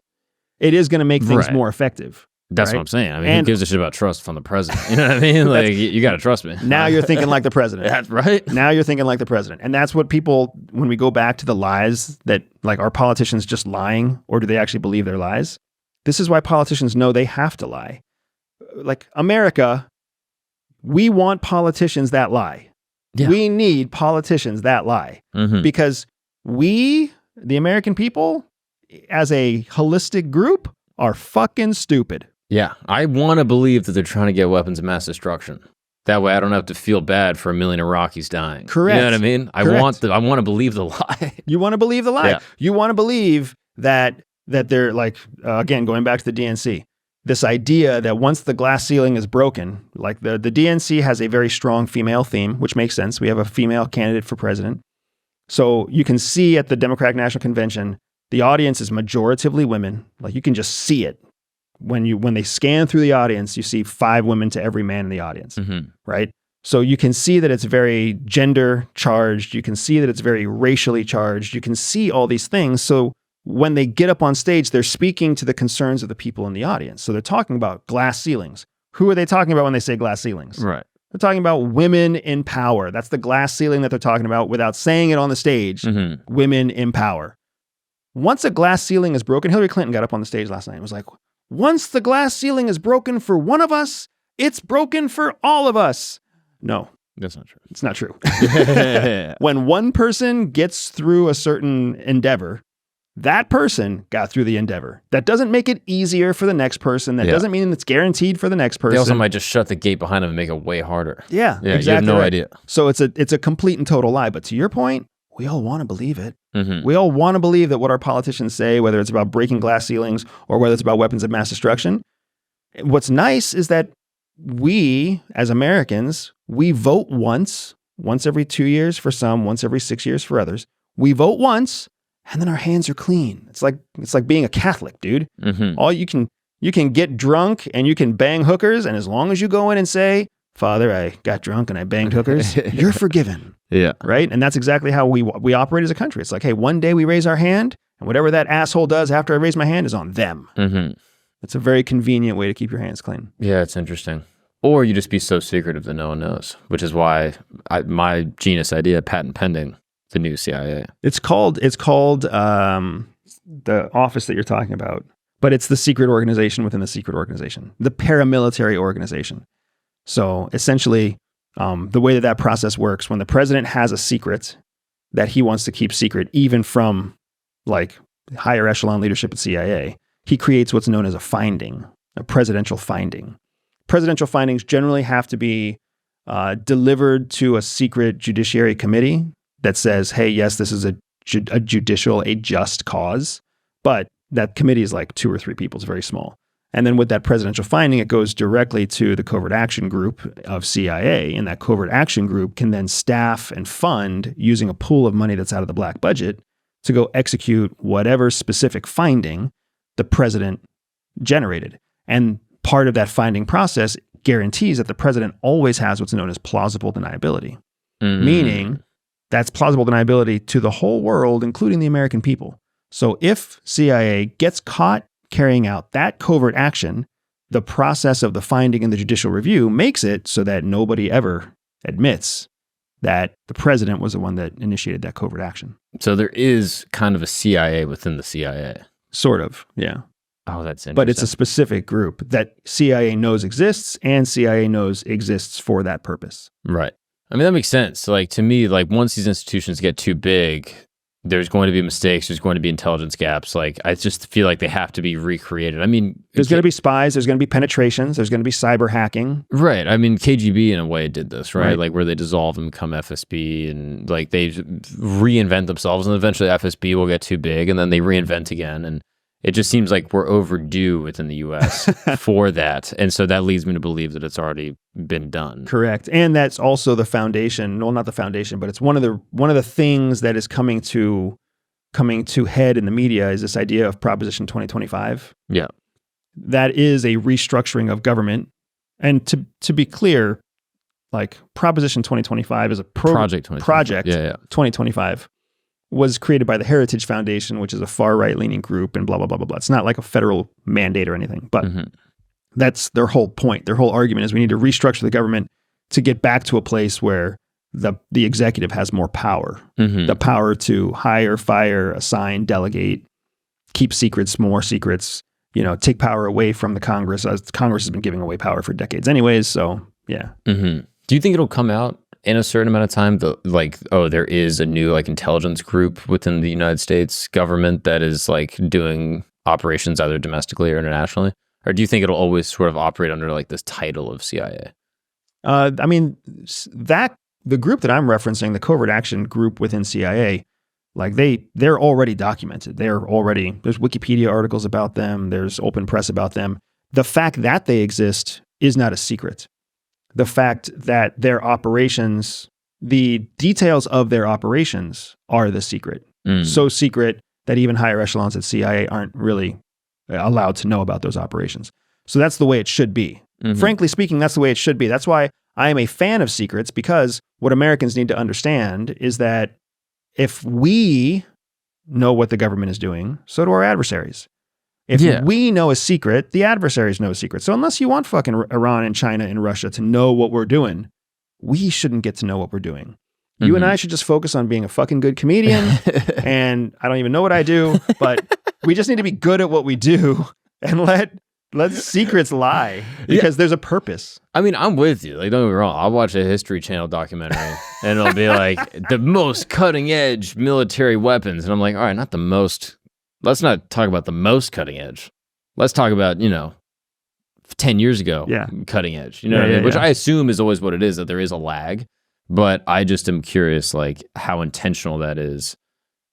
It is going to make things more effective.
That's what I'm saying. I mean, who gives a shit about trust from the president? You know what I mean? Like, you got to trust me.
Now you're thinking like the president.
That's right.
Now you're thinking like the president. And that's what people, when we go back to the lies that, like, are politicians just lying, or do they actually believe their lies? This is why politicians know they have to lie. Like, America, we want politicians that lie. Yeah. We need politicians that lie. Because we, the American people, as a holistic group, are fucking stupid.
Yeah, I want to believe that they're trying to get weapons of mass destruction. That way I don't have to feel bad for 1 million Iraqis dying.
Correct.
You know what I mean?
Correct.
I want to believe the lie.
You want to believe the lie.
Yeah.
You want to believe that they're like, again, going back to the DNC, this idea that once the glass ceiling is broken, like the DNC has a very strong female theme, which makes sense. We have a female candidate for president. So you can see at the Democratic National Convention, the audience is majoritively women. Like, you can just see it. When they scan through the audience, you see 5 women to every man in the audience, right? So you can see that it's very gender charged. You can see that it's very racially charged. You can see all these things. So when they get up on stage, they're speaking to the concerns of the people in the audience. So they're talking about glass ceilings. Who are they talking about when they say glass ceilings?
Right.
They're talking about women in power. That's the glass ceiling that they're talking about without saying it on the stage. Women in power. Once a glass ceiling is broken, Hillary Clinton got up on the stage last night and was like, once the glass ceiling is broken for one of us, it's broken for all of us. No.
That's not true.
It's not true. When one person gets through a certain endeavor, that person got through the endeavor. That doesn't make it easier for the next person. That doesn't mean it's guaranteed for the next person.
They also might just shut the gate behind them and make it way harder.
Yeah, exactly.
You have no idea.
So it's a complete and total lie. But to your point, we all want to believe it.
Mm-hmm.
We all want to believe that what our politicians say, whether it's about breaking glass ceilings or whether it's about weapons of mass destruction. What's nice is that we, as Americans, we vote once every 2 years for some, once every 6 years for others. We vote once, and then our hands are clean. It's like being a Catholic, dude.
Mm-hmm.
All you can get drunk and you can bang hookers, and as long as you go in and say, "Father, I got drunk and I banged hookers," you're forgiven.
Yeah.
Right? And that's exactly how we operate as a country. It's like, hey, one day we raise our hand, and whatever that asshole does after I raise my hand is on them.
Mm-hmm.
It's a very convenient way to keep your hands clean.
Yeah, it's interesting. Or you just be so secretive that no one knows, which is why my genius idea, patent pending, the new CIA.
It's called the office that you're talking about, but it's the secret organization within the secret organization, the paramilitary organization. So essentially, the way that process works, when the president has a secret that he wants to keep secret, even from like higher echelon leadership at CIA, he creates what's known as a finding, a presidential finding. Presidential findings generally have to be delivered to a secret judiciary committee that says, hey, yes, this is a just cause. But that committee is like 2 or 3 people. It's very small. And then with that presidential finding, it goes directly to the covert action group of CIA. And that covert action group can then staff and fund using a pool of money that's out of the black budget to go execute whatever specific finding the president generated. And part of that finding process guarantees that the president always has what's known as plausible deniability, meaning that's plausible deniability to the whole world, including the American people. So if CIA gets caught carrying out that covert action, the process of the finding and the judicial review makes it so that nobody ever admits that the president was the one that initiated that covert action.
So there is kind of a CIA within the CIA.
Sort of, yeah.
Oh, that's interesting.
But it's a specific group that CIA knows exists and CIA knows exists for that purpose.
Right. I mean, that makes sense. Like, to me, like, once these institutions get too big, there's going to be mistakes. There's going to be intelligence gaps. Like, I just feel like they have to be recreated. I mean,
there's going to be spies. There's going to be penetrations. There's going to be cyber hacking.
Right. I mean, KGB in a way did this, right? Like, where they dissolve and become FSB, and like they reinvent themselves, and eventually FSB will get too big, and then they reinvent again. And it just seems like we're overdue within the U.S. for that. And so that leads me to believe that it's already been done.
Correct. And that's also the foundation. Well, not the foundation, but it's one of the things that is coming to head in the media is this idea of Proposition 2025.
Yeah.
That is a restructuring of government. And to be clear, like Proposition 2025 is a project 2025. Was created by the Heritage Foundation, which is a far right leaning group, and blah, blah, blah, blah, blah. It's not like a federal mandate or anything, but that's their whole point. Their whole argument is we need to restructure the government to get back to a place where the executive has more power, the power to hire, fire, assign, delegate, keep secrets, more secrets, take power away from the Congress. Congress has been giving away power for decades anyways. So yeah.
Do you think it'll come out in a certain amount of time, there is a new like intelligence group within the United States government that is like doing operations either domestically or internationally? Or do you think it'll always sort of operate under like this title of CIA?
I mean, the group that I'm referencing, the covert action group within CIA, like they're already documented. There's Wikipedia articles about them. There's open press about them. The fact that they exist is not a secret. The fact that their operations, the details of their operations are the secret. So secret that even higher echelons at CIA aren't really allowed to know about those operations. So that's the way it should be. Frankly speaking, that's the way it should be. That's why I am a fan of secrets, because what Americans need to understand is that if we know what the government is doing, so do our adversaries. If we know a secret, the adversaries know a secret. So unless you want fucking Iran and China and Russia to know what we're doing, we shouldn't get to know what we're doing. You and I should just focus on being a fucking good comedian. And I don't even know what I do, but we just need to be good at what we do and let Let secrets lie because there's a purpose.
I mean, I'm with you. Like, don't get me wrong. I'll watch a History Channel documentary and it'll be like the most cutting edge military weapons. And I'm like, all right, not the most. Let's not talk about the most cutting edge. Let's talk about, 10 years ago, cutting edge. You know what I mean? Which I assume is always what it is, that there is a lag. But I just am curious, like, how intentional that is.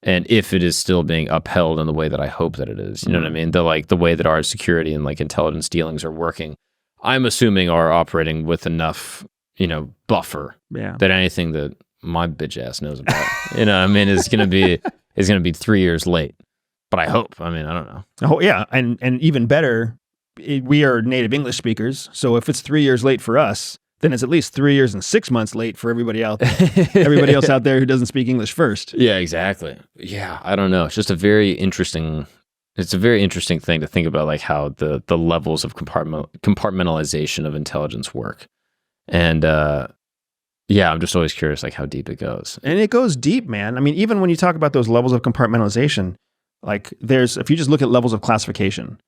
And if it is still being upheld in the way that I hope that it is, you know what I mean? The way that our security and like intelligence dealings are working, I'm assuming are operating with enough, buffer that anything that my bitch ass knows about, is going to be 3 years late. But I hope. I mean, I don't know.
Oh yeah, and even better, we are native English speakers, so if it's 3 years late for us, then it's at least 3 years and 6 months late for everybody else out there who doesn't speak English first.
Yeah, exactly. Yeah, I don't know. It's just a very interesting thing to think about, like how the levels of compartmentalization of intelligence work. And I'm just always curious, like how deep it goes.
And it goes deep, man. I mean, even when you talk about those levels of compartmentalization, like if you just look at levels of classification,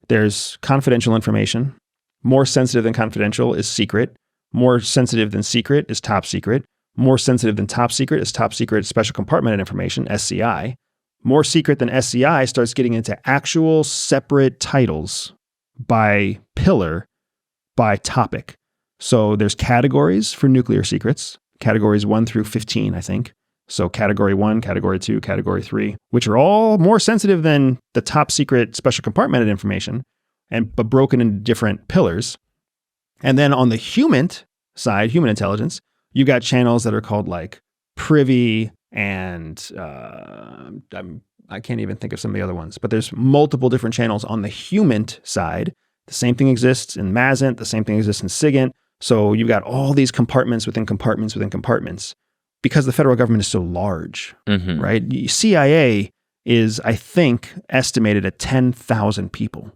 there's confidential information. More sensitive than confidential is secret. More sensitive than secret is top secret. More sensitive than top secret is top secret special compartmented information, SCI. More secret than SCI starts getting into actual separate titles by pillar, by topic. So there's categories for nuclear secrets, categories 1 through 15, I think. So category 1, category 2, category 3, which are all more sensitive than the top secret special compartmented information, but broken into different pillars. And then on the human side, human intelligence, you got channels that are called like privy and I can't even think of some of the other ones, but there's multiple different channels on the human side. The same thing exists in Mazant, the same thing exists in SIGINT. So you've got all these compartments within compartments within compartments because the federal government is so large, right? CIA is, I think, estimated at 10,000 people.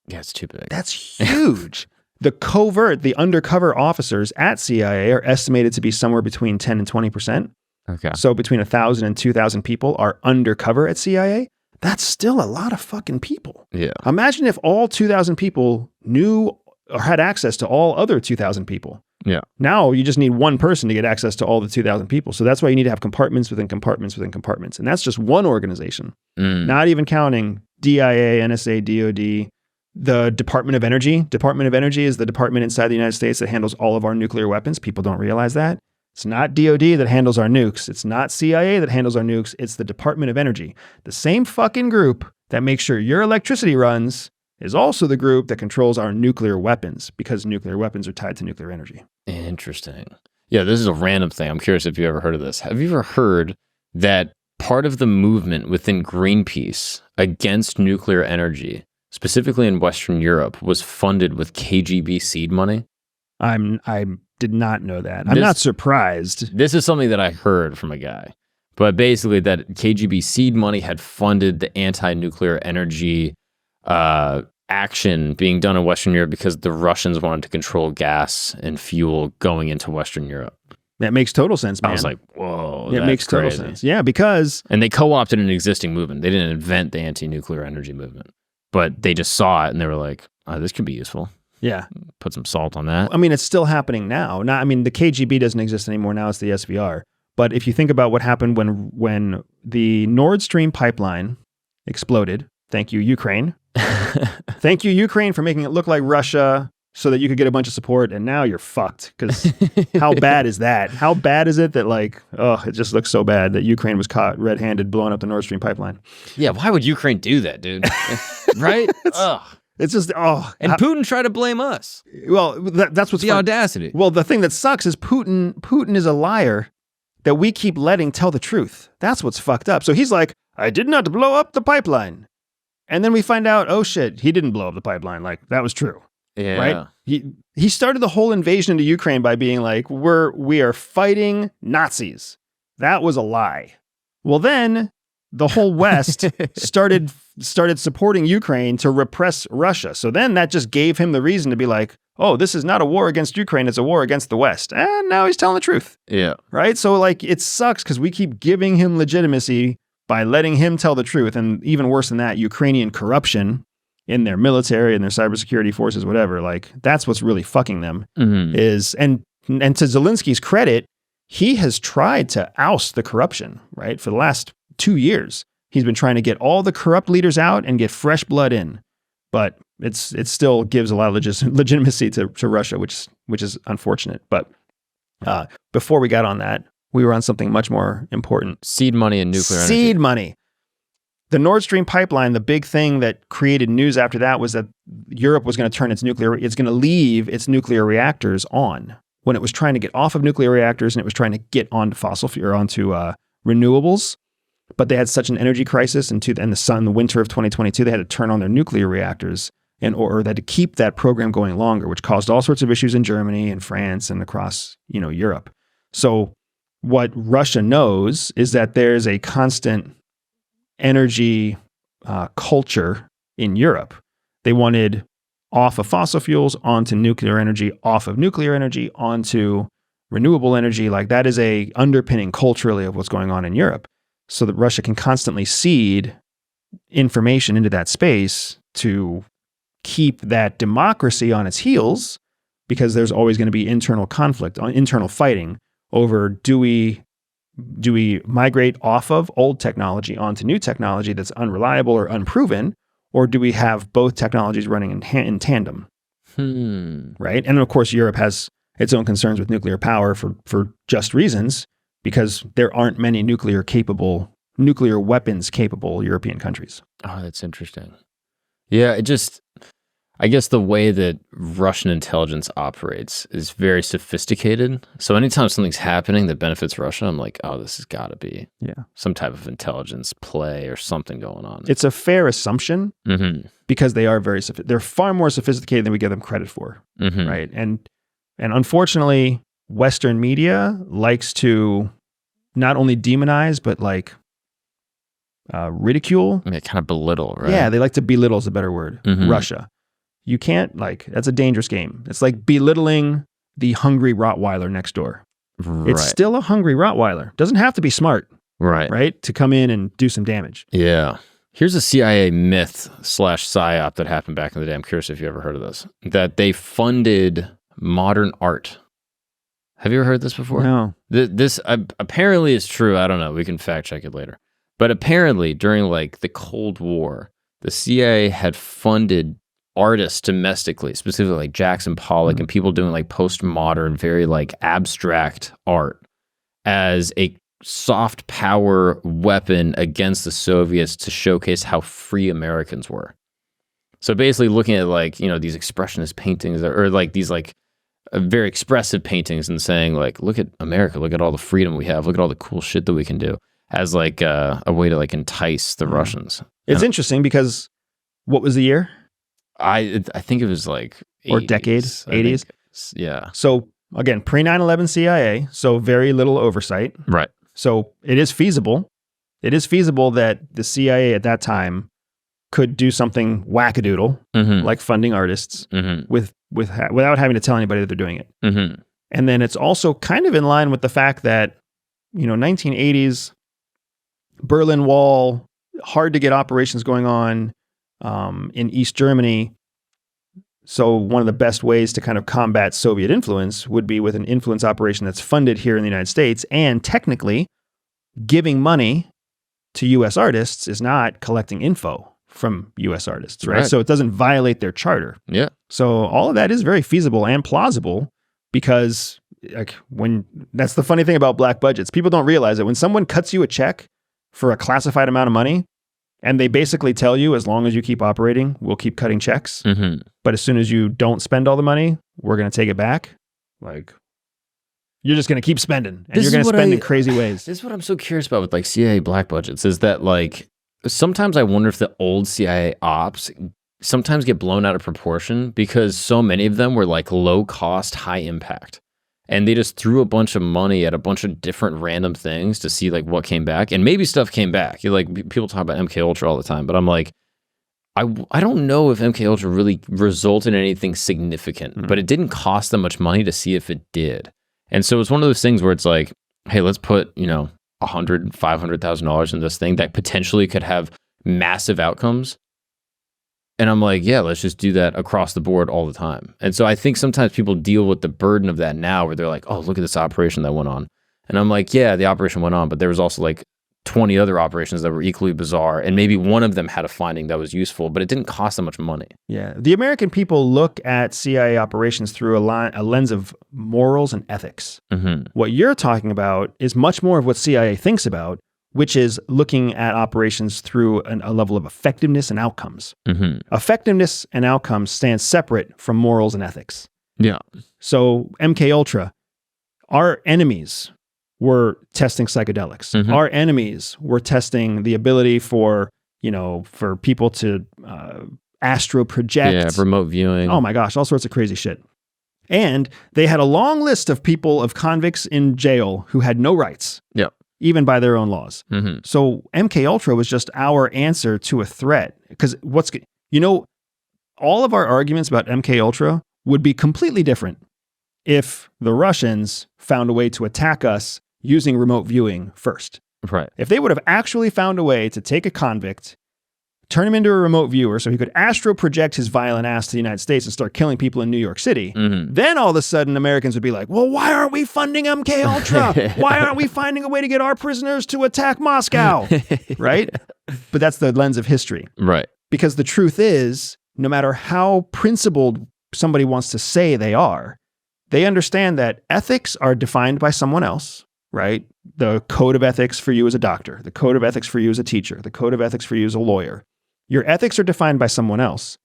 Yeah, it's too big.
That's huge. The covert, the undercover officers at CIA are estimated to be somewhere between 10 and 20%.
Okay.
So between 1,000 and 2,000 people are undercover at CIA. That's still a lot of fucking people.
Yeah.
Imagine if all 2,000 people knew or had access to all other 2,000 people.
Yeah.
Now you just need one person to get access to all the 2,000 people. So that's why you need to have compartments within compartments within compartments. And that's just one organization. Not even counting DIA, NSA, DOD, the Department of Energy. Department of Energy is the department inside the United States that handles all of our nuclear weapons. People don't realize that. It's not DOD that handles our nukes. It's not CIA that handles our nukes. It's the Department of Energy. The same fucking group that makes sure your electricity runs is also the group that controls our nuclear weapons because nuclear weapons are tied to nuclear energy.
Interesting. Yeah, this is a random thing. I'm curious if you ever heard of this. Have you ever heard that part of the movement within Greenpeace against nuclear energy, specifically in Western Europe, was funded with KGB seed money?
I did not know that. I'm not surprised.
This is something that I heard from a guy. But basically that KGB seed money had funded the anti-nuclear energy action being done in Western Europe because the Russians wanted to control gas and fuel going into Western Europe.
That makes total sense, man.
I was like, whoa,
it makes total sense. Yeah, because...
And they co-opted an existing movement. They didn't invent the anti-nuclear energy movement. But they just saw it and they were like, oh, this could be useful.
Yeah.
Put some salt on that.
I mean, it's still happening now. The KGB doesn't exist anymore. Now it's the SVR. But if you think about what happened when the Nord Stream pipeline exploded, thank you, Ukraine. Thank you, Ukraine, for making it look like Russia so that you could get a bunch of support. And now you're fucked because how bad is that? How bad is it that it just looks so bad that Ukraine was caught red-handed blowing up the Nord Stream pipeline?
Yeah, why would Ukraine do that, dude? Right?
It's just,
And Putin tried to blame us.
Well, that's what's
the audacity.
Well, the thing that sucks is Putin is a liar that we keep letting tell the truth. That's what's fucked up. So he's like, I did not blow up the pipeline. And then we find out, oh shit, he didn't blow up the pipeline. Like, that was true.
Yeah.
Right? He started the whole invasion into Ukraine by being like, we are fighting Nazis. That was a lie. Well, then the whole West started supporting Ukraine to repress Russia. So then that just gave him the reason to be like, oh, this is not a war against Ukraine, it's a war against the West. And now he's telling the truth.
Yeah.
Right? So it sucks because we keep giving him legitimacy by letting him tell the truth. And even worse than that, Ukrainian corruption in their military and their cybersecurity forces, whatever. Like that's what's really fucking them is, and to Zelensky's credit, he has tried to oust the corruption, right? For the last 2 years, he's been trying to get all the corrupt leaders out and get fresh blood in, but it still gives a lot of legitimacy to Russia, which is unfortunate. But before we got on that, we were on something much more important.
Seed money and nuclear energy.
Seed money. The Nord Stream pipeline, the big thing that created news after that was that Europe was going to it's going to leave its nuclear reactors on when it was trying to get off of nuclear reactors and it was trying to get onto fossil fuel or onto renewables. But they had such an energy crisis in the winter of 2022, they had to turn on their nuclear reactors or they had to keep that program going longer, which caused all sorts of issues in Germany and France and across, Europe. So what Russia knows is that there's a constant energy culture in Europe. They wanted off of fossil fuels onto nuclear energy, off of nuclear energy onto renewable energy. Like that is a underpinning culturally of what's going on in Europe, so that Russia can constantly seed information into that space to keep that democracy on its heels, because there's always going to be internal conflict, internal fighting over do we migrate off of old technology onto new technology that's unreliable or unproven, or do we have both technologies running in tandem? Right? And of course, Europe has its own concerns with nuclear power for just reasons, because there aren't many nuclear weapons capable European countries.
Oh, that's interesting. Yeah, I guess the way that Russian intelligence operates is very sophisticated. So anytime something's happening that benefits Russia, I'm like, oh, this has got to be some type of intelligence play or something going on.
It's a fair assumption because they are they're far more sophisticated than we give them credit for, right? And unfortunately, Western media likes to not only demonize, but like ridicule.
I mean, kind of belittle, right?
Yeah, they like to belittle is a better word. Russia. You can't, that's a dangerous game. It's like belittling the hungry Rottweiler next door. Right. It's still a hungry Rottweiler. Doesn't have to be smart. Right? To come in and do some damage.
Yeah. Here's a CIA myth / Psy-Op that happened back in the day. I'm curious if you ever heard of this. That they funded modern art. Have you ever heard this before?
No.
This apparently is true. I don't know. We can fact check it later. But apparently during like the Cold War, the CIA had funded artists domestically, specifically like Jackson Pollock and people doing like postmodern, very like abstract art as a soft power weapon against the Soviets to showcase how free Americans were. So basically looking at like, these expressionist paintings or like these like very expressive paintings and saying like, look at America, look at all the freedom we have, look at all the cool shit that we can do, as like a way to like entice the Russians.
It's interesting because what was the year?
I think it was like 80s,
or decade, 80s.
Yeah.
So again, pre 9/11 CIA, so very little oversight.
Right.
So it is feasible. It is feasible that the CIA at that time could do something wackadoodle, like funding artists without having to tell anybody that they're doing it. And then it's also kind of in line with the fact that, 1980s, Berlin Wall, hard to get operations going on in East Germany. So one of the best ways to kind of combat Soviet influence would be with an influence operation that's funded here in the United States, and technically giving money to U.S. artists is not collecting info from U.S. artists, right? So it doesn't violate their charter.
Yeah.
So all of that is very feasible and plausible, because that's the funny thing about black budgets. People don't realize that when someone cuts you a check for a classified amount of money, and they basically tell you, as long as you keep operating, we'll keep cutting checks. But as soon as you don't spend all the money, we're going to take it back. Like, you're just going to keep spending, and you're going to spend in crazy ways.
This is what I'm so curious about with like CIA black budgets, is that like, sometimes I wonder if the old CIA ops sometimes get blown out of proportion, because so many of them were like low cost, high impact. And they just threw a bunch of money at a bunch of different random things to see like what came back. And maybe stuff came back. People talk about MK Ultra all the time, but I'm like, I don't know if MK Ultra really resulted in anything significant, but it didn't cost them much money to see if it did. And so it's one of those things where it's like, hey, let's put, $100,000, $500,000 in this thing that potentially could have massive outcomes. And I'm like, yeah, let's just do that across the board all the time. And so I think sometimes people deal with the burden of that now where they're like, oh, look at this operation that went on. And I'm like, yeah, the operation went on, but there was also like 20 other operations that were equally bizarre. And maybe one of them had a finding that was useful, but it didn't cost that much money.
Yeah. The American people look at CIA operations through a lens of morals and ethics. What you're talking about is much more of what CIA thinks about, which is looking at operations through a level of effectiveness and outcomes. Effectiveness and outcomes stand separate from morals and ethics.
Yeah.
So MK Ultra, our enemies were testing psychedelics. Our enemies were testing the ability for people to astro project.
Yeah, remote viewing.
Oh my gosh, all sorts of crazy shit. And they had a long list of people, of convicts in jail who had no rights.
Yep.
Even by their own laws. So MK Ultra was just our answer to a threat. Because all of our arguments about MK Ultra would be completely different if the Russians found a way to attack us using remote viewing first.
Right.
If they would have actually found a way to take a convict, turn him into a remote viewer so he could astro project his violent ass to the United States and start killing people in New York City, then all of a sudden Americans would be like, well, why aren't we funding MK Ultra? Why aren't we finding a way to get our prisoners to attack Moscow? Right? But that's the lens of history.
Right.
Because the truth is, no matter how principled somebody wants to say they are, they understand that ethics are defined by someone else, right? The code of ethics for you as a doctor, the code of ethics for you as a teacher, the code of ethics for you as a lawyer. Your ethics are defined by someone else.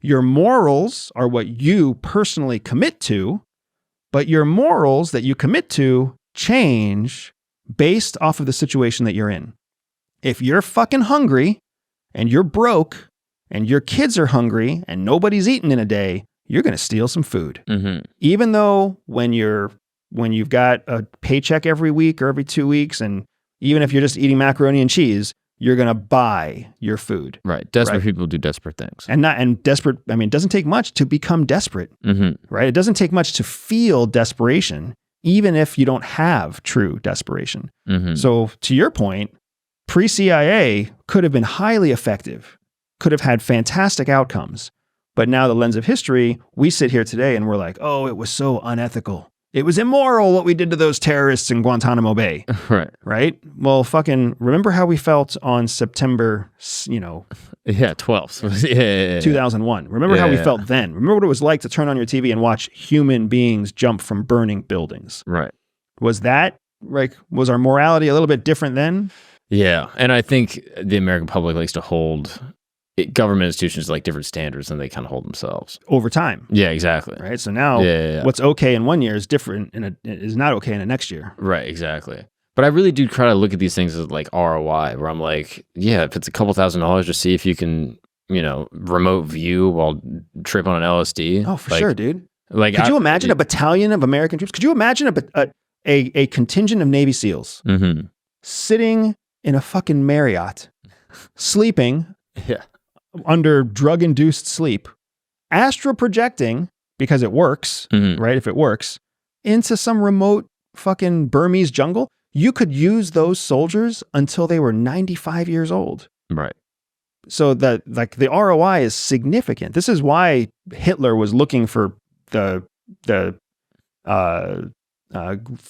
Your morals are what you personally commit to, but your morals that you commit to change based off of the situation that you're in. If you're fucking hungry and you're broke and your kids are hungry and nobody's eaten in a day, you're going to steal some food. Even though when you've got a paycheck every week or every 2 weeks, and even if you're just eating macaroni and cheese, you're going to buy your food.
Right. Desperate people do desperate things.
And desperate, I mean, it doesn't take much to become desperate, right? It doesn't take much to feel desperation, even if you don't have true desperation. So to your point, pre-CIA could have been highly effective, could have had fantastic outcomes. But now the lens of history, we sit here today and we're like, oh, it was so unethical. It was immoral what we did to those terrorists in Guantanamo Bay. Right? Well, fucking remember how we felt on September,
12th.
2001. Remember how we felt then. Remember what it was like to turn on your TV and watch human beings jump from burning buildings.
Right.
Was our morality a little bit different then?
Yeah. And I think the American public likes to hold government institutions like different standards than they kind of hold themselves
over time.
Yeah, exactly.
Right. So now what's okay in 1 year is different is not okay in the next year.
Right. Exactly. But I really do try to look at these things as like ROI, where I'm like, yeah, if it's a couple $1,000s to see if you can, remote view while trip on an LSD.
Oh, for sure, dude.
Like,
could you imagine a battalion of American troops? Could you imagine a contingent of Navy SEALs sitting in a fucking Marriott, sleeping under drug-induced sleep, astral projecting, because it works, right? If it works, into some remote fucking Burmese jungle, you could use those soldiers until they were 95 years old.
Right.
So that the ROI is significant. This is why Hitler was looking for the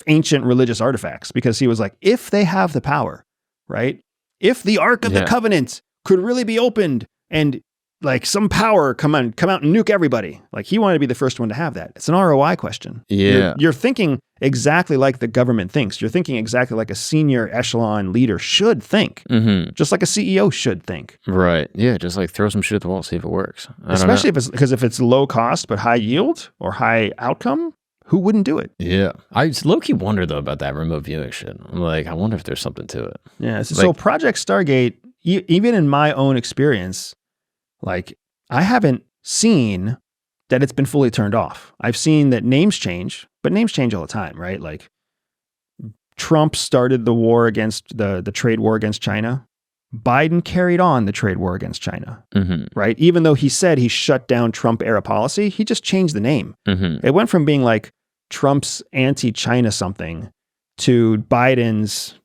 ancient religious artifacts, because he was like, if they have the power, right? If the Ark of the Covenant could really be opened and like some power come out and nuke everybody. Like he wanted to be the first one to have that. It's an ROI question.
Yeah.
You're thinking exactly like the government thinks. You're thinking exactly like a senior echelon leader should think. Just like a CEO should think.
Right. Yeah. Just like throw some shit at the wall, see if it works.
Especially if it's low cost but high yield or high outcome, who wouldn't do it?
Yeah. I low-key wonder though about that remote viewing shit. I'm like, I wonder if there's something to it.
Yeah. So Project Stargate, even in my own experience, like I haven't seen that it's been fully turned off. I've seen that names change, but names change all the time, right? Like Trump started the war against the trade war against China. Biden carried on the trade war against China, right? Even though he said he shut down Trump era policy, he just changed the name. It went from being like Trump's anti-China something to Biden's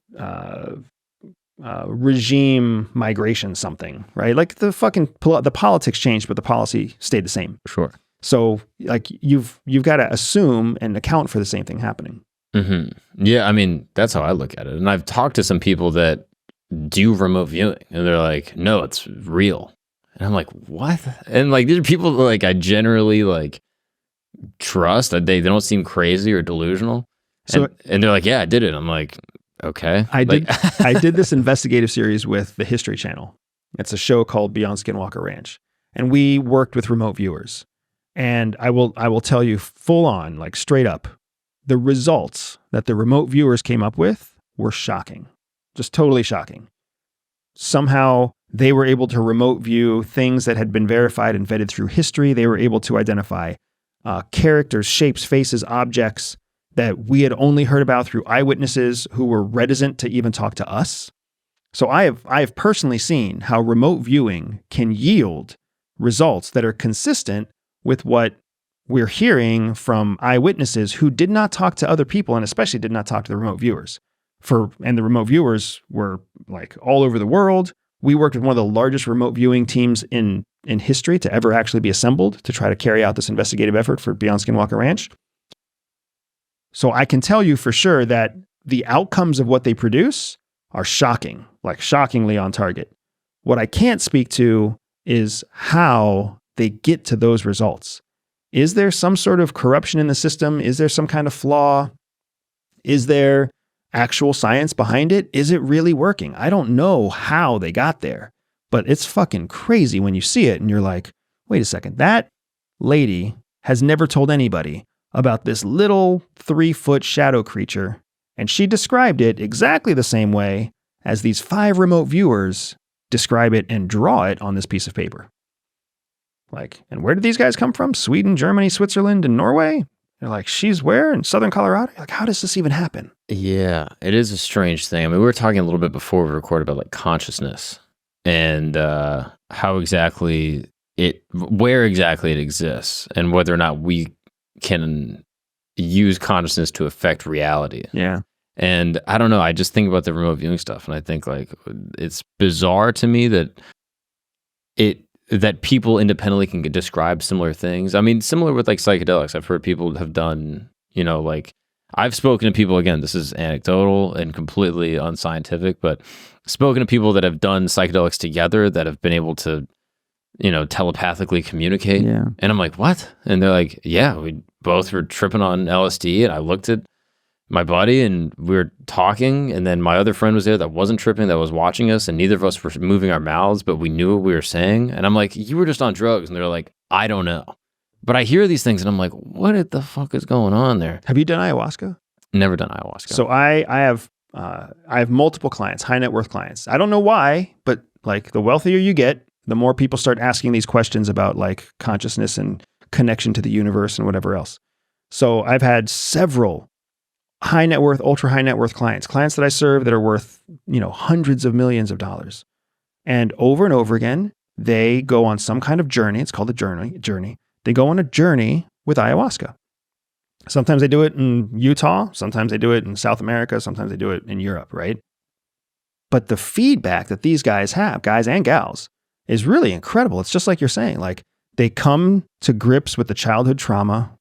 regime migration something, right? Like the politics changed, but the policy stayed the same.
Sure.
So like you've got to assume and account for the same thing happening.
Mm-hmm. Yeah, I mean, that's how I look at it. And I've talked to some people that do remote viewing, and they're like, no, it's real. And I'm like, what? And like, these are people that like I generally like trust. They don't seem crazy or delusional. And they're like, yeah, I did it. I'm like, okay.
I did this investigative series with the History Channel. It's a show called Beyond Skinwalker Ranch. And we worked with remote viewers. And I will tell you full on, like straight up, the results that the remote viewers came up with were shocking. Just totally shocking. Somehow they were able to remote view things that had been verified and vetted through history. They were able to identify characters, shapes, faces, objects that we had only heard about through eyewitnesses who were reticent to even talk to us. So I have personally seen how remote viewing can yield results that are consistent with what we're hearing from eyewitnesses who did not talk to other people, and especially did not talk to the remote viewers. And the remote viewers were like all over the world. We worked with one of the largest remote viewing teams in history to ever actually be assembled to try to carry out this investigative effort for Beyond Skinwalker Ranch. So I can tell you for sure that the outcomes of what they produce are shocking, like shockingly on target. What I can't speak to is how they get to those results. Is there some sort of corruption in the system? Is there some kind of flaw? Is there actual science behind it? Is it really working? I don't know how they got there, but it's fucking crazy when you see it and you're like, wait a second, that lady has never told anybody about this little 3-foot shadow creature, and she described it exactly the same way as these 5 remote viewers describe it and draw it on this piece of paper. Like, and where did these guys come from? Sweden, Germany, Switzerland, and Norway? They're like, she's where? In southern Colorado? You're like, how does this even happen?
Yeah, it is a strange thing. I mean, we were talking a little bit before we recorded about like consciousness and how exactly where exactly it exists, and whether or not we can use consciousness to affect reality.
Yeah.
And I don't know, I just think about the remote viewing stuff, and I think like it's bizarre to me that that people independently can describe similar things. I mean, similar with like psychedelics. I've heard people have done, like I've spoken to people, again, this is anecdotal and completely unscientific, but spoken to people that have done psychedelics together that have been able to, telepathically communicate.
Yeah.
And I'm like, what? And they're like, yeah, we both were tripping on LSD, and I looked at my buddy and we were talking, and then my other friend was there that wasn't tripping, that was watching us, and neither of us were moving our mouths, but we knew what we were saying. And I'm like, you were just on drugs. And they're like, I don't know. But I hear these things and I'm like, what the fuck is going on there?
Have you done ayahuasca?
Never done ayahuasca.
So I have multiple clients, high net worth clients. I don't know why, but like the wealthier you get, the more people start asking these questions about like consciousness and connection to the universe and whatever else. So I've had several high net worth, ultra high net worth clients that I serve that are worth, hundreds of millions of dollars. And over again, they go on some kind of journey. It's called a journey. They go on a journey with ayahuasca. Sometimes they do it in Utah. Sometimes they do it in South America. Sometimes they do it in Europe, right? But the feedback that these guys have, guys and gals, is really incredible. It's just like you're saying, like they come to grips with the childhood trauma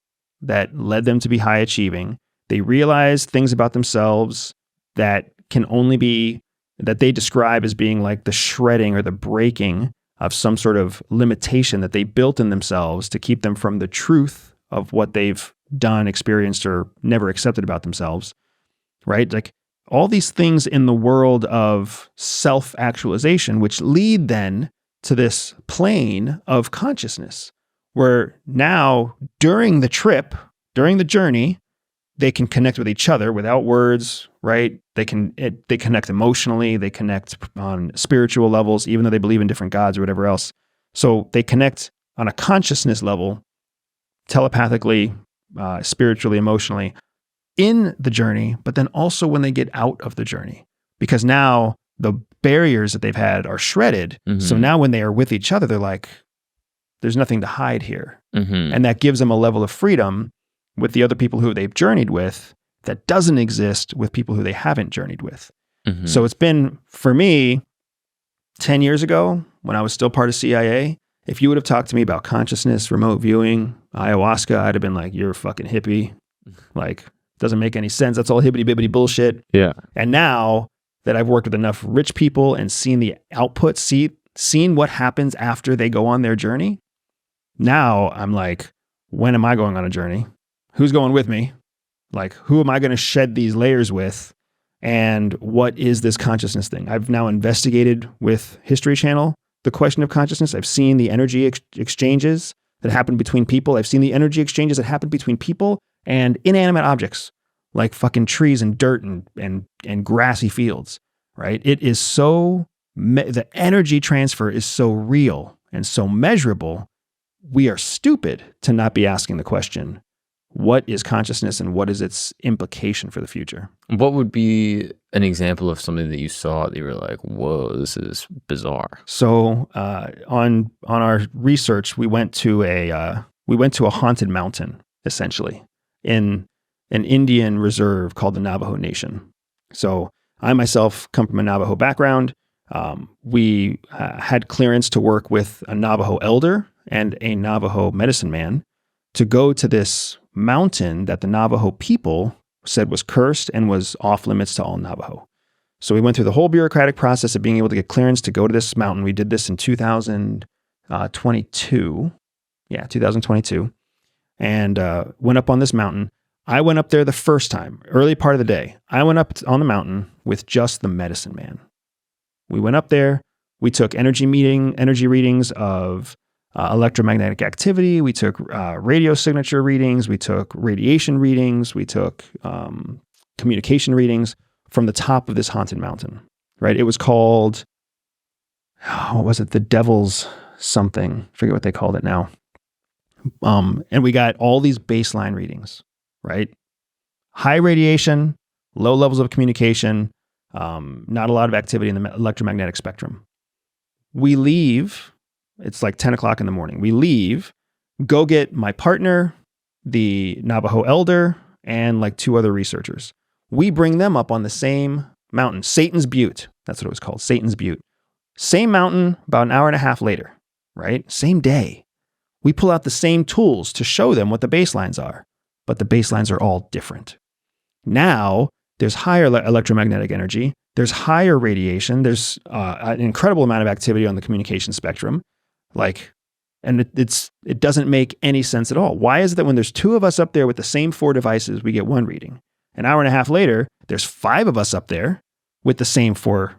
that led them to be high achieving. They realize things about themselves that they describe as being like the shredding or the breaking of some sort of limitation that they built in themselves to keep them from the truth of what they've done, experienced, or never accepted about themselves, right? Like all these things in the world of self-actualization, which lead then to this plane of consciousness, where now during the trip, during the journey, they can connect with each other without words, right? They connect emotionally, they connect on spiritual levels, even though they believe in different gods or whatever else. So they connect on a consciousness level, telepathically, spiritually, emotionally in the journey, but then also when they get out of the journey, because now the barriers that they've had are shredded. Mm-hmm. So now when they are with each other, they're like, there's nothing to hide here. Mm-hmm. And that gives them a level of freedom with the other people who they've journeyed with that doesn't exist with people who they haven't journeyed with.
Mm-hmm.
So it's been, for me, 10 years ago, when I was still part of CIA, if you would have talked to me about consciousness, remote viewing, ayahuasca, I'd have been like, you're a fucking hippie. Like, doesn't make any sense. That's all hibbity-bibbity bullshit.
Yeah.
And now that I've worked with enough rich people and seen the output, seen what happens after they go on their journey, now I'm like, when am I going on a journey? Who's going with me? Like, who am I going to shed these layers with? And what is this consciousness thing? I've now investigated with History Channel the question of consciousness. I've seen the energy exchanges that happen between people. I've seen the energy exchanges that happen between people and inanimate objects like fucking trees and dirt and grassy fields, right? It is so, the energy transfer is so real and so measurable. We are stupid to not be asking the question, what is consciousness and what is its implication for the future?
What would be an example of something that you saw that you were like, whoa, this is bizarre?
So on our research, we went to a haunted mountain, essentially, in an Indian reserve called the Navajo Nation. So I myself come from a Navajo background. We had clearance to work with a Navajo elder and a Navajo medicine man to go to this mountain that the Navajo people said was cursed and was off limits to all Navajo. So we went through the whole bureaucratic process of being able to get clearance to go to this mountain. We did this in 2022. Yeah, 2022. And went up on this mountain. I went up there the first time, early part of the day. I went up on the mountain with just the medicine man. We went up there. We took energy readings of electromagnetic activity. We took radio signature readings. We took radiation readings. We took communication readings from the top of this haunted mountain, right? It was called, what was it? The Devil's something. I forget what they called it now. And we got all these baseline readings, right? High radiation, low levels of communication, not a lot of activity in the electromagnetic spectrum. We leave. It's like 10 o'clock in the morning. We leave, go get my partner, the Navajo elder, and like 2 other researchers. We bring them up on the same mountain, Satan's Butte. That's what it was called, Satan's Butte. Same mountain, about an hour and a half later, right? Same day. We pull out the same tools to show them what the baselines are, but the baselines are all different. Now, there's higher electromagnetic energy. There's higher radiation. There's an incredible amount of activity on the communication spectrum. And it doesn't make any sense at all. Why is it that when there's 2 of us up there with the same 4 devices, we get 1 reading? An hour and a half later, there's 5 of us up there with the same 4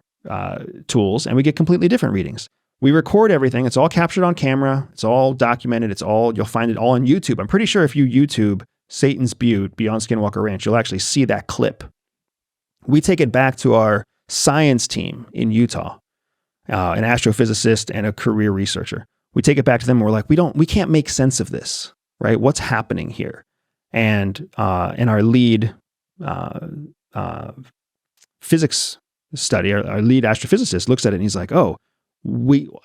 tools, and we get completely different readings. We record everything. It's all captured on camera. It's all documented. You'll find it all on YouTube. I'm pretty sure if you YouTube Satan's Butte Beyond Skinwalker Ranch, you'll actually see that clip. We take it back to our science team in Utah, an astrophysicist and a career researcher. We take it back to them and we're like, we can't make sense of this, right? What's happening here? And our lead physics study, our lead astrophysicist looks at it and he's like,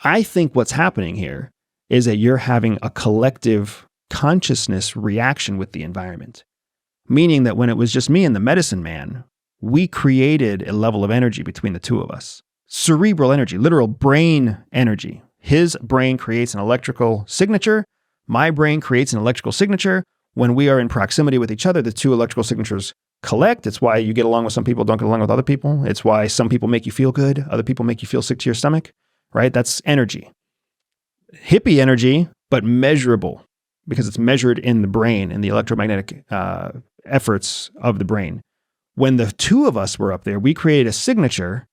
I think what's happening here is that you're having a collective consciousness reaction with the environment. Meaning that when it was just me and the medicine man, we created a level of energy between the 2 of us. Cerebral energy, literal brain energy. His brain creates an electrical signature. My brain creates an electrical signature. When we are in proximity with each other, the 2 electrical signatures collect. It's why you get along with some people, don't get along with other people. It's why some people make you feel good. Other people make you feel sick to your stomach, right? That's energy. Hippie energy, but measurable because it's measured in the brain and the electromagnetic efforts of the brain. When the 2 of us were up there, we created a signature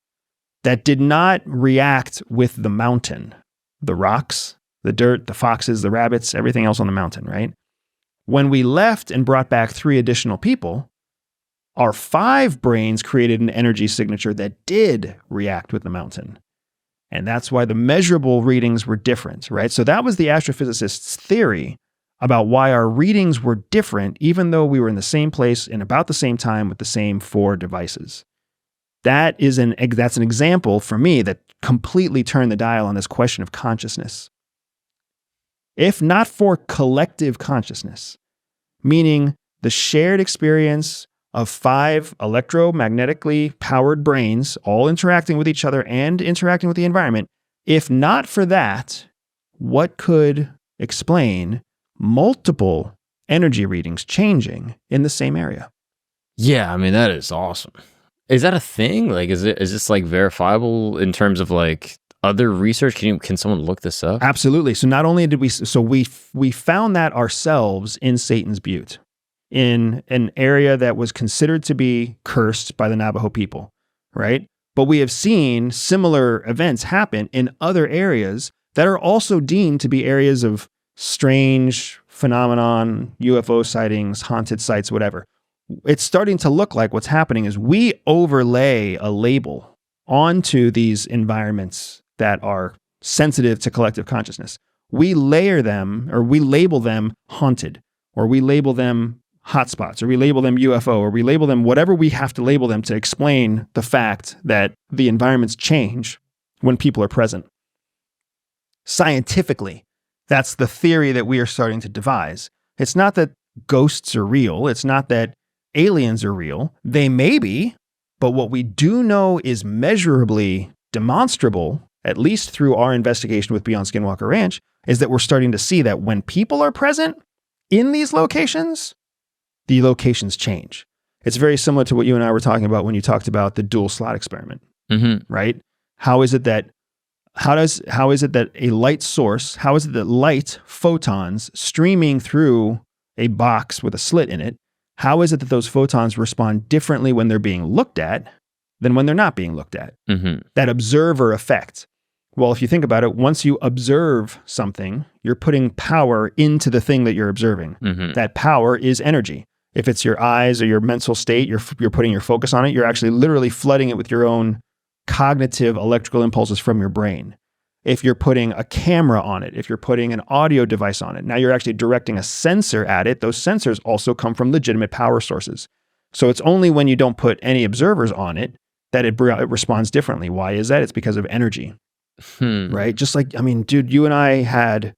that did not react with the mountain, the rocks, the dirt, the foxes, the rabbits, everything else on the mountain, right? When we left and brought back 3 additional people, our 5 brains created an energy signature that did react with the mountain. And that's why the measurable readings were different, right? So that was the astrophysicist's theory about why our readings were different, even though we were in the same place in about the same time with the same 4 devices. That's an example for me that completely turned the dial on this question of consciousness. If not for collective consciousness, meaning the shared experience of 5 electromagnetically powered brains all interacting with each other and interacting with the environment. If not for that, what could explain multiple energy readings changing in the same area?
Yeah, I mean, that is awesome. Is that a thing? Like, is this like verifiable in terms of like other research? Can someone look this up?
Absolutely. So not only did we found that ourselves in Satan's Butte, in an area that was considered to be cursed by the Navajo people, right? But we have seen similar events happen in other areas that are also deemed to be areas of strange phenomenon, UFO sightings, haunted sites, whatever. It's starting to look like what's happening is we overlay a label onto these environments that are sensitive to collective consciousness. We layer them, or we label them haunted, or we label them hotspots, or we label them UFO, or we label them whatever we have to label them to explain the fact that the environments change when people are present. Scientifically, that's the theory that we are starting to devise. It's not that ghosts are real. It's not that aliens are real. They may be, but what we do know is measurably demonstrable, at least through our investigation with Beyond Skinwalker Ranch, is that we're starting to see that when people are present in these locations, the locations change. It's very similar to what you and I were talking about when you talked about the dual slot experiment, right? How is it that a light source, how is it that light photons streaming through a box with a slit in it, how is it that those photons respond differently when they're being looked at than when they're not being looked at? That observer effect. Well, if you think about it, once you observe something, you're putting power into the thing that you're observing. That power is energy. If it's your eyes or your mental state, you're putting your focus on it, you're actually literally flooding it with your own cognitive electrical impulses from your brain. If you're putting a camera on it, if you're putting an audio device on it, now you're actually directing a sensor at it. Those sensors also come from legitimate power sources. So it's only when you don't put any observers on it that it responds differently. Why is that? It's because of energy, right? Just like, I mean, dude, you and I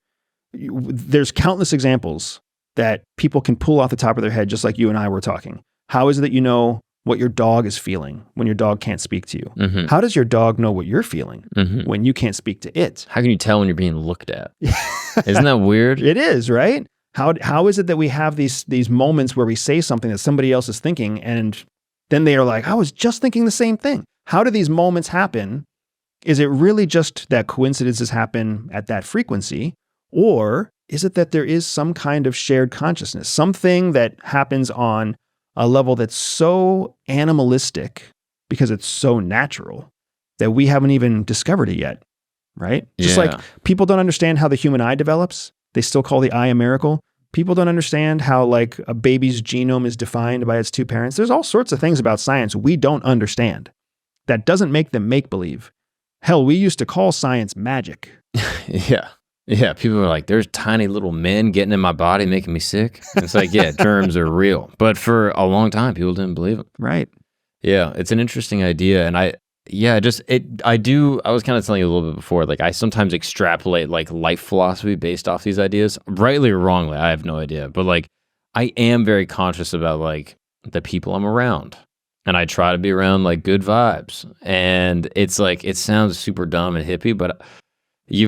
there's countless examples that people can pull off the top of their head, just like you and I were talking. How is it that you know what your dog is feeling when your dog can't speak to you? How does your dog know what you're feeling when you can't speak to it?
How can you tell when you're being looked at? Isn't that weird?
It is, right? How is it that we have these moments where we say something that somebody else is thinking and then they are like, I was just thinking the same thing. How do these moments happen? Is it really just that coincidences happen at that frequency? Or is it that there is some kind of shared consciousness, something that happens on a level that's so animalistic because it's so natural that we haven't even discovered it yet, right? Just like people don't understand how the human eye develops. They still call the eye a miracle. People don't understand how like a baby's genome is defined by its 2 parents. There's all sorts of things about science we don't understand. That doesn't make them make-believe. Hell, we used to call science magic.
Yeah, people are like, there's tiny little men getting in my body making me sick. And it's like, yeah, germs are real. But for a long time, people didn't believe it.
Right.
Yeah, it's an interesting idea. And I was kind of telling you a little bit before, like I sometimes extrapolate like life philosophy based off these ideas, rightly or wrongly, I have no idea. But like, I am very conscious about like the people I'm around. And I try to be around like good vibes. And it's like, it sounds super dumb and hippie, but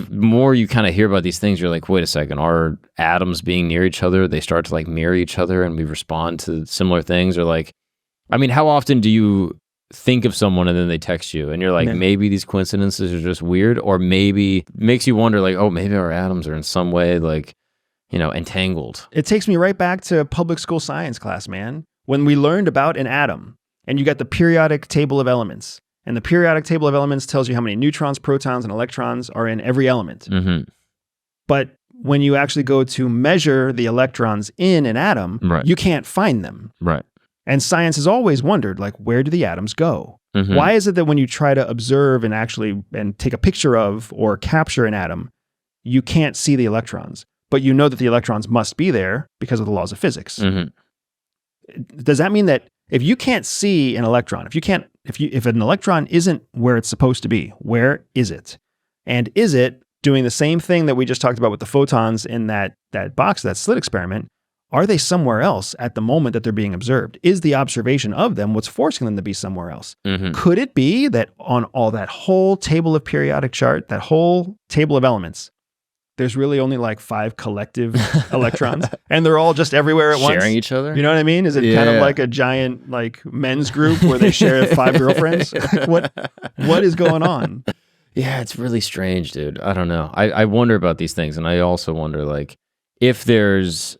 more you kind of hear about these things, you're like, wait a second, are atoms being near each other? They start to like mirror each other and we respond to similar things? Or like, I mean, how often do you think of someone and then they text you and you're like, maybe these coincidences are just weird, or maybe makes you wonder like, oh, maybe our atoms are in some way like, entangled.
It takes me right back to public school science class, man. When we learned about an atom and you got the periodic table of elements. And the periodic table of elements tells you how many neutrons, protons, and electrons are in every element. But when you actually go to measure the electrons in an atom, you can't find them.
Right.
And science has always wondered, like, where do the atoms go? Why is it that when you try to observe and take a picture of or capture an atom, you can't see the electrons, but you know that the electrons must be there because of the laws of physics? Does that mean that if you can't see an electron, if an electron isn't where it's supposed to be, where is it? And is it doing the same thing that we just talked about with the photons in that box, that slit experiment? are they somewhere else at the moment that they're being observed? Is the observation of them what's forcing them to be somewhere else? Could it be that on all that whole table of periodic chart, that whole table of elements, there's really only like 5 collective electrons, and they're all just everywhere at once?
Sharing each other?
You know what I mean? Is it kind of like a giant like men's group where they share 5 girlfriends? What is going on?
Yeah, it's really strange, dude. I don't know. I wonder about these things, and I also wonder, like, if there's,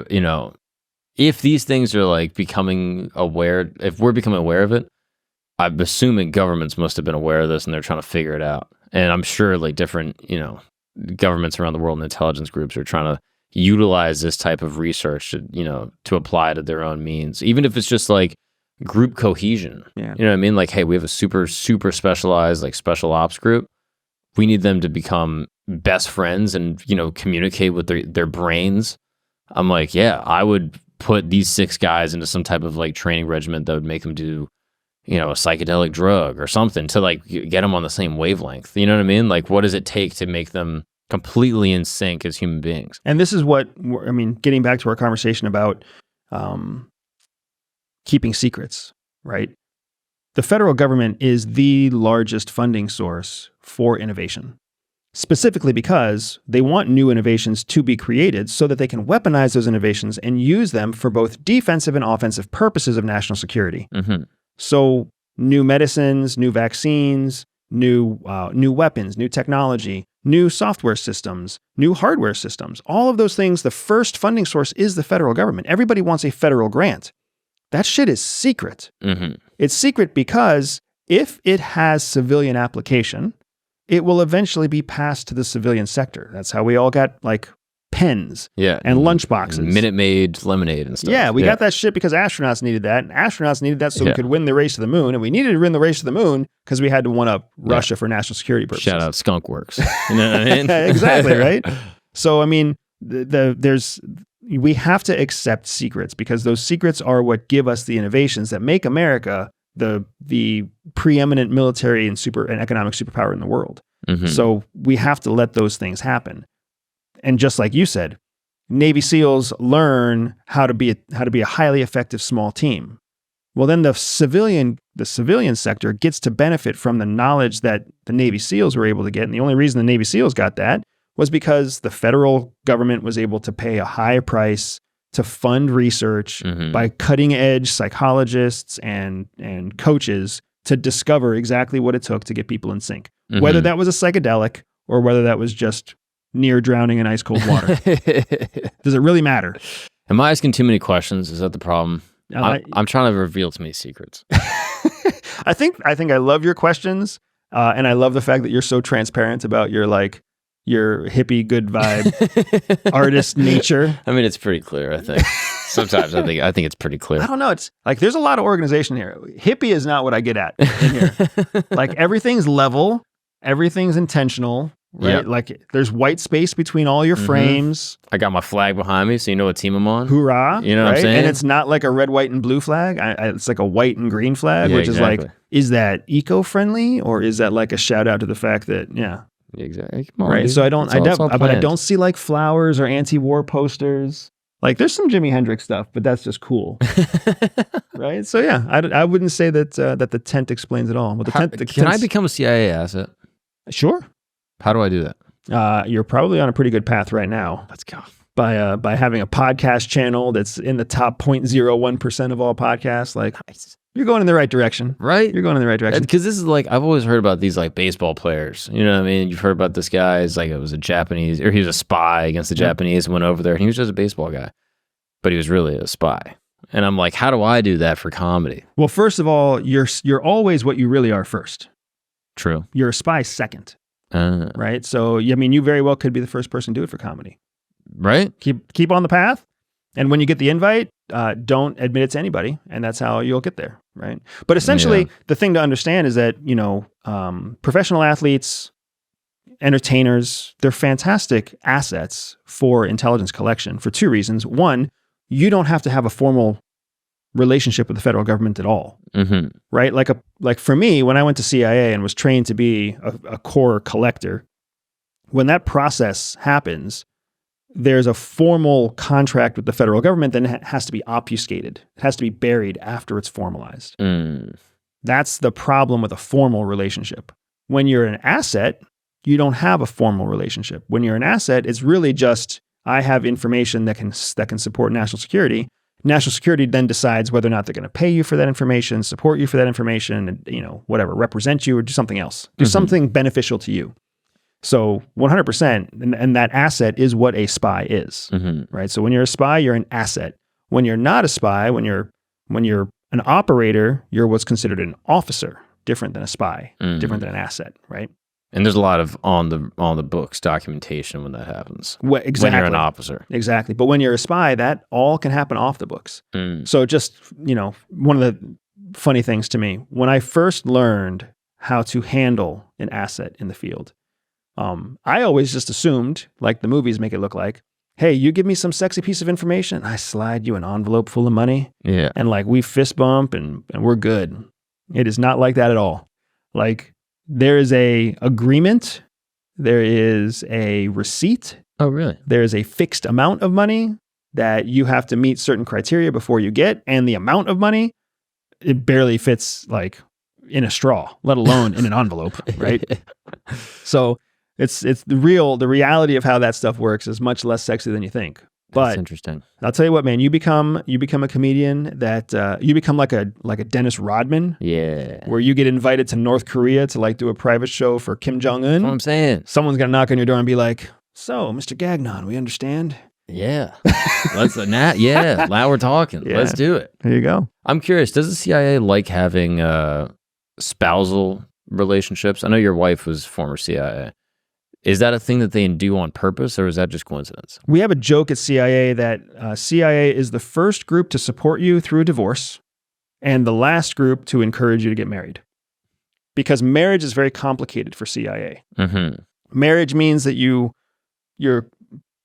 you know, if these things are like becoming aware, if we're becoming aware of it, I'm assuming governments must have been aware of this and they're trying to figure it out. And I'm sure like different, you know, governments around the world and intelligence groups are trying to utilize this type of research to, you know, to apply to their own means, even if it's just like group cohesion.
Yeah.
You know what I mean? Like, hey, we have a super specialized like special ops group. We need them to become best friends and, you know, communicate with their brains. I'm like, yeah, I would put these 6 guys into some type of like training regimen that would make them do, you know, a psychedelic drug or something to like get them on the same wavelength. You know what I mean? Like, what does it take to make them completely in sync as human beings?
And this is what, I mean, getting back to our conversation about keeping secrets, right? The federal government is the largest funding source for innovation, specifically because they want new innovations to be created so that they can weaponize those innovations and use them for both defensive and offensive purposes of national security. So new medicines, new vaccines, new weapons, new technology, new software systems, new hardware systems, all of those things, the first funding source is the federal government. Everybody wants a federal grant. That shit is secret. It's secret because if it has civilian application, it will eventually be passed to the civilian sector. That's how we all got like pens and lunchboxes.
Minute Maid lemonade and stuff.
Yeah, we got that shit because astronauts needed that. And astronauts needed that so we could win the race to the moon. And we needed to win the race to the moon because we had to one-up Russia for national security purposes.
Shout out Skunk Works. You know what I mean?
Exactly, right? So, I mean, we have to accept secrets because those secrets are what give us the innovations that make America the preeminent military and economic superpower in the world. So we have to let those things happen. And just like you said, Navy SEALs learn how to be a highly effective small team. Well, then the civilian sector gets to benefit from the knowledge that the Navy SEALs were able to get. And the only reason the Navy SEALs got that was because the federal government was able to pay a high price to fund research by cutting edge psychologists and coaches to discover exactly what it took to get people in sync. Whether that was a psychedelic or whether that was just near drowning in ice cold water. Does it really matter?
Am I asking too many questions? Is that the problem? I'm trying to reveal too many secrets.
I think I love your questions, and I love the fact that you're so transparent about your hippie good vibe artist nature.
I mean, it's pretty clear, I think. Sometimes I think it's pretty clear.
I don't know. It's like there's a lot of organization here. Hippie is not what I get at in here. Like everything's level, everything's intentional. Right? Yep. Like there's white space between all your frames.
I got my flag behind me, so you know what team I'm on.
Hoorah.
You know what I'm saying?
And it's not like a red, white, and blue flag. It's like a white and green flag, which is like, is that eco-friendly or is that like a shout out to the fact that,
exactly. Come on,
right.
dude.
So I don't see like flowers or anti-war posters. Like there's some Jimi Hendrix stuff, but that's just cool. Right. So yeah, I wouldn't say that the tent explains it all. Well,
can I become a CIA asset?
Sure.
How do I do that?
You're probably on a pretty good path right now.
Let's go.
By having a podcast channel that's in the top 0.01% of all podcasts. Like, nice. You're going in the right direction.
Right?
You're going in the right direction.
Because this is like, I've always heard about these like baseball players. You know what I mean? You've heard about this guy. It's like it was a Japanese, or he was a spy against the Japanese and went over there. And he was just a baseball guy. But he was really a spy. And I'm like, how do I do that for comedy?
Well, first of all, you're always what you really are first.
True.
You're a spy second. Right. So, I mean, you very well could be the first person to do it for comedy.
Right.
Keep on the path. And when you get the invite, don't admit it to anybody. And that's how you'll get there. Right. But essentially, the thing to understand is that, professional athletes, entertainers, they're fantastic assets for intelligence collection for 2 reasons. One, you don't have to have a formal relationship with the federal government at all. Right? Like for me, when I went to CIA and was trained to be a core collector, when that process happens, there's a formal contract with the federal government, then it has to be obfuscated. It has to be buried after it's formalized. That's the problem with a formal relationship. When you're an asset, you don't have a formal relationship. When you're an asset, it's really just, I have information that can support national security. National security then decides whether or not they're going to pay you for that information, support you for that information, and, whatever, represent you or do something else. Do something beneficial to you. So 100%, and that asset is what a spy is, right? So when you're a spy, you're an asset. When you're not a spy, when you're an operator, you're what's considered an officer, different than a spy, different than an asset, right?
And there's a lot of on the books documentation when that happens.
Exactly.
When you're an officer.
Exactly. But when you're a spy, that all can happen off the books. So just, one of the funny things to me, when I first learned how to handle an asset in the field, I always just assumed, like the movies make it look like, hey, you give me some sexy piece of information, I slide you an envelope full of money.
Yeah.
And like we fist bump and we're good. It is not like that at all. Like, there is a agreement. There is a receipt.
Oh, really?
There is a fixed amount of money that you have to meet certain criteria before you get. And the amount of money, it barely fits like in a straw, let alone in an envelope, right? So it's the reality of how that stuff works is much less sexy than you think. But
that's interesting.
I'll tell you what, man, you become a comedian that you become like a Dennis Rodman.
Yeah.
Where you get invited to North Korea to like do a private show for Kim Jong-un.
That's what I'm saying.
Someone's going to knock on your door and be like, so, Mr. Gagnon, we understand.
Yeah. Now we're talking. Yeah. Let's do it.
There you go.
I'm curious, does the CIA like having spousal relationships? I know your wife was former CIA. Is that a thing that they do on purpose, or is that just coincidence?
We have a joke at CIA that CIA is the first group to support you through a divorce and the last group to encourage you to get married. Because marriage is very complicated for CIA. Marriage means that you're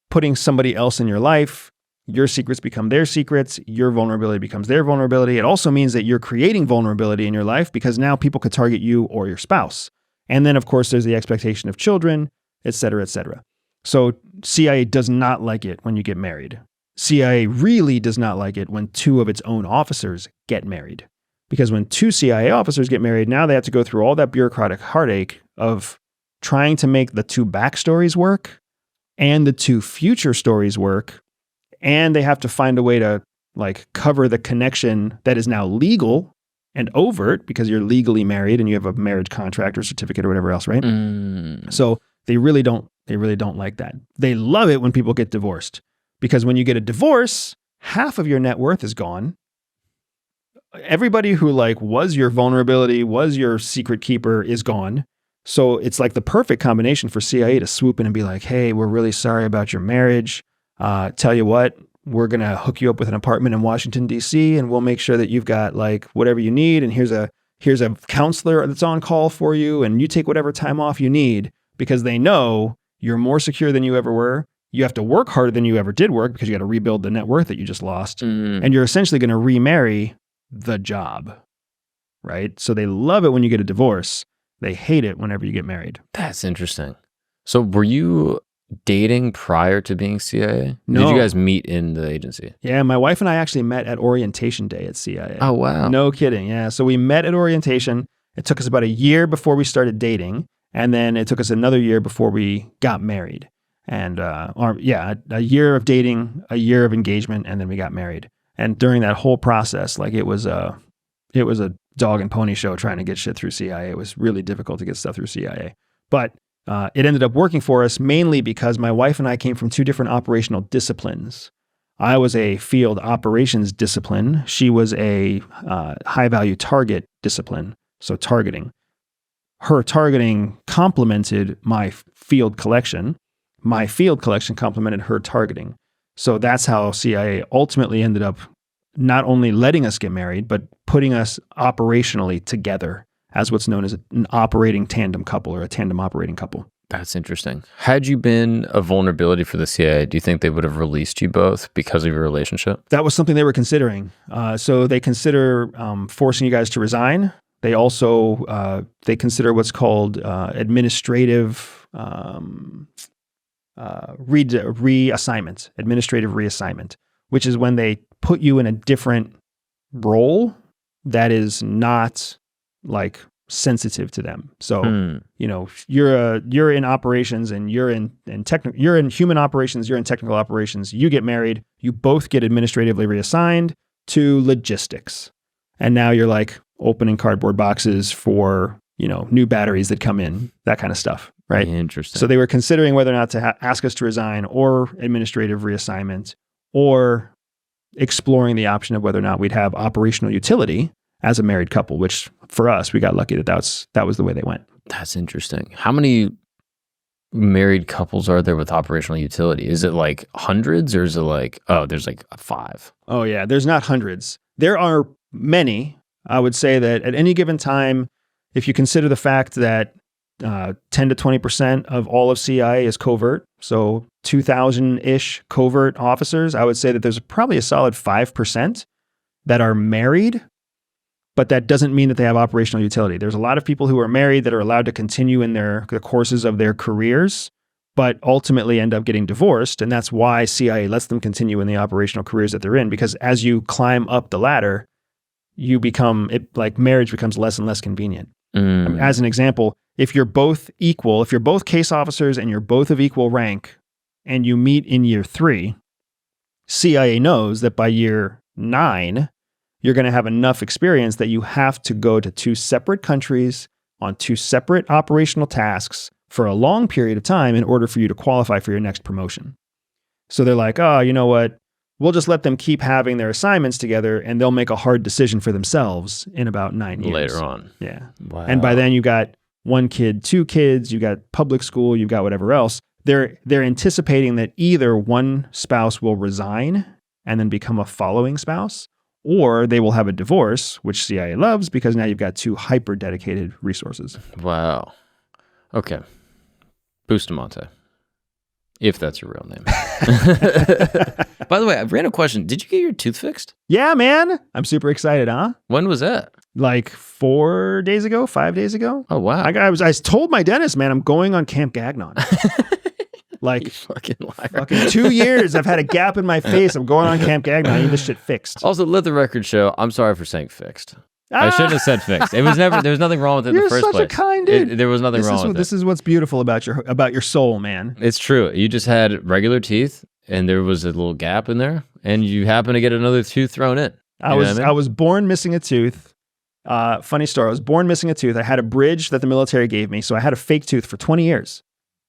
putting somebody else in your life. Your secrets become their secrets. Your vulnerability becomes their vulnerability. It also means that you're creating vulnerability in your life because now people could target you or your spouse. And then, of course, there's the expectation of children, et cetera, et cetera. So CIA does not like it when you get married. CIA really does not like it when two of its own officers get married. Because when two CIA officers get married, now they have to go through all that bureaucratic heartache of trying to make the two backstories work and the two future stories work. And they have to find a way to like cover the connection that is now legal and overt because you're legally married and you have a marriage contract or certificate or whatever else, right? So they really don't like that. They love it when people get divorced because when you get a divorce, half of your net worth is gone. Everybody who like was your vulnerability, was your secret keeper is gone. So it's like the perfect combination for CIA to swoop in and be like, hey, we're really sorry about your marriage. Tell you what, we're going to hook you up with an apartment in Washington, D.C., and we'll make sure that you've got like whatever you need. And here's a counselor that's on call for you. And you take whatever time off you need because they know you're more secure than you ever were. You have to work harder than you ever did work because you got to rebuild the net worth that you just lost. And you're essentially going to remarry the job, right? So they love it when you get a divorce. They hate it whenever you get married.
That's interesting. So were you dating prior to being CIA?
No.
Did you guys meet in the agency?
Yeah, my wife and I actually met at orientation day at CIA.
Oh, wow.
No kidding. Yeah. So we met at orientation. It took us about a year before we started dating. And then it took us another year before we got married. And a year of dating, a year of engagement, and then we got married. And during that whole process, like it was a dog and pony show trying to get shit through CIA. It was really difficult to get stuff through CIA. But it ended up working for us mainly because my wife and I came from two different operational disciplines. I was a field operations discipline. She was a high-value target discipline, so targeting. Her targeting complemented my field collection. My field collection complemented her targeting. So that's how CIA ultimately ended up not only letting us get married, but putting us operationally together as what's known as an operating tandem couple or a tandem operating couple.
That's interesting. Had you been a vulnerability for the CIA, do you think they would have released you both because of your relationship?
That was something they were considering. So they consider forcing you guys to resign. They also, they consider what's called administrative, reassignment, administrative reassignment, which is when they put you in a different role that is not like sensitive to them. So, you know, you're in operations and you're in human operations, you're in technical operations, you get married, you both get administratively reassigned to logistics. And now you're like opening cardboard boxes for, you know, new batteries that come in, that kind of stuff, right?
Interesting.
So they were considering whether or not to ask us to resign or administrative reassignment, or exploring the option of whether or not we'd have operational utility as a married couple, which for us, we got lucky that that was the way they went.
That's interesting. How many married couples are there with operational utility? Is it like hundreds, or is it like, oh, there's like 5?
Oh yeah, there's not hundreds. There are many. I would say that at any given time, if you consider the fact that 10 to 20% of all of CIA is covert, so 2,000-ish covert officers, I would say that there's probably a solid 5% that are married, but that doesn't mean that they have operational utility. There's a lot of people who are married that are allowed to continue in the courses of their careers, but ultimately end up getting divorced, and that's why CIA lets them continue in the operational careers that they're in, because as you climb up the ladder, marriage becomes less and less convenient. I mean, as an example, if you're both equal, if you're both case officers and you're both of equal rank, and you meet in year 3, CIA knows that by year 9, you're going to have enough experience that you have to go to 2 separate countries on 2 separate operational tasks for a long period of time in order for you to qualify for your next promotion. So they're like, oh, you know what? We'll just let them keep having their assignments together, and they'll make a hard decision for themselves in about 9 years.
Later on.
Yeah.
Wow.
And by then you got 1 kid, 2 kids, you got public school, you've got whatever else. They're anticipating that either one spouse will resign and then become a following spouse, or they will have a divorce, which CIA loves because now you've got 2 hyper dedicated resources.
Wow. Okay. Bustamante. If that's your real name. By the way, I have a random question. Did you get your tooth fixed?
Yeah, man. I'm super excited, huh?
When was that?
Like 4 days ago, 5 days ago.
Oh, wow.
I told my dentist, man, I'm going on Camp Gagnon. Like,
you fucking liar.
Fucking 2 years, I've had a gap in my face. I'm going on Camp Gagnon. I need this shit fixed.
Also, let the record show, I'm sorry for saying fixed. I shouldn't have said fixed. It was never. There was nothing wrong with it in the first place.
You're such a kind dude.
There was nothing wrong with it.
This is what's beautiful about your soul, man.
It's true. You just had regular teeth, and there was a little gap in there, and you happen to get another tooth thrown in.
I was born missing a tooth. Funny story. I was born missing a tooth. I had a bridge that the military gave me, so I had a fake tooth for 20 years.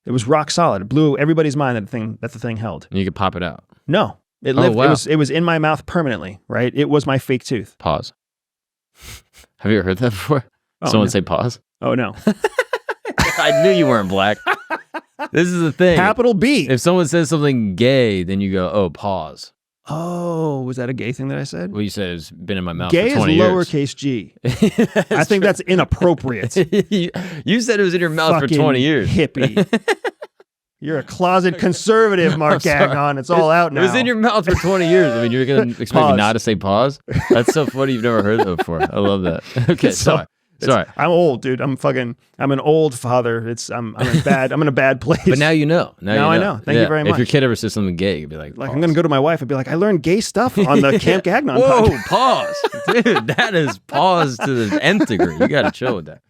It was rock solid. It blew everybody's mind that the thing held.
And you could pop it out.
No, it lived.
Wow.
It was in my mouth permanently. Right. It was my fake tooth.
Pause. Have you ever heard that before? Someone say pause?
Oh, no.
I knew you weren't black. This is the thing.
Capital B.
If someone says something gay, then you go, oh, pause.
Oh, was that a gay thing that I said?
Well, you said it's been in my mouth
gay
for 20 years.
Gay is lowercase g. I think that's inappropriate.
You said it was in your mouth for 20 years.
Hippie. You're a closet conservative, Mark Gagnon. It's all out now.
It was in your mouth for 20 years. I mean, you're going to expect me not to say pause? That's so funny. You've never heard that before. I love that. Okay, sorry. I'm old, dude. I'm an old father. I'm in a bad place. But now you know. Now
I know. Thank you very much.
If your kid ever says something gay, you'd be like,
I'm going to go to my wife and be like, I learned gay stuff on the Camp Gagnon
podcast.
Whoa,
pause. Dude, that is pause to the nth degree. You got to chill with that.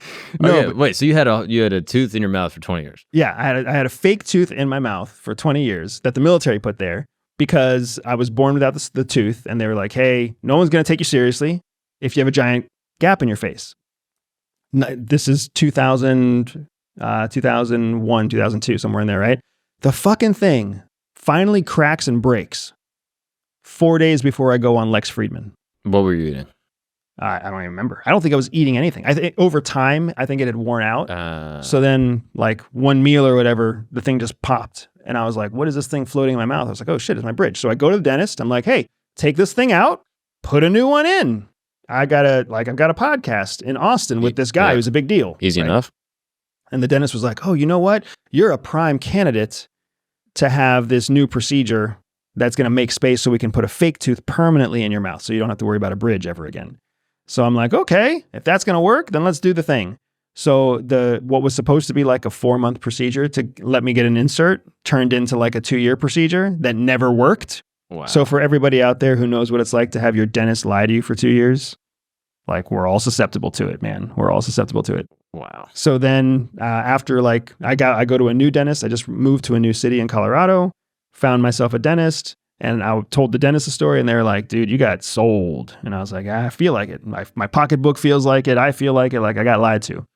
Okay, wait, so you had a tooth in your mouth for 20 years?
Yeah, I had a fake tooth in my mouth for 20 years that the military put there because I was born without the tooth, and they were like, hey, no one's going to take you seriously if you have a giant gap in your face. This is 2000, 2001, 2002, somewhere in there, right? The fucking thing finally cracks and breaks 4 days before I go on Lex Friedman.
What were you eating?
I don't even remember. I don't think I was eating anything. I think over time, I think it had worn out. So then, like one meal or whatever, the thing just popped. And I was like, what is this thing floating in my mouth? I was like, oh shit, it's my bridge. So I go to the dentist. I'm like, hey, take this thing out, put a new one in. I've got a podcast in Austin with this guy who's a big deal.
Easy enough.
And the dentist was like, oh, you know what? You're a prime candidate to have this new procedure that's going to make space so we can put a fake tooth permanently in your mouth so you don't have to worry about a bridge ever again. So I'm like, okay, if that's going to work, then let's do the thing. So what was supposed to be like a 4-month procedure to let me get an insert turned into like a 2-year procedure that never worked.
Wow.
So for everybody out there who knows what it's like to have your dentist lie to you for 2 years, like we're all susceptible to it, man. We're all susceptible to it.
Wow.
So then after like I go to a new dentist. I just moved to a new city in Colorado, found myself a dentist, and I told the dentist the story, and they're like, dude, you got sold. And I was like, I feel like it. My pocketbook feels like it. I feel like it. Like I got lied to.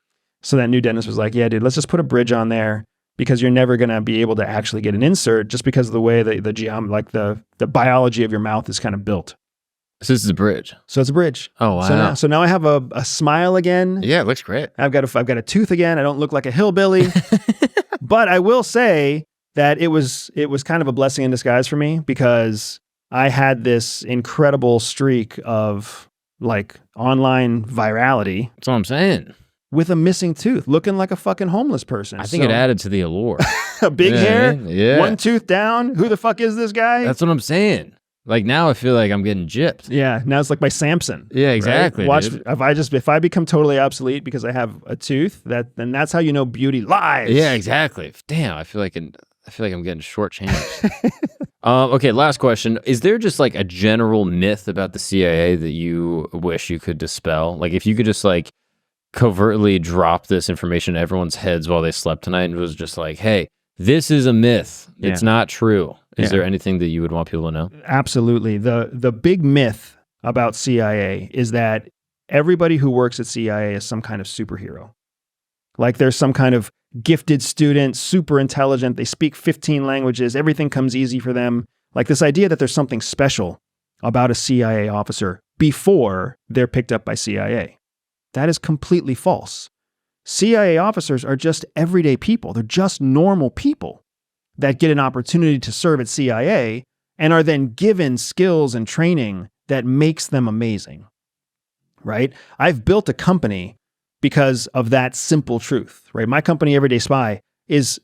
So that new dentist was like, yeah, dude, let's just put a bridge on there because you're never going to be able to actually get an insert just because of the way the biology of your mouth is kind of built.
So this is a bridge.
So it's a bridge.
Oh, wow.
So now I have a smile again.
Yeah, it looks great.
I've got a tooth again. I don't look like a hillbilly. But I will say that it was kind of a blessing in disguise for me because I had this incredible streak of like online virality.
That's what I'm saying.
With a missing tooth, looking like a fucking homeless person.
I think it added to the allure.
A big hair,
yeah.
One tooth down. Who the fuck is this guy?
That's what I'm saythen. Like now I feel like I'm getting gypped.
Yeah, now it's like my Samson.
Yeah, exactly.
Right? Watch
dude.
if I become totally obsolete because I have a tooth, then that's how you know beauty lies.
Yeah, exactly. Damn, I feel like I'm getting shortchanged. Okay, last question. Is there just like a general myth about the CIA that you wish you could dispel? Like if you could just like covertly drop this information in everyone's heads while they slept tonight and was just like, hey, this is a myth. It's not true. Is there anything that you would want people to know?
Absolutely. The big myth about CIA is that everybody who works at CIA is some kind of superhero. Like there's some kind of gifted student, super intelligent, they speak 15 languages, everything comes easy for them. Like this idea that there's something special about a CIA officer before they're picked up by CIA. That is completely false. CIA officers are just everyday people. They're just normal people that get an opportunity to serve at CIA and are then given skills and training that makes them amazing, right? I've built a company because of that simple truth, right? My company, Everyday Spy, it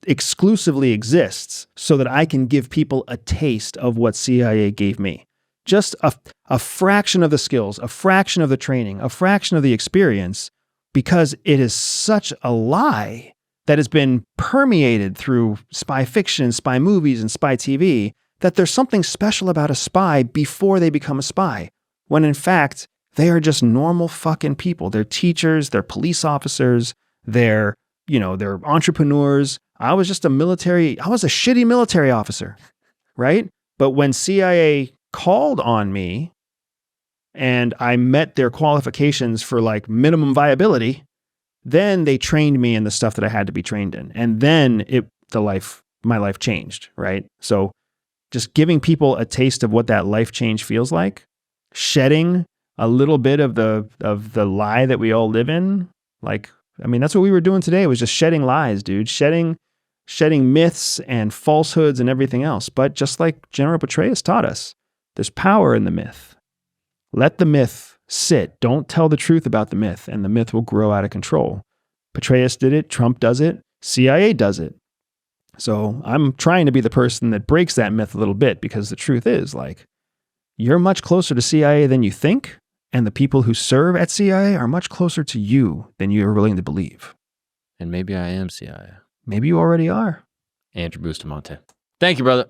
exclusively exists so that I can give people a taste of what CIA gave me. Just a fraction of the skills, a fraction of the training, a fraction of the experience, because it is such a lie that has been permeated through spy fiction, spy movies, and spy TV, that there's something special about a spy before they become a spy, when in fact, they are just normal fucking people. They're teachers, they're police officers, they're entrepreneurs. I was a shitty military officer, right? But when CIA called on me and I met their qualifications for like minimum viability, then they trained me in the stuff that I had to be trained in. And then my life changed, right? So just giving people a taste of what that life change feels like, shedding a little bit of the lie that we all live in. Like, I mean, that's what we were doing today, was just shedding lies, dude, shedding myths and falsehoods and everything else. But just like General Petraeus taught us, there's power in the myth. Let the myth sit. Don't tell the truth about the myth, and the myth will grow out of control. Petraeus did it. Trump does it. CIA does it. So I'm trying to be the person that breaks that myth a little bit, because the truth is, like, you're much closer to CIA than you think, and the people who serve at CIA are much closer to you than you're willing to believe.
And maybe I am CIA.
Maybe you already are.
Andrew Bustamante. Thank you, brother.